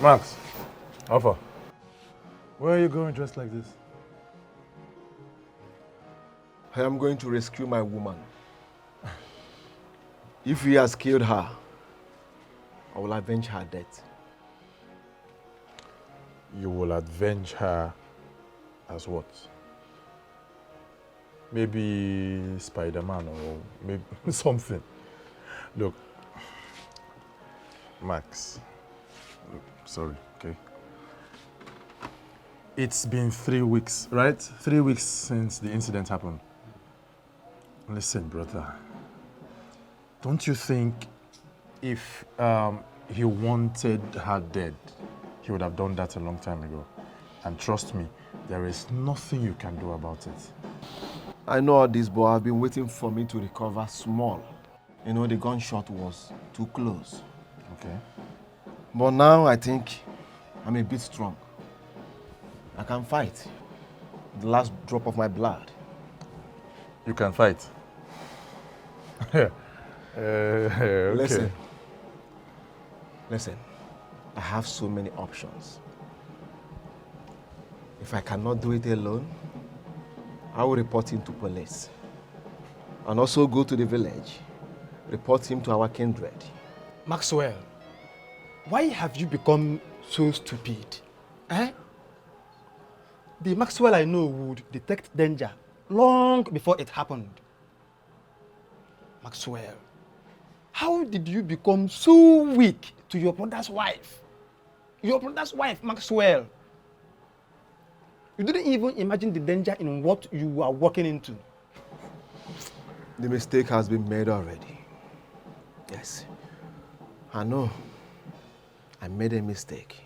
Max, Alpha, where are you going dressed like this? I am going to rescue my woman. If he has killed her, I will avenge her death. You will avenge her as what? Maybe Spider-Man or maybe something. Look, Max, sorry, okay? It's been 3 weeks, right? 3 weeks since the incident happened. Listen, brother, don't you think if he wanted her dead, he would have done that a long time ago? And trust me, there is nothing you can do about it. I know all this, but I've been waiting for me to recover small. You know, the gunshot was too close. Okay. But now I think I'm a bit strong. I can fight. The last drop of my blood. You can fight? Okay. Listen, I have so many options. If I cannot do it alone, I will report him to police. And also go to the village, report him to our kindred. Maxwell, why have you become so stupid? Eh? The Maxwell I know would detect danger long before it happened. Maxwell, how did you become so weak to your brother's wife? Your brother's wife, Maxwell. You didn't even imagine the danger in what you are walking into. The mistake has been made already. Yes, I know. I made a mistake.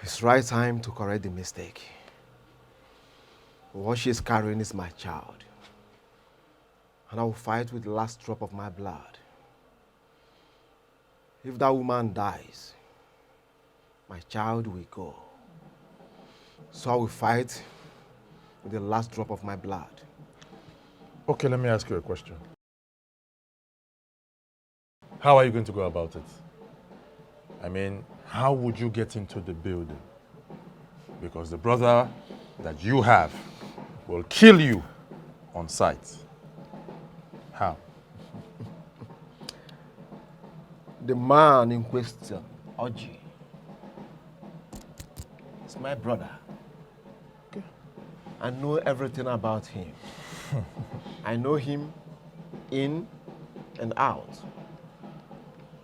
It's right time to correct the mistake. What she's carrying is my child. And I will fight with the last drop of my blood. If that woman dies, my child will go. So I will fight with the last drop of my blood. Okay, let me ask you a question. How are you going to go about it? I mean, how would you get into the building? Because the brother that you have will kill you on sight. How? The man in question, Oji, is my brother. Okay. I know everything about him. I know him in and out.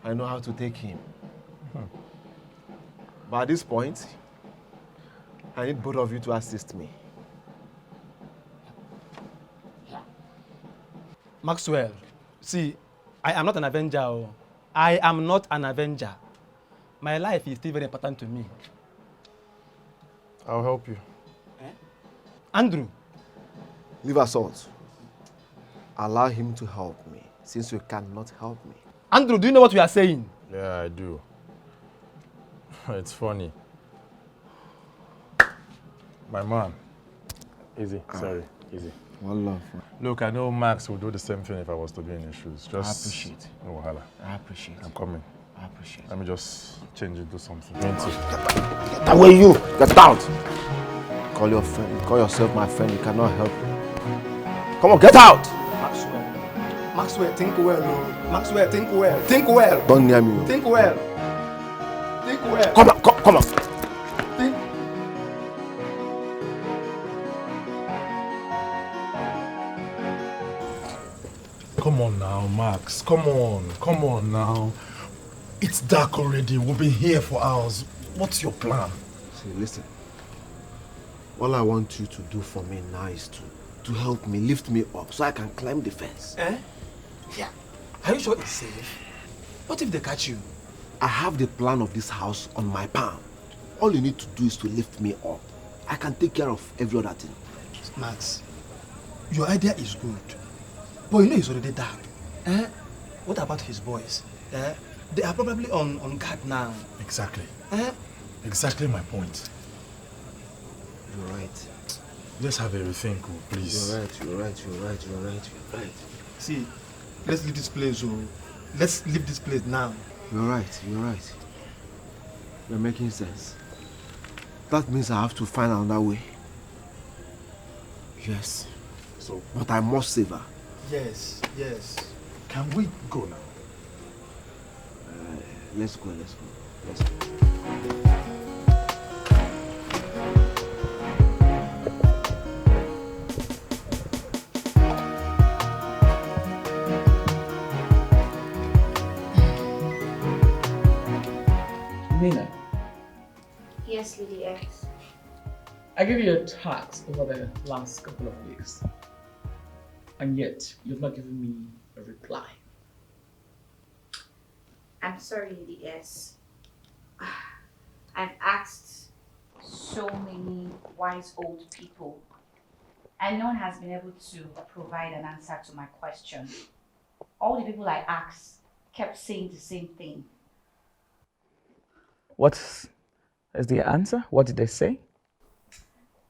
I know how to take him. But at this point, I need both of you to assist me. Maxwell, see, I am not an avenger. Oh. I am not an avenger. My life is still very important to me. I'll help you. Andrew. Leave assault. Allow him to help me, since you cannot help me. Andrew, do you know what we are saying? Yeah, I do. It's funny. My man. Easy, sorry, easy. One love. Look, I know Max would do the same thing if I was to be in his shoes. Just I appreciate. No wahala. I appreciate. I'm coming. I appreciate. Let me just change into something. Get away, you! Get out! Call your friend. Call yourself my friend. You cannot help me. Come on, get out! Maxwell, think well. Maxwell, think well. Think well. Don't near me. Think well. Think well. Come on, come on. Think. Come on now, Max. Come on now. It's dark already. We've been here for hours. What's your plan? See, listen. All I want you to do for me now is to help me, lift me up so I can climb the fence. Eh? Yeah. Are you sure it's safe? What if they catch you? I have the plan of this house on my palm. All you need to do is to lift me up. I can take care of every other thing. Max, your idea is good. But you know it's already dark. Eh? What about his boys? Eh? They are probably on guard now. Exactly. Eh? Exactly my point. You're right. Let's have a rethink, please. You're right. See, let's leave this place. Let's leave this place now. You're right. You're making sense. That means I have to find another way. Yes. So, but I must save her. Yes. Can we go now? Let's go. Nina. Yes, Lady X. I gave you a task over the last couple of weeks, and yet you've not given me a reply. I'm sorry, Lady S. I've asked so many wise old people, and no one has been able to provide an answer to my question. All the people I asked kept saying the same thing. What is the answer? What did they say?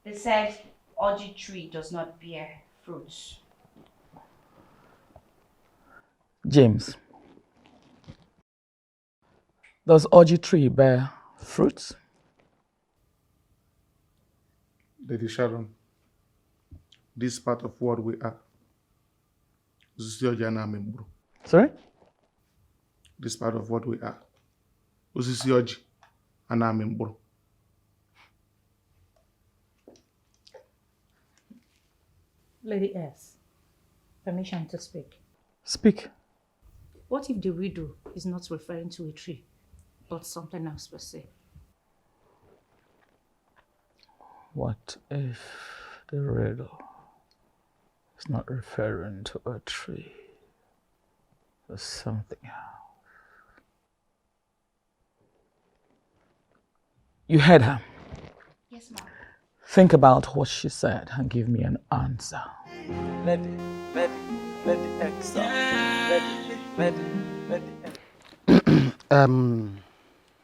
They said orgy tree does not bear fruits. James, does orgy tree bear fruits? Lady Sharon, this part of what we are. Sorry? This part of what we are. Osisi Anamimbro. Lady S, permission to speak. Speak. What if the widow is not referring to a tree, but something else per se? What if the riddle is not referring to a tree, but something else? You heard her. Yes, ma'am. Think about what she said and give me an answer. Let the X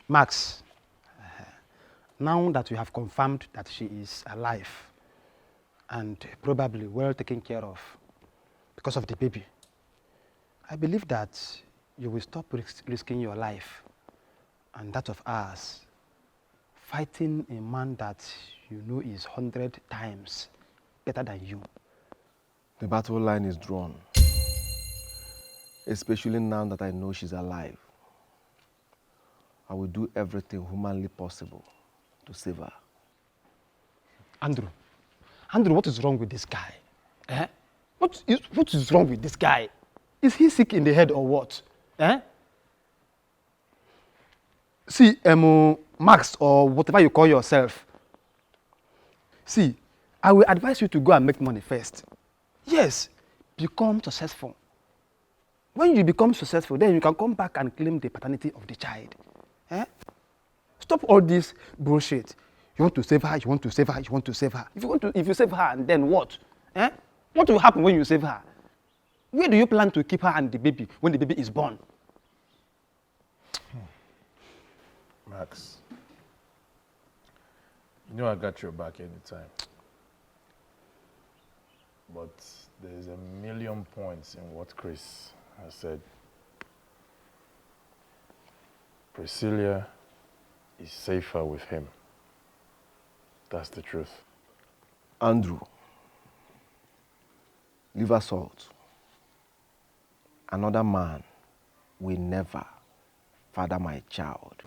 Max, now that we have confirmed that she is alive and probably well taken care of because of the baby, I believe that you will stop risking your life and that of ours, fighting a man that you know is 100 times better than you. The battle line is drawn, especially now that I know she's alive. I will do everything humanly possible to save her. Andrew, what is wrong with this guy? Eh? What is wrong with this guy? Is he sick in the head or what? Eh? See, Max, or whatever you call yourself. See, I will advise you to go and make money first. Yes, become successful. When you become successful, then you can come back and claim the paternity of the child. Eh? Stop all this bullshit. You want to save her, you want to save her, you want to save her. If you save her, then what? Eh? What will happen when you save her? Where do you plan to keep her and the baby when the baby is born? Max, you know I got your back anytime. But there's a million points in what Chris has said. Priscilla is safer with him. That's the truth. Andrew, leave us out. Another man will never father my child.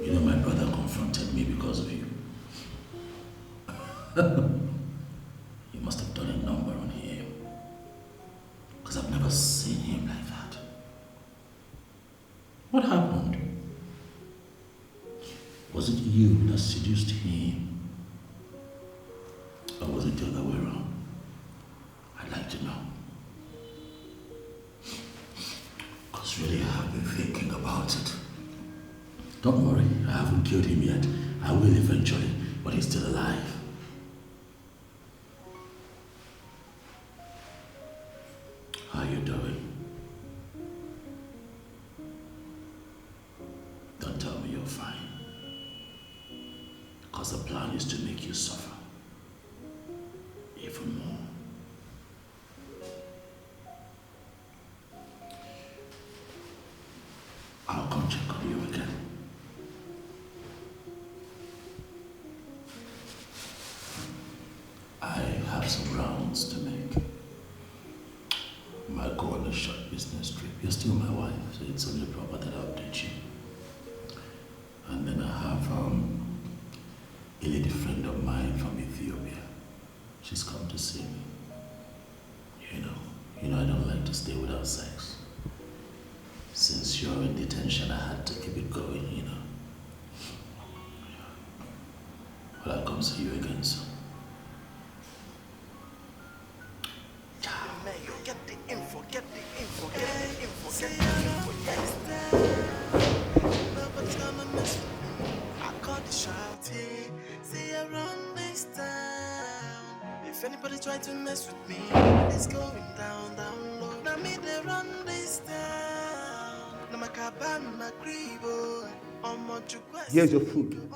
You know, my brother confronted me because of you. You must have done a number on him. Because I've never seen him like that. What happened? Was it you that seduced him? Or was it the other way around? I'd like to know. Because really I have been thinking about it. Don't worry, I haven't killed him yet. I will eventually, but he's still alive. How are you doing? Don't tell me you're fine. Because the plan is to make you suffer. Even more. I'll come check on you again. I have some rounds to make. Might go on a short business trip. You're still my wife, so it's only proper that I update you. And then I have a lady friend of mine from Ethiopia. She's come to see me. You know I don't like to stay without sex. Since you're in detention, I had to keep it going, you know. Well, I'll come see you again soon. If anybody try to mess with me, it's going down, down low. Now me they run this town. Now my cabin, my crib, Here's your food.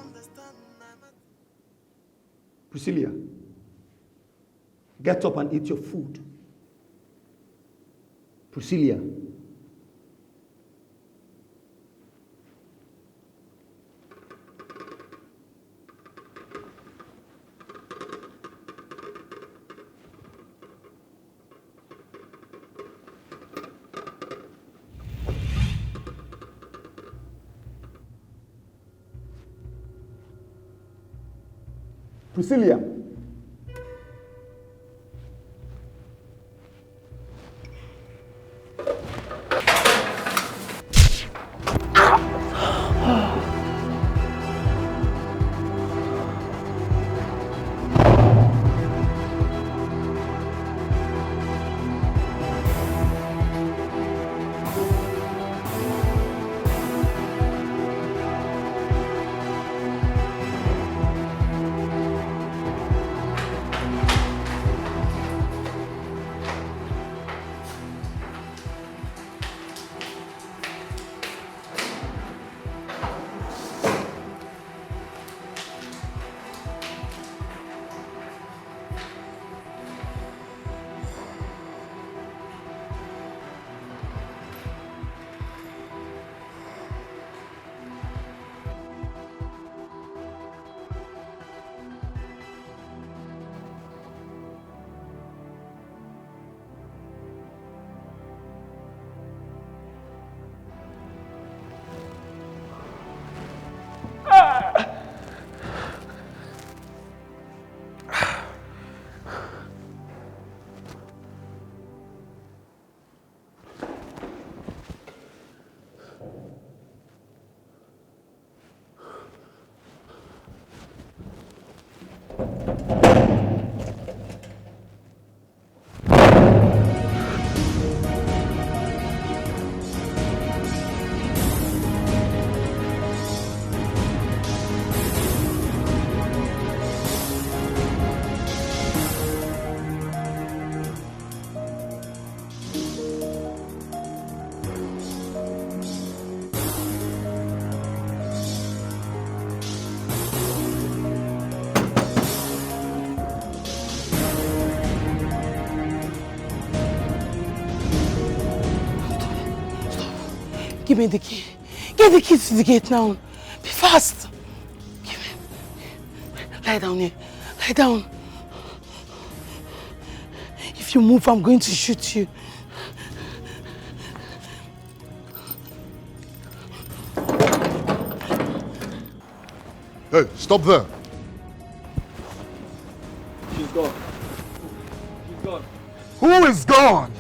Priscilla, get up and eat your food. Priscilla. Priscilla. Give me the key. Get the key to the gate now. Be fast. Give me. Lie down here. Lie down. If you move, I'm going to shoot you. Hey, stop there. She's gone. She's gone. Who is gone?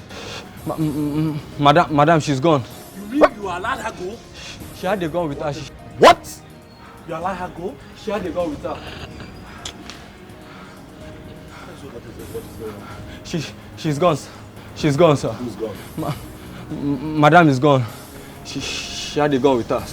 Madam, she's gone. You mean you allowed her go? She had the gun with her. What? You allowed her go? She had the gun with her. She's gone. She's gone, sir. Who's gone? Madam is gone. She had the gun with her.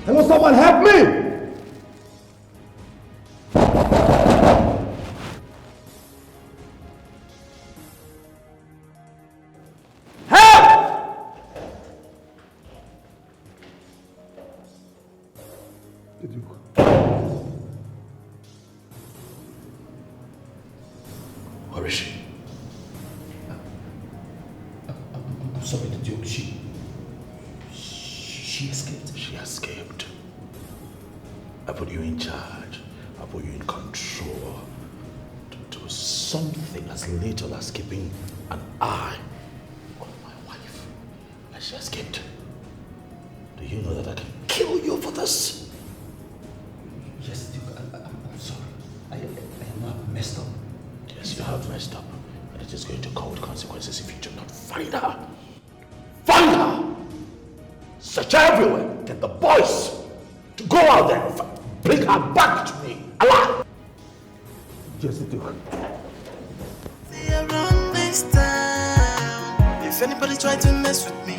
Hello, someone help me! Where is she? I'm sorry, the Duke. She escaped. She escaped. I put you in charge. I put you in control to do something as little as keeping an eye on my wife. And she escaped. Do you know that I can kill you for this? Yes, Duke, I'm sorry. I am messed up. Yes, you have messed up. And it is going to cause consequences if you do not find her. Find her! Search everywhere. Get the boys to go out there and bring her back to me alive. Yes, Duke. Around this town, if anybody try to mess with me,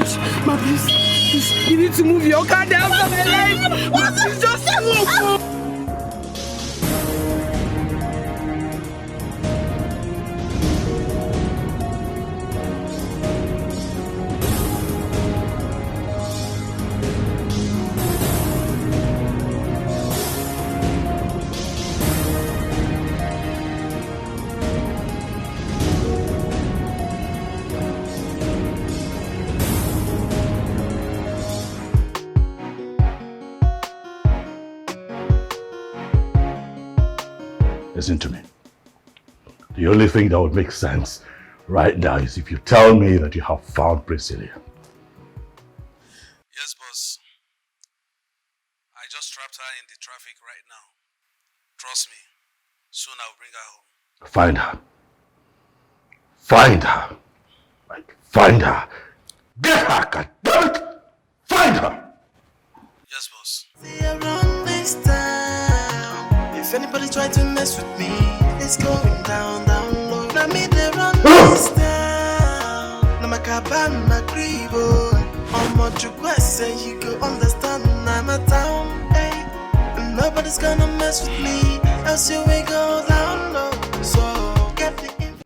gosh. Ma, please, you need to move your car down from my life. Ma, please, just move. Listen to me. The only thing that would make sense right now is if you tell me that you have found Priscilla. Yes, boss. I just trapped her in the traffic right now. Trust me, soon I'll bring her home. Find her. Find her. Like, find her. Get her, goddammit! Find her! Yes, boss. Around this town, if anybody try to mess with me, it's going down low. Now me they run this town. Now my cabin, my grivo. On what you say, you go understand. I'm a town, hey. And nobody's gonna mess with me, else you will go down low. So get the info.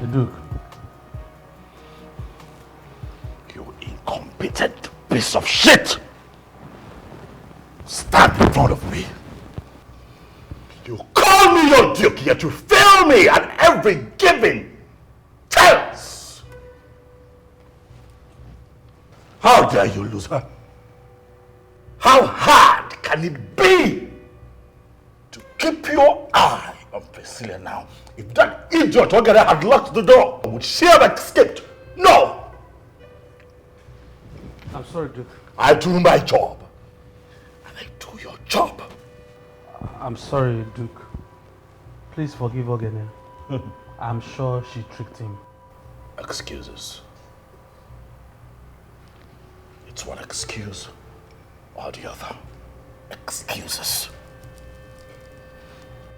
The Duke. You incompetent piece of shit! Stand in front of me. You call me your Duke, yet you fail me at every given chance! How dare you lose her? How hard can it be to keep your eye on Priscilla now? If that idiot Ogre had locked the door, would she have escaped? No! I'm sorry, Duke. I do my job. And I do your job. I'm sorry, Duke. Please forgive Ogene. I'm sure she tricked him. Excuses. It's one excuse or the other. Excuses.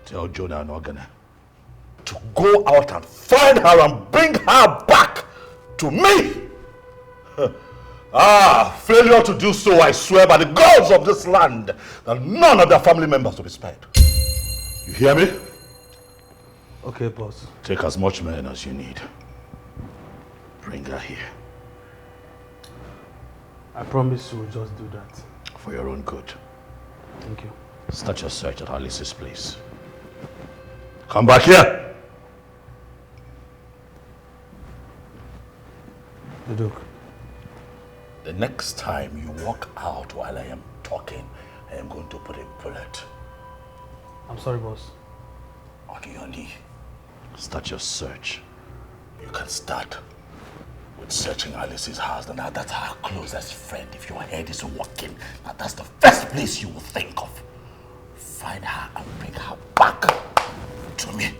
Tell Jonah and Ogene to go out and find her and bring her back to me. Failure to do so, I swear by the gods of this land that none of their family members will be spared. You hear me? Okay, boss. Take as much men as you need. Bring her here. I promise you will just do that. For your own good. Thank you. Start your search at Alice's place. Come back here! The Duke. The next time you walk out while I am talking, I am going to put a bullet. I'm sorry, boss. On your knee. Start your search. You can start with searching Alice's house. Now that's our closest friend. If your head is working, now that's the first place you will think of. Find her and bring her back to me.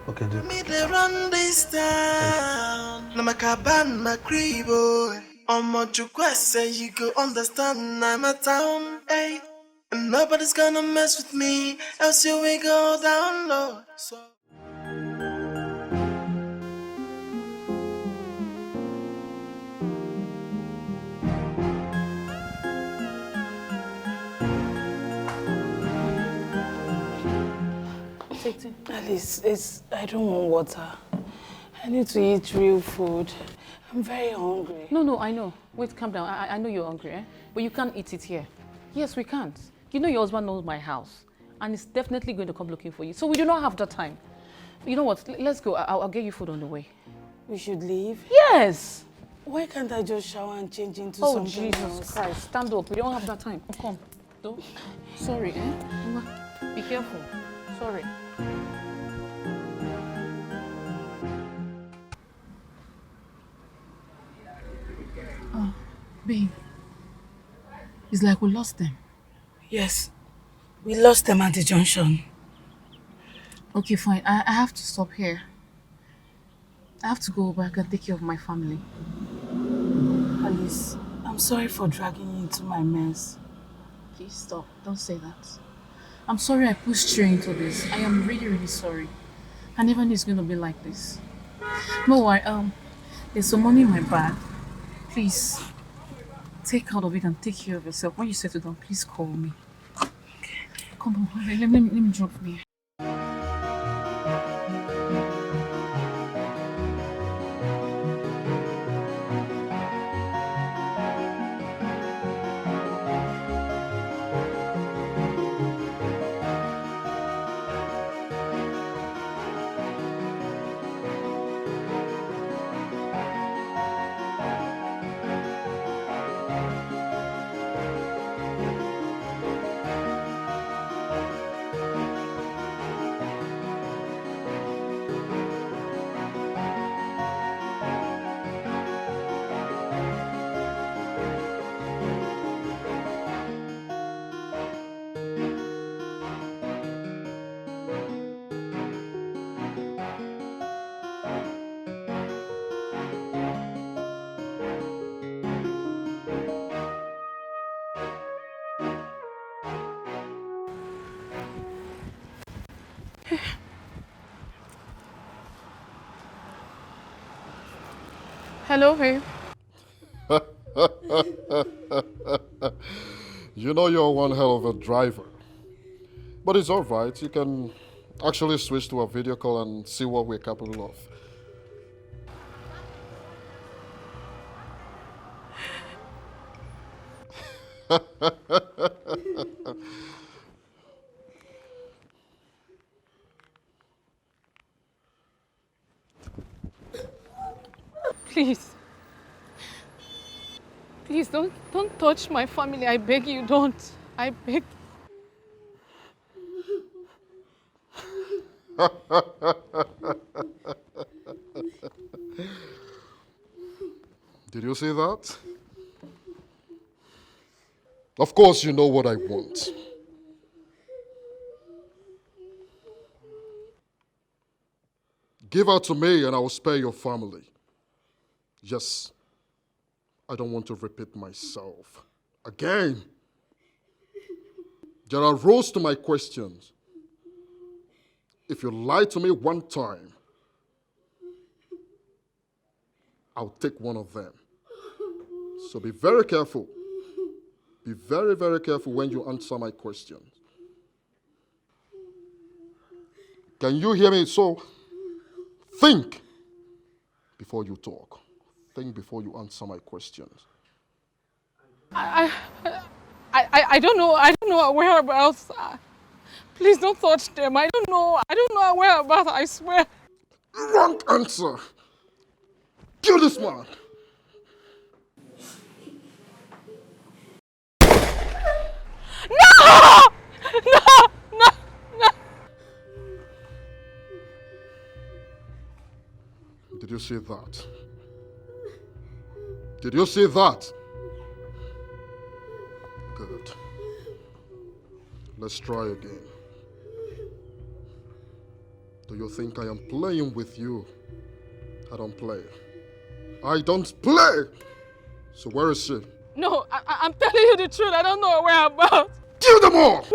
Okay, Duke. Me they run this town. Now my cabin, my grivo. On what you say, you go understand. I'm a town, hey. And nobody's gonna mess with me, else you will go down low. So Alice, I don't want water. I need to eat real food. I'm very hungry. No, I know. Wait, calm down. I know you're hungry, eh? But you can't eat it here. Yes, we can't. You know your husband knows my house. And he's definitely going to come looking for you. So we do not have the time. You know what? Let's go. I'll get you food on the way. We should leave? Yes! Why can't I just shower and change into Oh, something Jesus else? Christ. Stand up. We don't have that time. Oh, come. Don't. Sorry, eh? Be careful. Sorry. Oh, babe. It's like we lost them. Yes. We lost them at the junction. Okay, fine. I have to stop here. I have to go back and take care of my family. Alice, I'm sorry for dragging you into my mess. Please stop. Don't say that. I'm sorry I pushed you into this. I am really, really sorry. I never knew it's going to be like this. No, there's some money in my bag. Please, take out of it and take care of yourself. When you settle down, please call me. Okay. Come on, let me drop me. Hello, babe. You know you're one hell of a driver. But it's alright, you can actually switch to a video call and see what we're capable of. Please. Please don't touch my family. I beg you, don't. I beg. Did you see that? Of course you know what I want. Give her to me and I will spare your family. Yes, I don't want to repeat myself again. There are rules to my questions. If you lie to me one time, I'll take one of them. So be very careful. Be very, very careful when you answer my questions. Can you hear me? So think before you talk. Think before you answer my questions. I don't know. I don't know our whereabouts. Please don't touch them. I don't know our whereabouts. I swear. Wrong answer. Kill this man. No! No! Did you see that? Did you see that? Good. Let's try again. Do you think I am playing with you? I don't play. I don't play! So where is she? No, I'm telling you the truth. I don't know her whereabouts. Kill them all!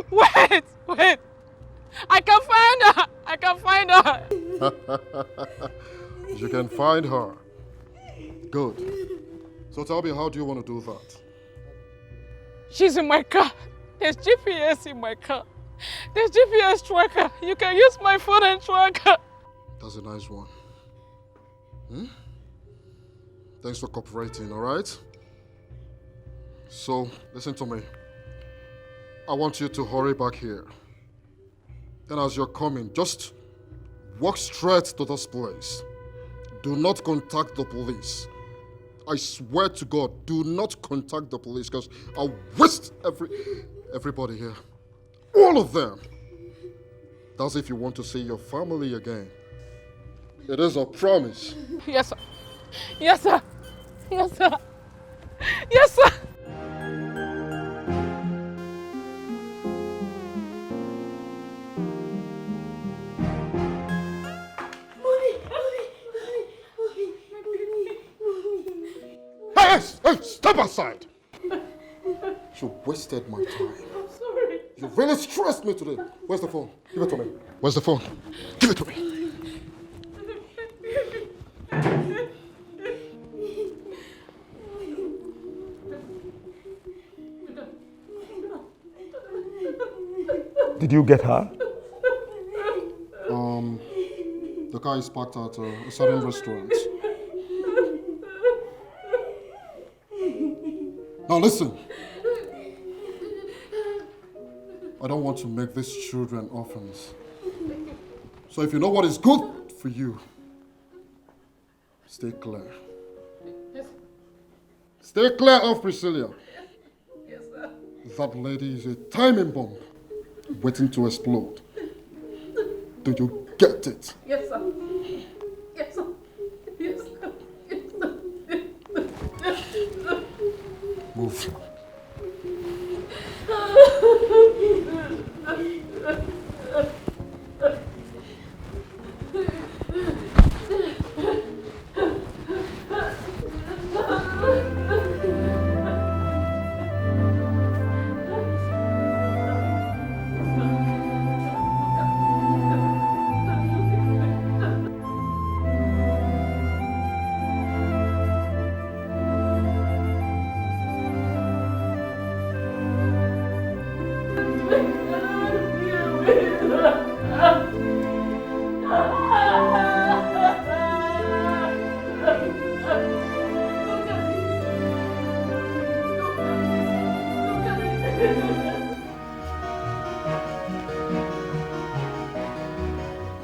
Wait! I can find her. I can find her. You can find her. Good. So tell me, how do you want to do that? She's in my car. There's GPS in my car. There's GPS tracker. You can use my phone and track her. That's a nice one. Thanks for cooperating, all right? So, listen to me. I want you to hurry back here. And as you're coming, just walk straight to this place. Do not contact the police. I swear to God, do not contact the police because I'll waste everybody here. All of them. That's if you want to see your family again. It is a promise. Yes, sir. Yes, sir. Yes, sir. Yes, sir. Hey, step aside! You wasted my time. I'm sorry. You really stressed me today. Where's the phone? Give it to me. Where's the phone? Give it to me. Did you get her? The car is parked at a certain restaurant. Now listen. I don't want to make these children orphans. So if you know what is good for you, stay clear. Stay clear of Priscilla. Yes, sir. That lady is a timing bomb waiting to explode. Do you get it? Yes, sir. Yes, sir. Yes, sir. Yes, sir. Move.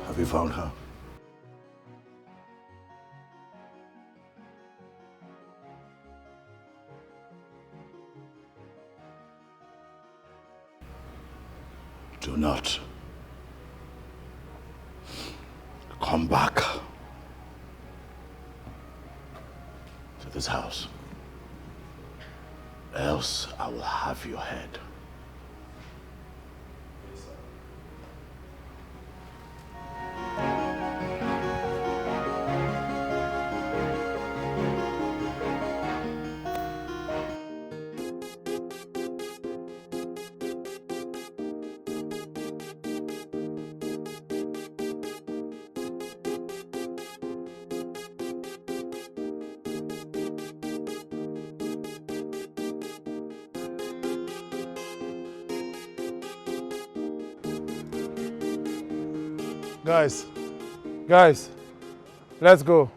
Have you found her? Do not come back to this house, else I will have your head. Guys, let's go.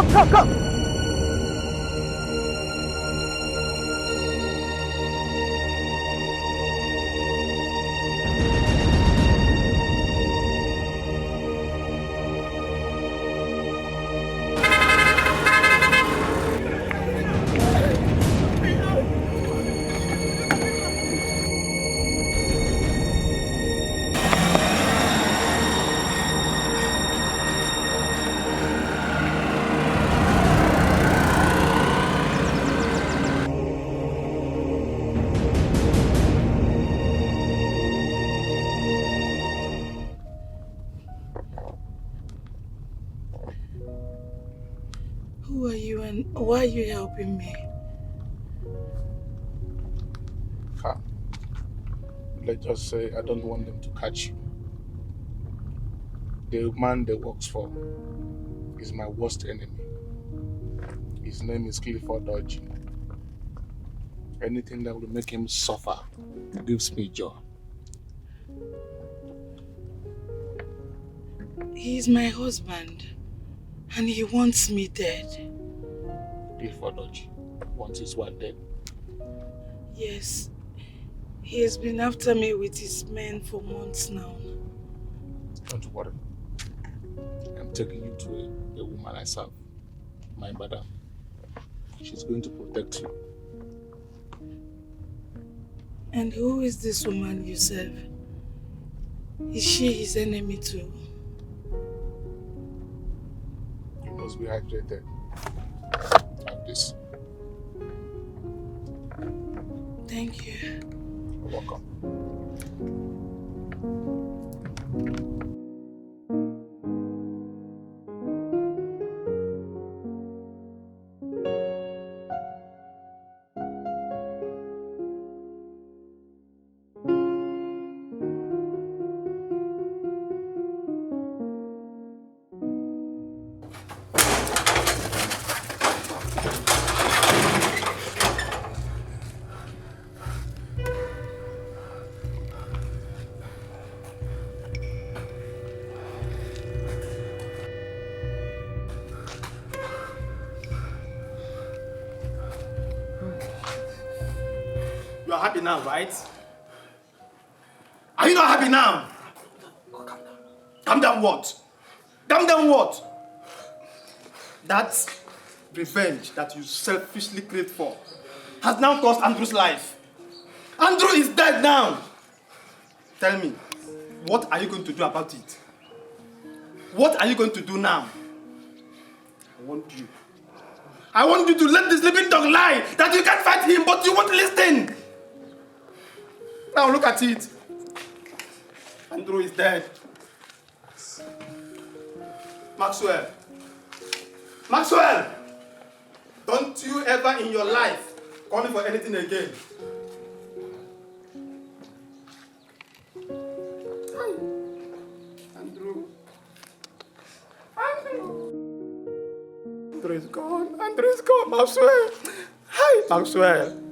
Come! Who are you and why are you helping me? Let's just say I don't want them to catch you. The man that works for is my worst enemy. His name is Clifford Dodgy. Anything that will make him suffer gives me joy. He's my husband, and he wants me dead. Clifford Dodgy wants his wife dead. Yes, he has been after me with his men for months now. Don't worry. I'm taking you to a woman I serve, my madam. She's going to protect you. And who is this woman you serve? Is she his enemy too? You must be hydrated. Like this. Thank you. You're welcome. You are happy now, right? Are you not happy now? Oh, calm down. Calm down what? Calm down what? That revenge that you selfishly prayed for has now cost Andrew's life. Andrew is dead now. Tell me, what are you going to do about it? What are you going to do now? I want you to let this living dog lie that you can't fight him, but you won't listen. Now look at it. Andrew is dead. Maxwell. Maxwell! Don't you ever in your life call me for anything again. Hi. Andrew. Andrew is gone. Andrew is gone. Maxwell. Hi, Maxwell.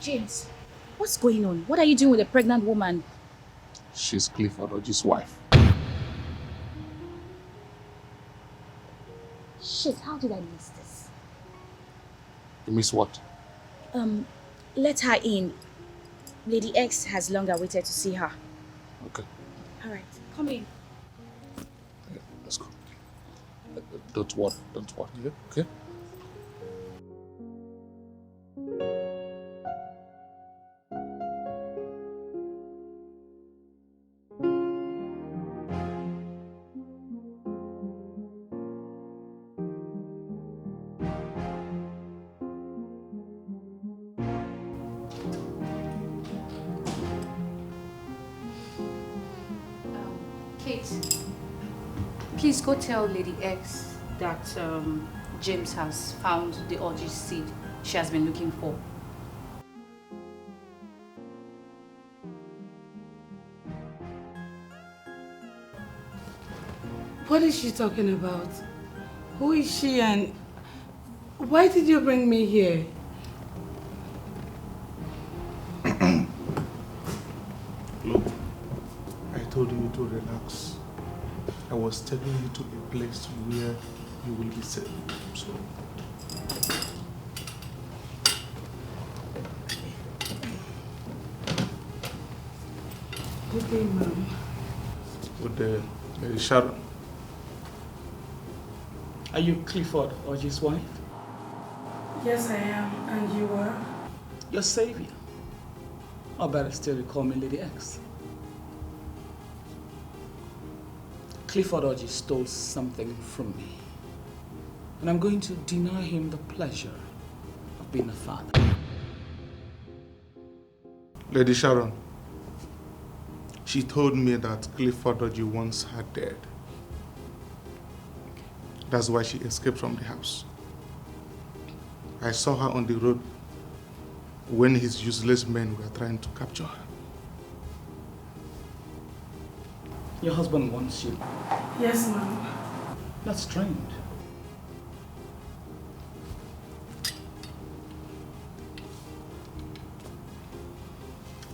James, what's going on? What are you doing with a pregnant woman? She's Clifford Dodgy's wife. Shit, how did I miss this? You miss what? Let her in. Lady X has long awaited to see her. Okay. All right, come in. Yeah, let's go. Don't worry, yeah? Okay? Kate, please go tell Lady X that James has found the orgy seed she has been looking for. What is she talking about? Who is she and why did you bring me here? told you to relax. I was taking you to a place where you will be safe. So. Good day, ma'am. Good day, Lady Sharon. Are you Clifford Orji's wife? Yes, I am. And you are? Your savior. Or better still, you call me Lady X. Clifford Orji stole something from me. And I'm going to deny him the pleasure of being a father. Lady Sharon, she told me that Clifford Orji wants her dead. That's why she escaped from the house. I saw her on the road when his useless men were trying to capture her. Your husband wants you. Yes, ma'am. That's strange.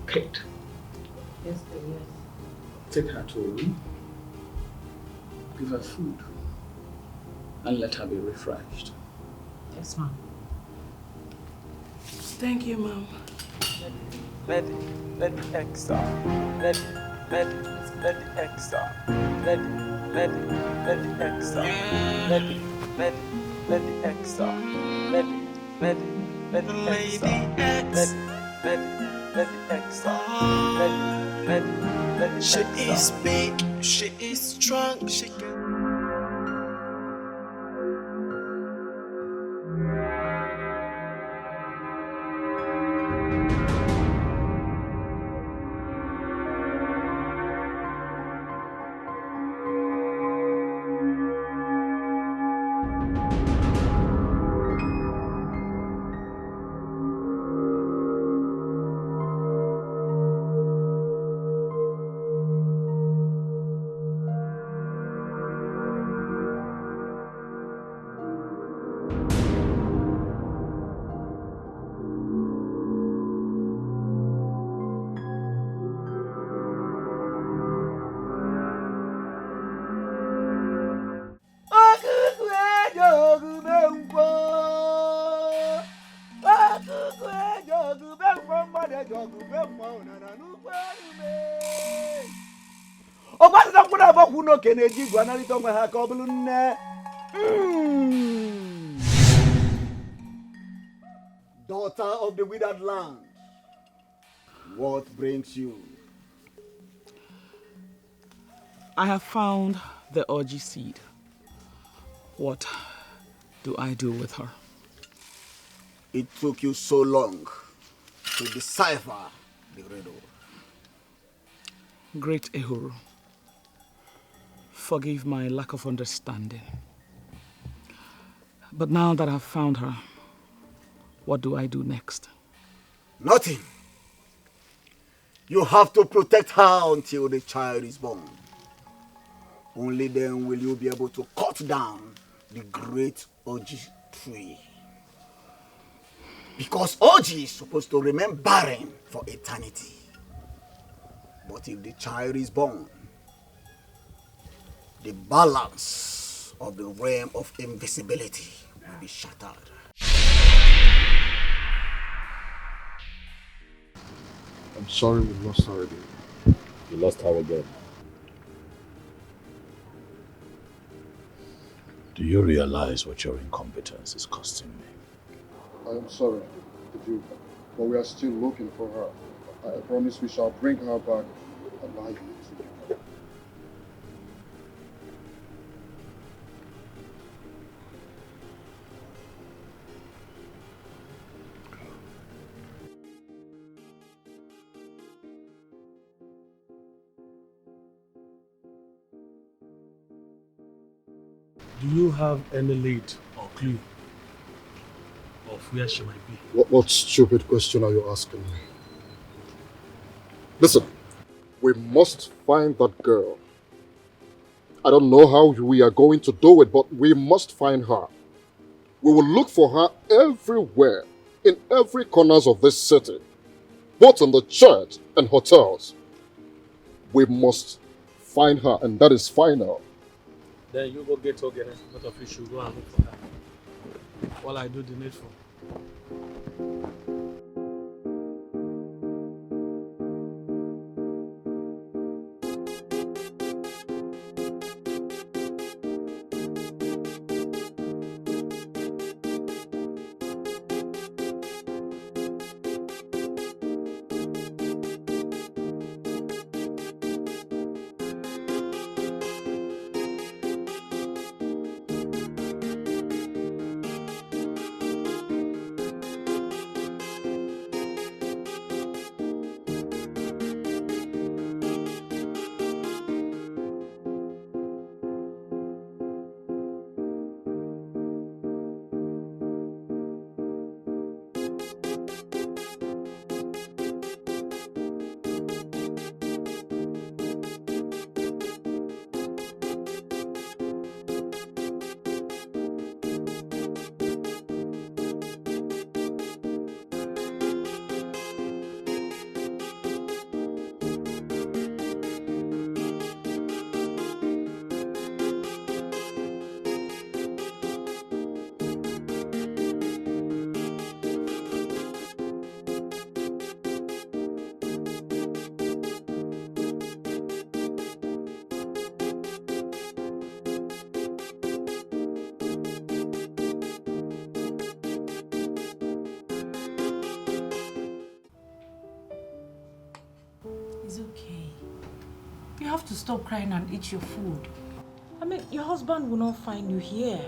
Kate. Yes, dear, yes. Take her to a room. Give her food. And let her be refreshed. Yes, ma'am. Thank you, ma'am. Let the X stop. Let the X stop. Let the X stop. Let the X stop. Let the X stop. Let the X stop. Let the X stop. She is big, she is strong, she can. Daughter of the withered land, what brings you? I have found the Orji seed. What do I do with her? It took you so long to decipher the riddle. Great Ehuru, forgive my lack of understanding. But now that I've found her, what do I do next? Nothing. You have to protect her until the child is born. Only then will you be able to cut down the great Orji tree. Because Orji is supposed to remain barren for eternity. But if the child is born, the balance of the realm of invisibility will be shattered. I'm sorry we lost her again. You lost her again. Do you realize what your incompetence is costing me? I am sorry, Duke, but we are still looking for her. I promise we shall bring her back alive. Do you have any lead or clue of where she might be? What stupid question are you asking me? Listen, we must find that girl. I don't know how we are going to do it, but we must find her. We will look for her everywhere, in every corners of this city, both in the church and hotels. We must find her, and that is final. Then you go get Ogene. Both of you should go and look for her. While I do the needful. It's okay. You have to stop crying and eat your food. I mean, your husband will not find you here.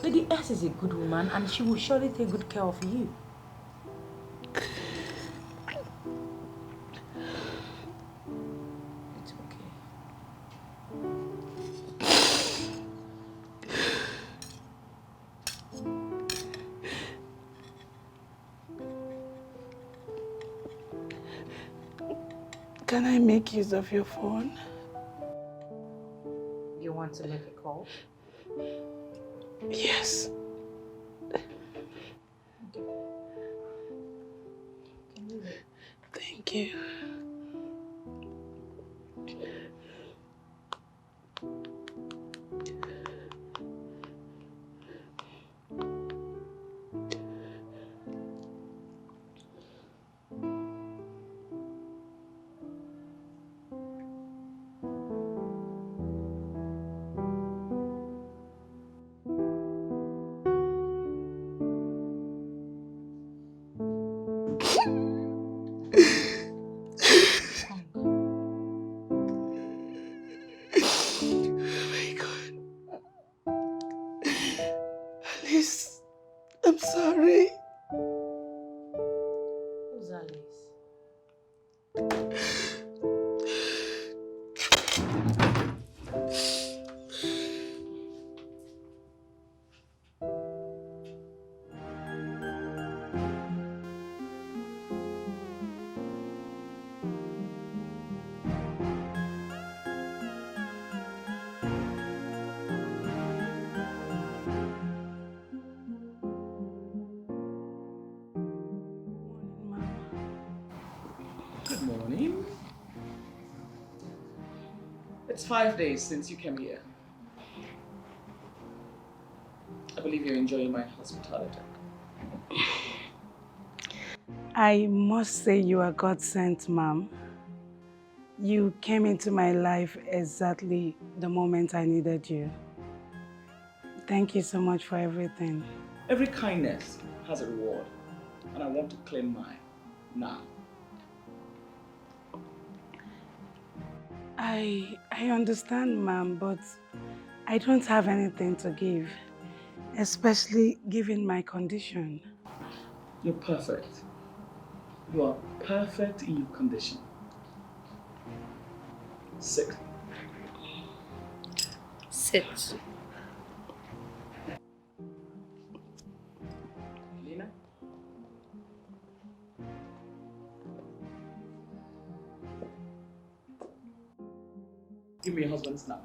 Lady S is a good woman and she will surely take good care of you. It's okay. Can I make use of your phone? You want to make a call? Yes. Thank you. I'm sorry. Who's Alice? Good morning. It's 5 days since you came here. I believe you're enjoying my hospitality. I must say you are God sent, Mom. You came into my life exactly the moment I needed you. Thank you so much for everything. Every kindness has a reward, and I want to claim mine now. I understand, Mom, but I don't have anything to give, especially given my condition. You're perfect. You are perfect in your condition. Sit. Sit. Lena? Give me your husband's number.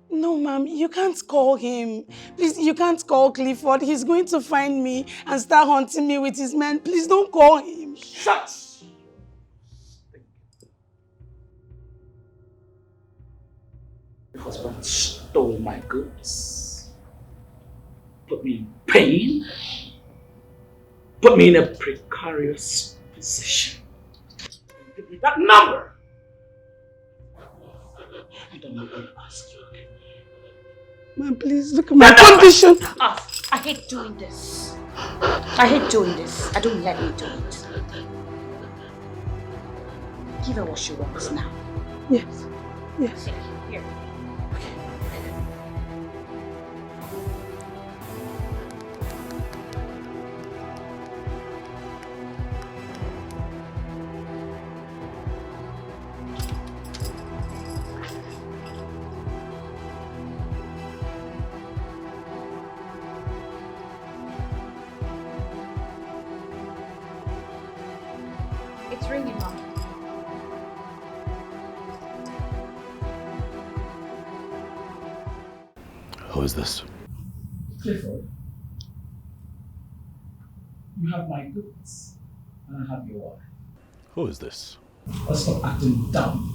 No, Mom, you can't call him. Please, you can't call Clifford. He's going to find me and start hunting me with his men. Please don't call him. Shut! Your husband stole my goods, put me in pain, put me in a precarious position. Give me that number. I don't know what to ask you. Man, please look at my condition. I hate doing this. I hate doing this. I don't let me do it. Give her what she wants now. Yes. Yes. Here. It's ringing, Mom. Who is this? Clifford, you have my goods, and I have your wife. Who is this? Stop acting dumb.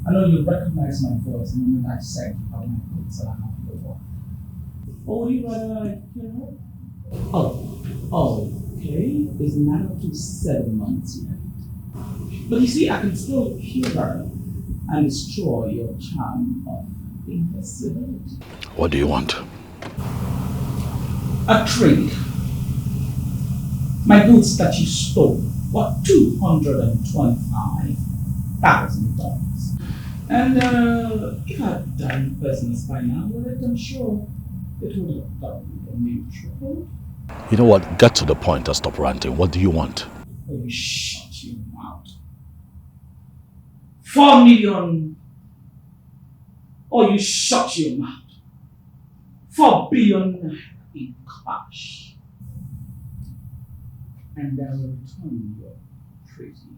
I know you recognize my voice the moment I said you have my goods and I have your wife. Or would you rather, okay, it's not up to 7 months yet. But you see, I can still kill her and destroy your charm of invisibility. What do you want? A trade. My goods that you stole were $225,000. And if I had done business by now, well, I'm sure it would have doubled or maybe tripled. You know what? Get to the point and stop ranting. What do you want? Oh, you shut your mouth. 4 million. Or you shut your mouth. 4 billion in cash. And I will return your pretty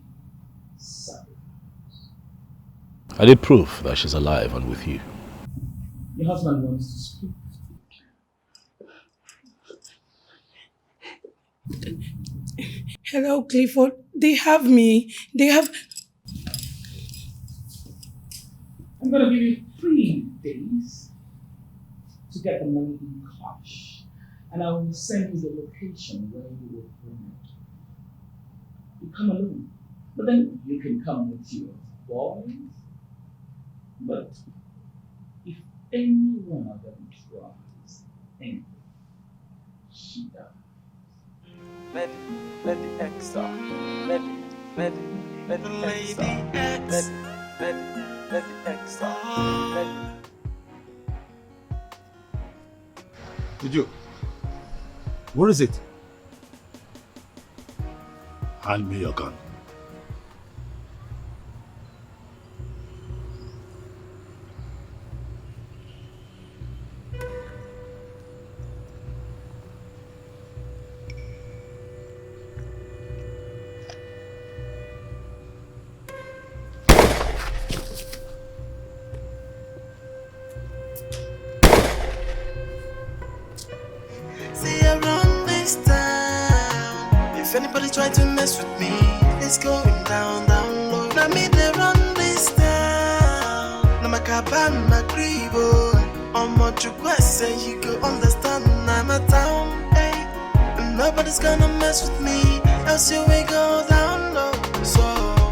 sacrifice. I did prove that she's alive and with you. Your husband wants to speak. Hello, Clifford. They have me. They have... I'm going to give you 3 days to get the money in cash. And I will send you the location where you will bring it. You come alone. But then you can come with your boys. But if any one of them tries anything, she dies. Let the X out. Let the X out. Let the X out. Did you? Where is it? Hand me your gun. See around this town. If anybody try to mess with me, it's going down, down low. Now me they run this town. Now my cabin, my gribo. On what you say, you go understand. I'm a town, hey. And nobody's gonna mess with me, else you will go down low. So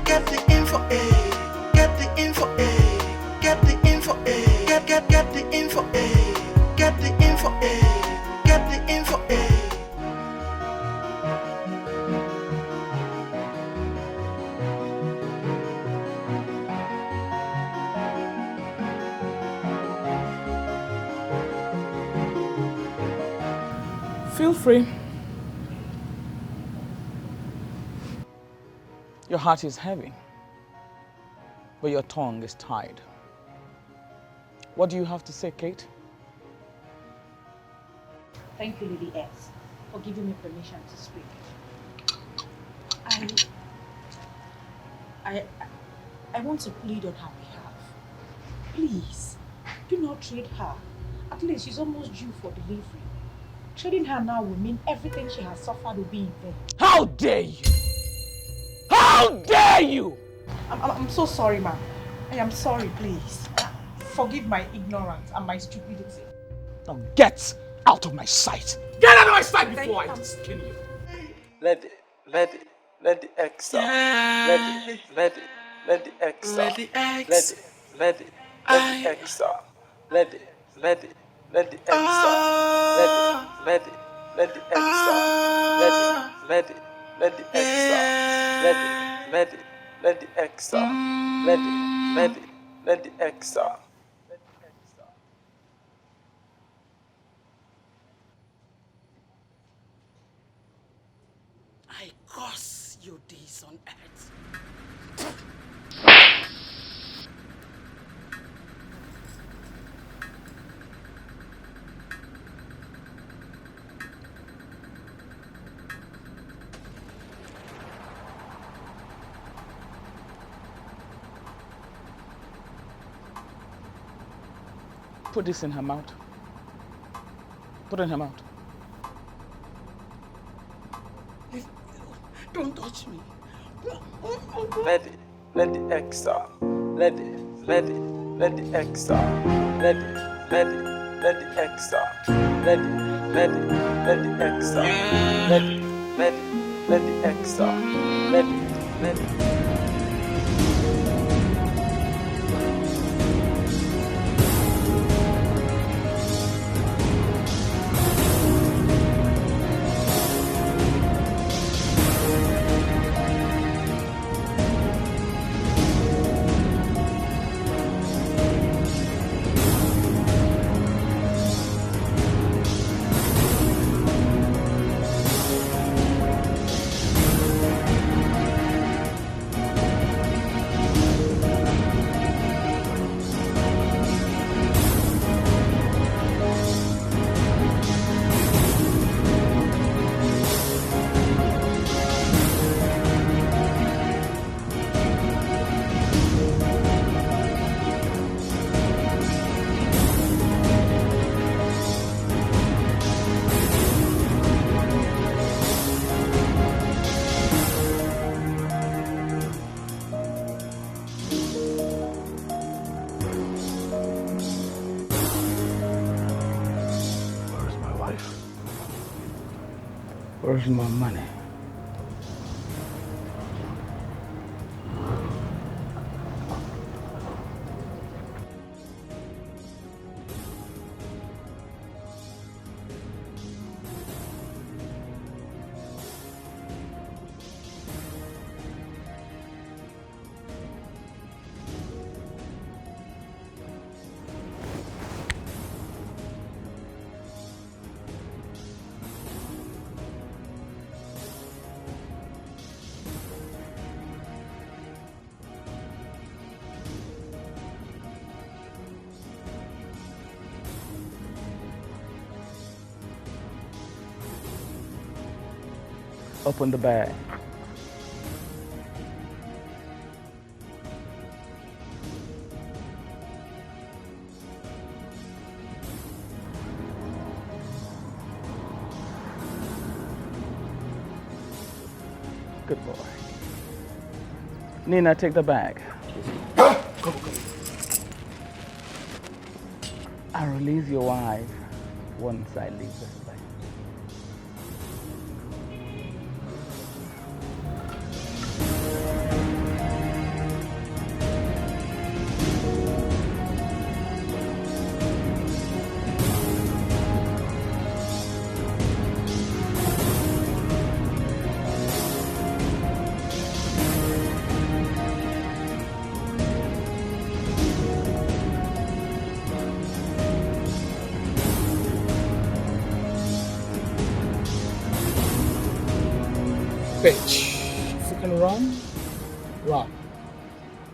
get the info, eh? Get the info, eh? Get the info, eh? Get the info, eh? Get the info, eh? Get the info, eh? Feel free. Your heart is heavy, but your tongue is tied. What do you have to say, Kate? Thank you, Lady X, for giving me permission to speak. I want to plead on her behalf. Please, do not trade her. At least she's almost due for delivery. Trading her now will mean everything she has suffered will be in vain. How dare you? How dare you? I'm so sorry, ma'am. I am sorry, please. forgive my ignorance and my stupidity. Now get out of my sight. Get out of my sight before I skin you. Let the X out. Let the X out. Let the X out. Let the X out. Let the X out. Let the X out. Let the X out. Let the X out. I curse your days on earth. Put this in her mouth. Put it in her mouth. Don't touch me. Let the X out. Let the X out. Let the X out. Let the X out. Let the X out. Let it. Where's my money? Open the bag. Good boy. Nina, take the bag. I'll release your wife once I leave this place. Bitch, if you can run, run.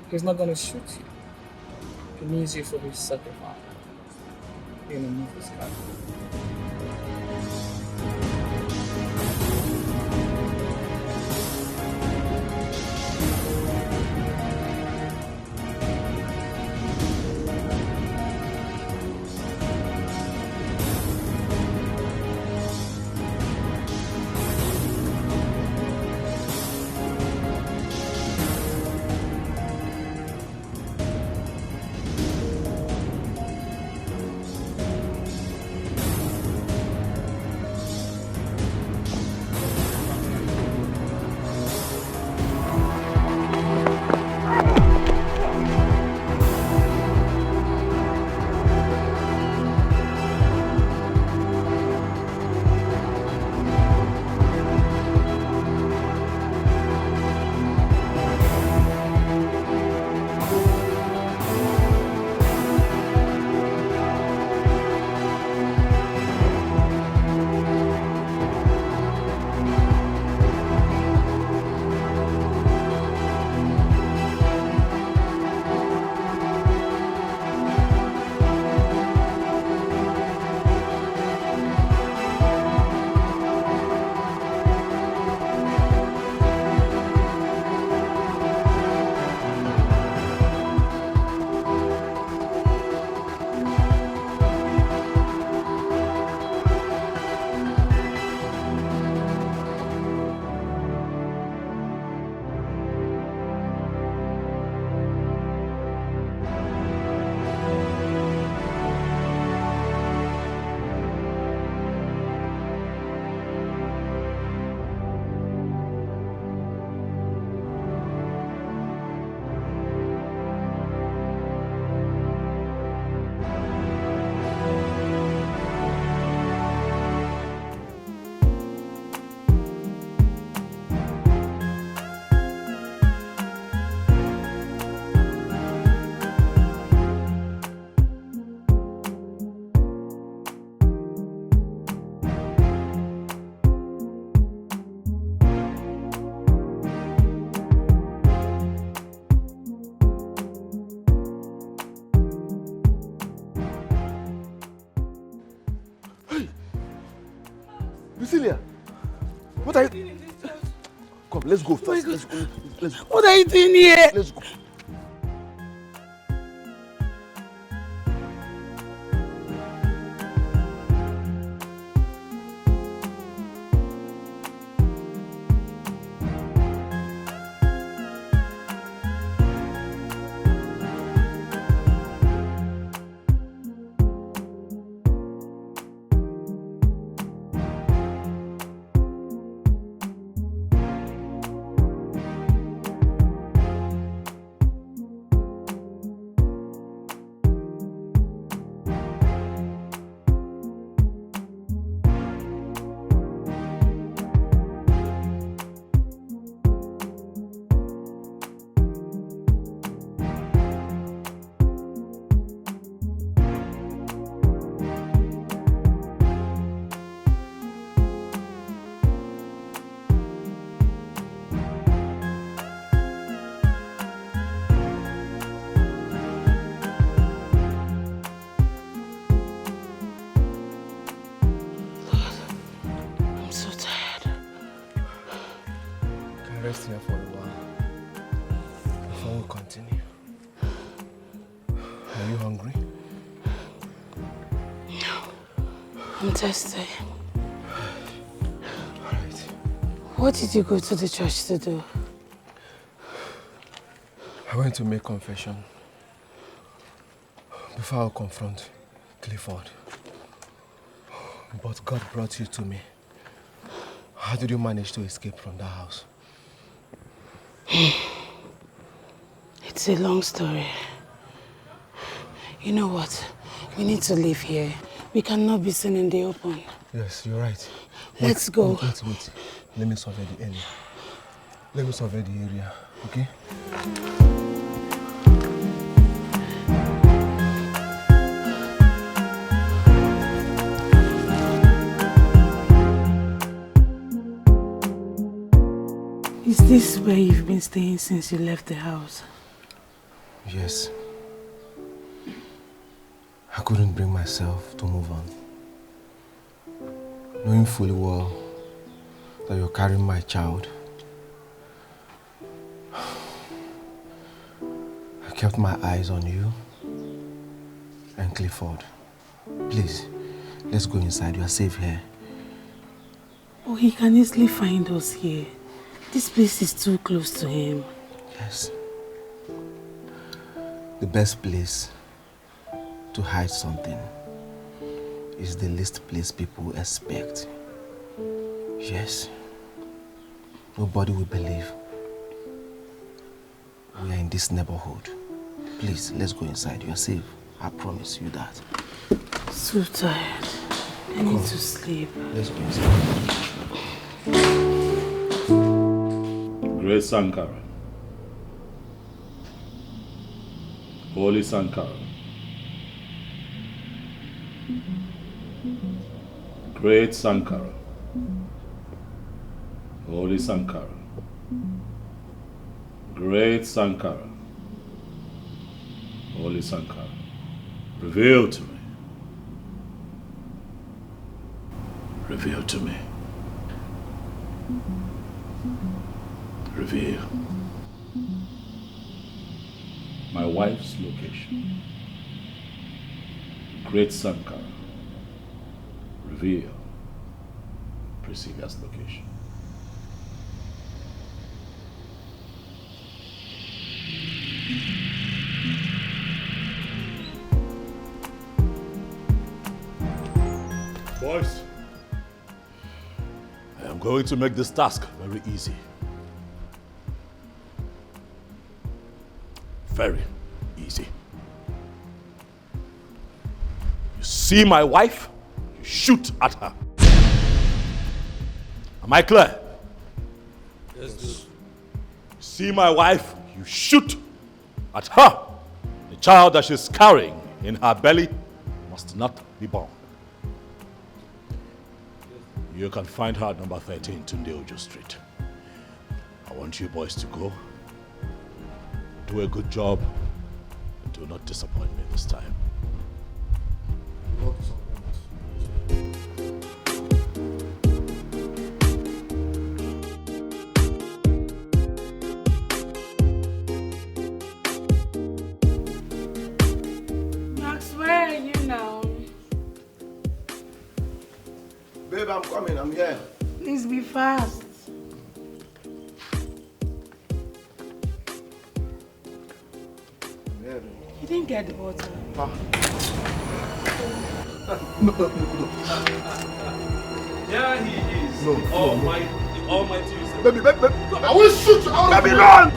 He's not gonna shoot you. He needs you for his sacrifice. You're gonna move this guy. Come, let's go first. Let's go. Let's go. What are you doing here? Let's go. Rest here for a while before we continue. Are you hungry? No. I'm thirsty. Alright. What did you go to the church to do? I went to make confession before I confront Clifford. But God brought you to me. How did you manage to escape from that house? It's a long story. You know what? We need to leave here. We cannot be seen in the open. Yes, you're right. Let's go. Wait. Let me survey the area. Let me survey the area, okay? Is this where you've been staying since you left the house? Yes. I couldn't bring myself to move on. Knowing fully well that you're carrying my child, I kept my eyes on you and Clifford. Please, let's go inside. You are safe here. Oh, he can easily find us here. This place is too close to him. Yes. The best place to hide something is the least place people expect. Yes. Nobody will believe we are in this neighborhood. Please, let's go inside. You are safe. I promise you that. So tired. I need to sleep. Let's go inside. Great Sankara. Holy Sankara. Great Sankara. Holy Sankara. Great Sankara. Holy Sankara. Reveal to me. Reveal to me. Reveal my wife's location. Great Sankara. Reveal Priscilla's location. Boys, I am going to make this task very easy. Very easy. You see my wife, you shoot at her. Am I clear? Yes, dude. You see my wife, you shoot at her. The child that she's carrying in her belly must not be born. You can find her at number 13, Tundeojo Street. I want you boys to go. Do a good job. Do not disappoint me this time. coming, I'm here. Please be fast. You didn't get the water. No. There he is. No, The Almighty is. Baby, I will shoot you out. Baby, run!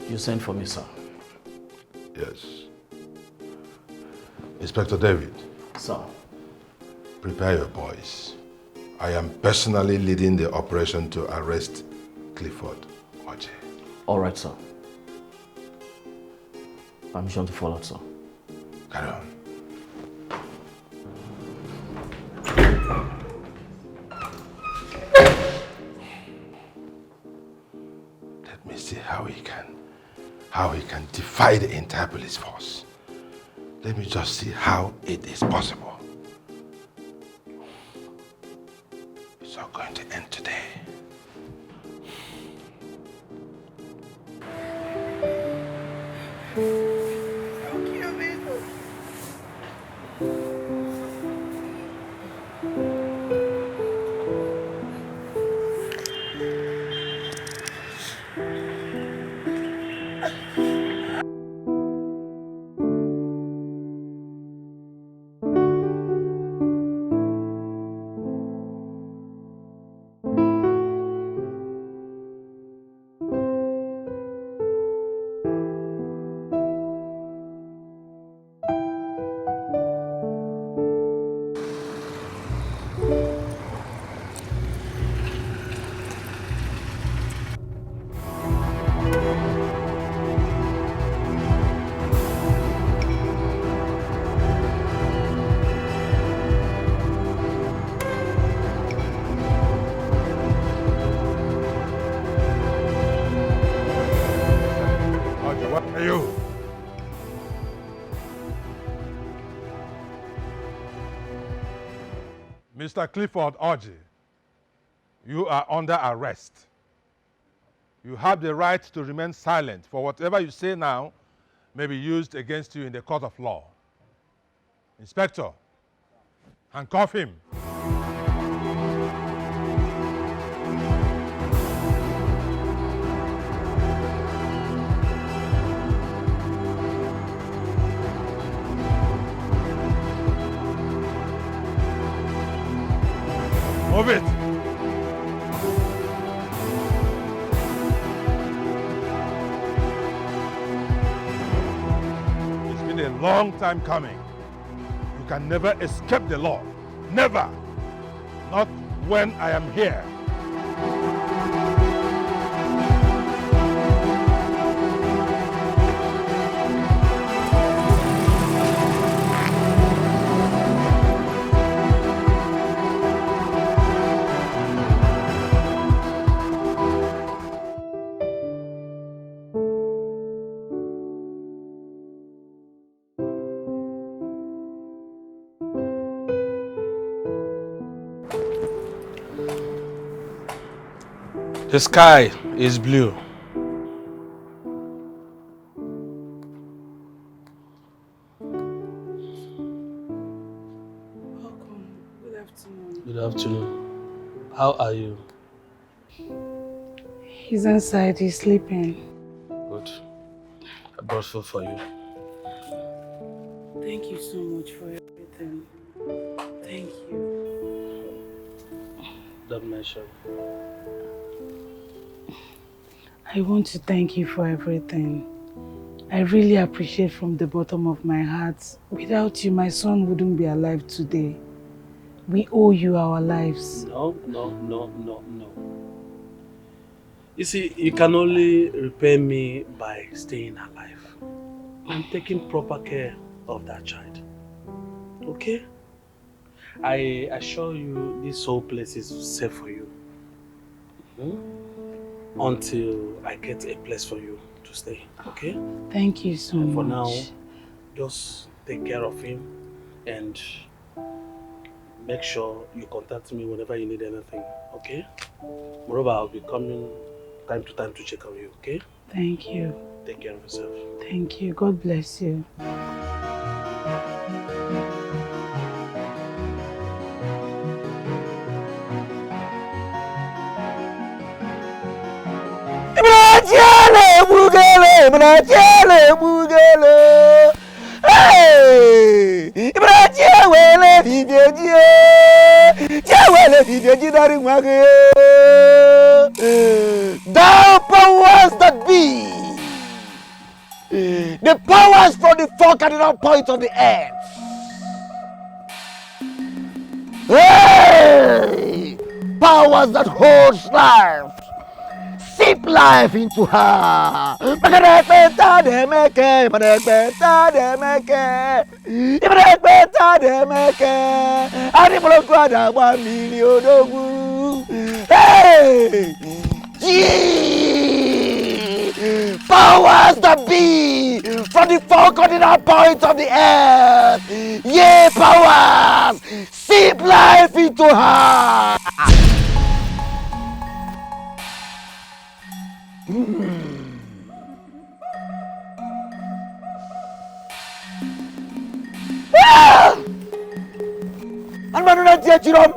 You sent for me, sir. Yes. Inspector David. Sir. Prepare your boys. I am personally leading the operation to arrest Clifford Oje. All right, sir. Permission to follow, sir. Carry on. Let me see how he can defy the entire police force. Let me just see how it is possible. It's all going to end today. Mr. Clifford Oje, you are under arrest. You have the right to remain silent, for whatever you say now may be used against you in the court of law. Inspector, handcuff him. Move it. It's been a long time coming. You can never escape the law. Never. Not when I am here. The sky is blue. Welcome. Good afternoon. Good afternoon. How are you? He's inside. He's sleeping. Good. I brought food for you. Thank you so much for everything. Thank you. Don't mention. I want to thank you for everything. I really appreciate from the bottom of my heart. Without you, my son wouldn't be alive today. We owe you our lives. No. You see, you can only repay me by staying alive and taking proper care of that child. Okay? I assure you this whole place is safe for you. Until I get a place for you to stay. Okay? Thank you so and much. for now, just take care of him and make sure you contact me whenever you need anything. Okay? Moreover, I'll be coming time to time to check on you. Okay? Thank you. Take care of yourself. Thank you. God bless you. Thou powers that be, the powers from the four cardinal points of the earth. Hey! Powers that holds life, sip life into her. Hey! Powers that be from the four cardinal points of the earth. Ye powers, sip life into her. An manu na tie chirom.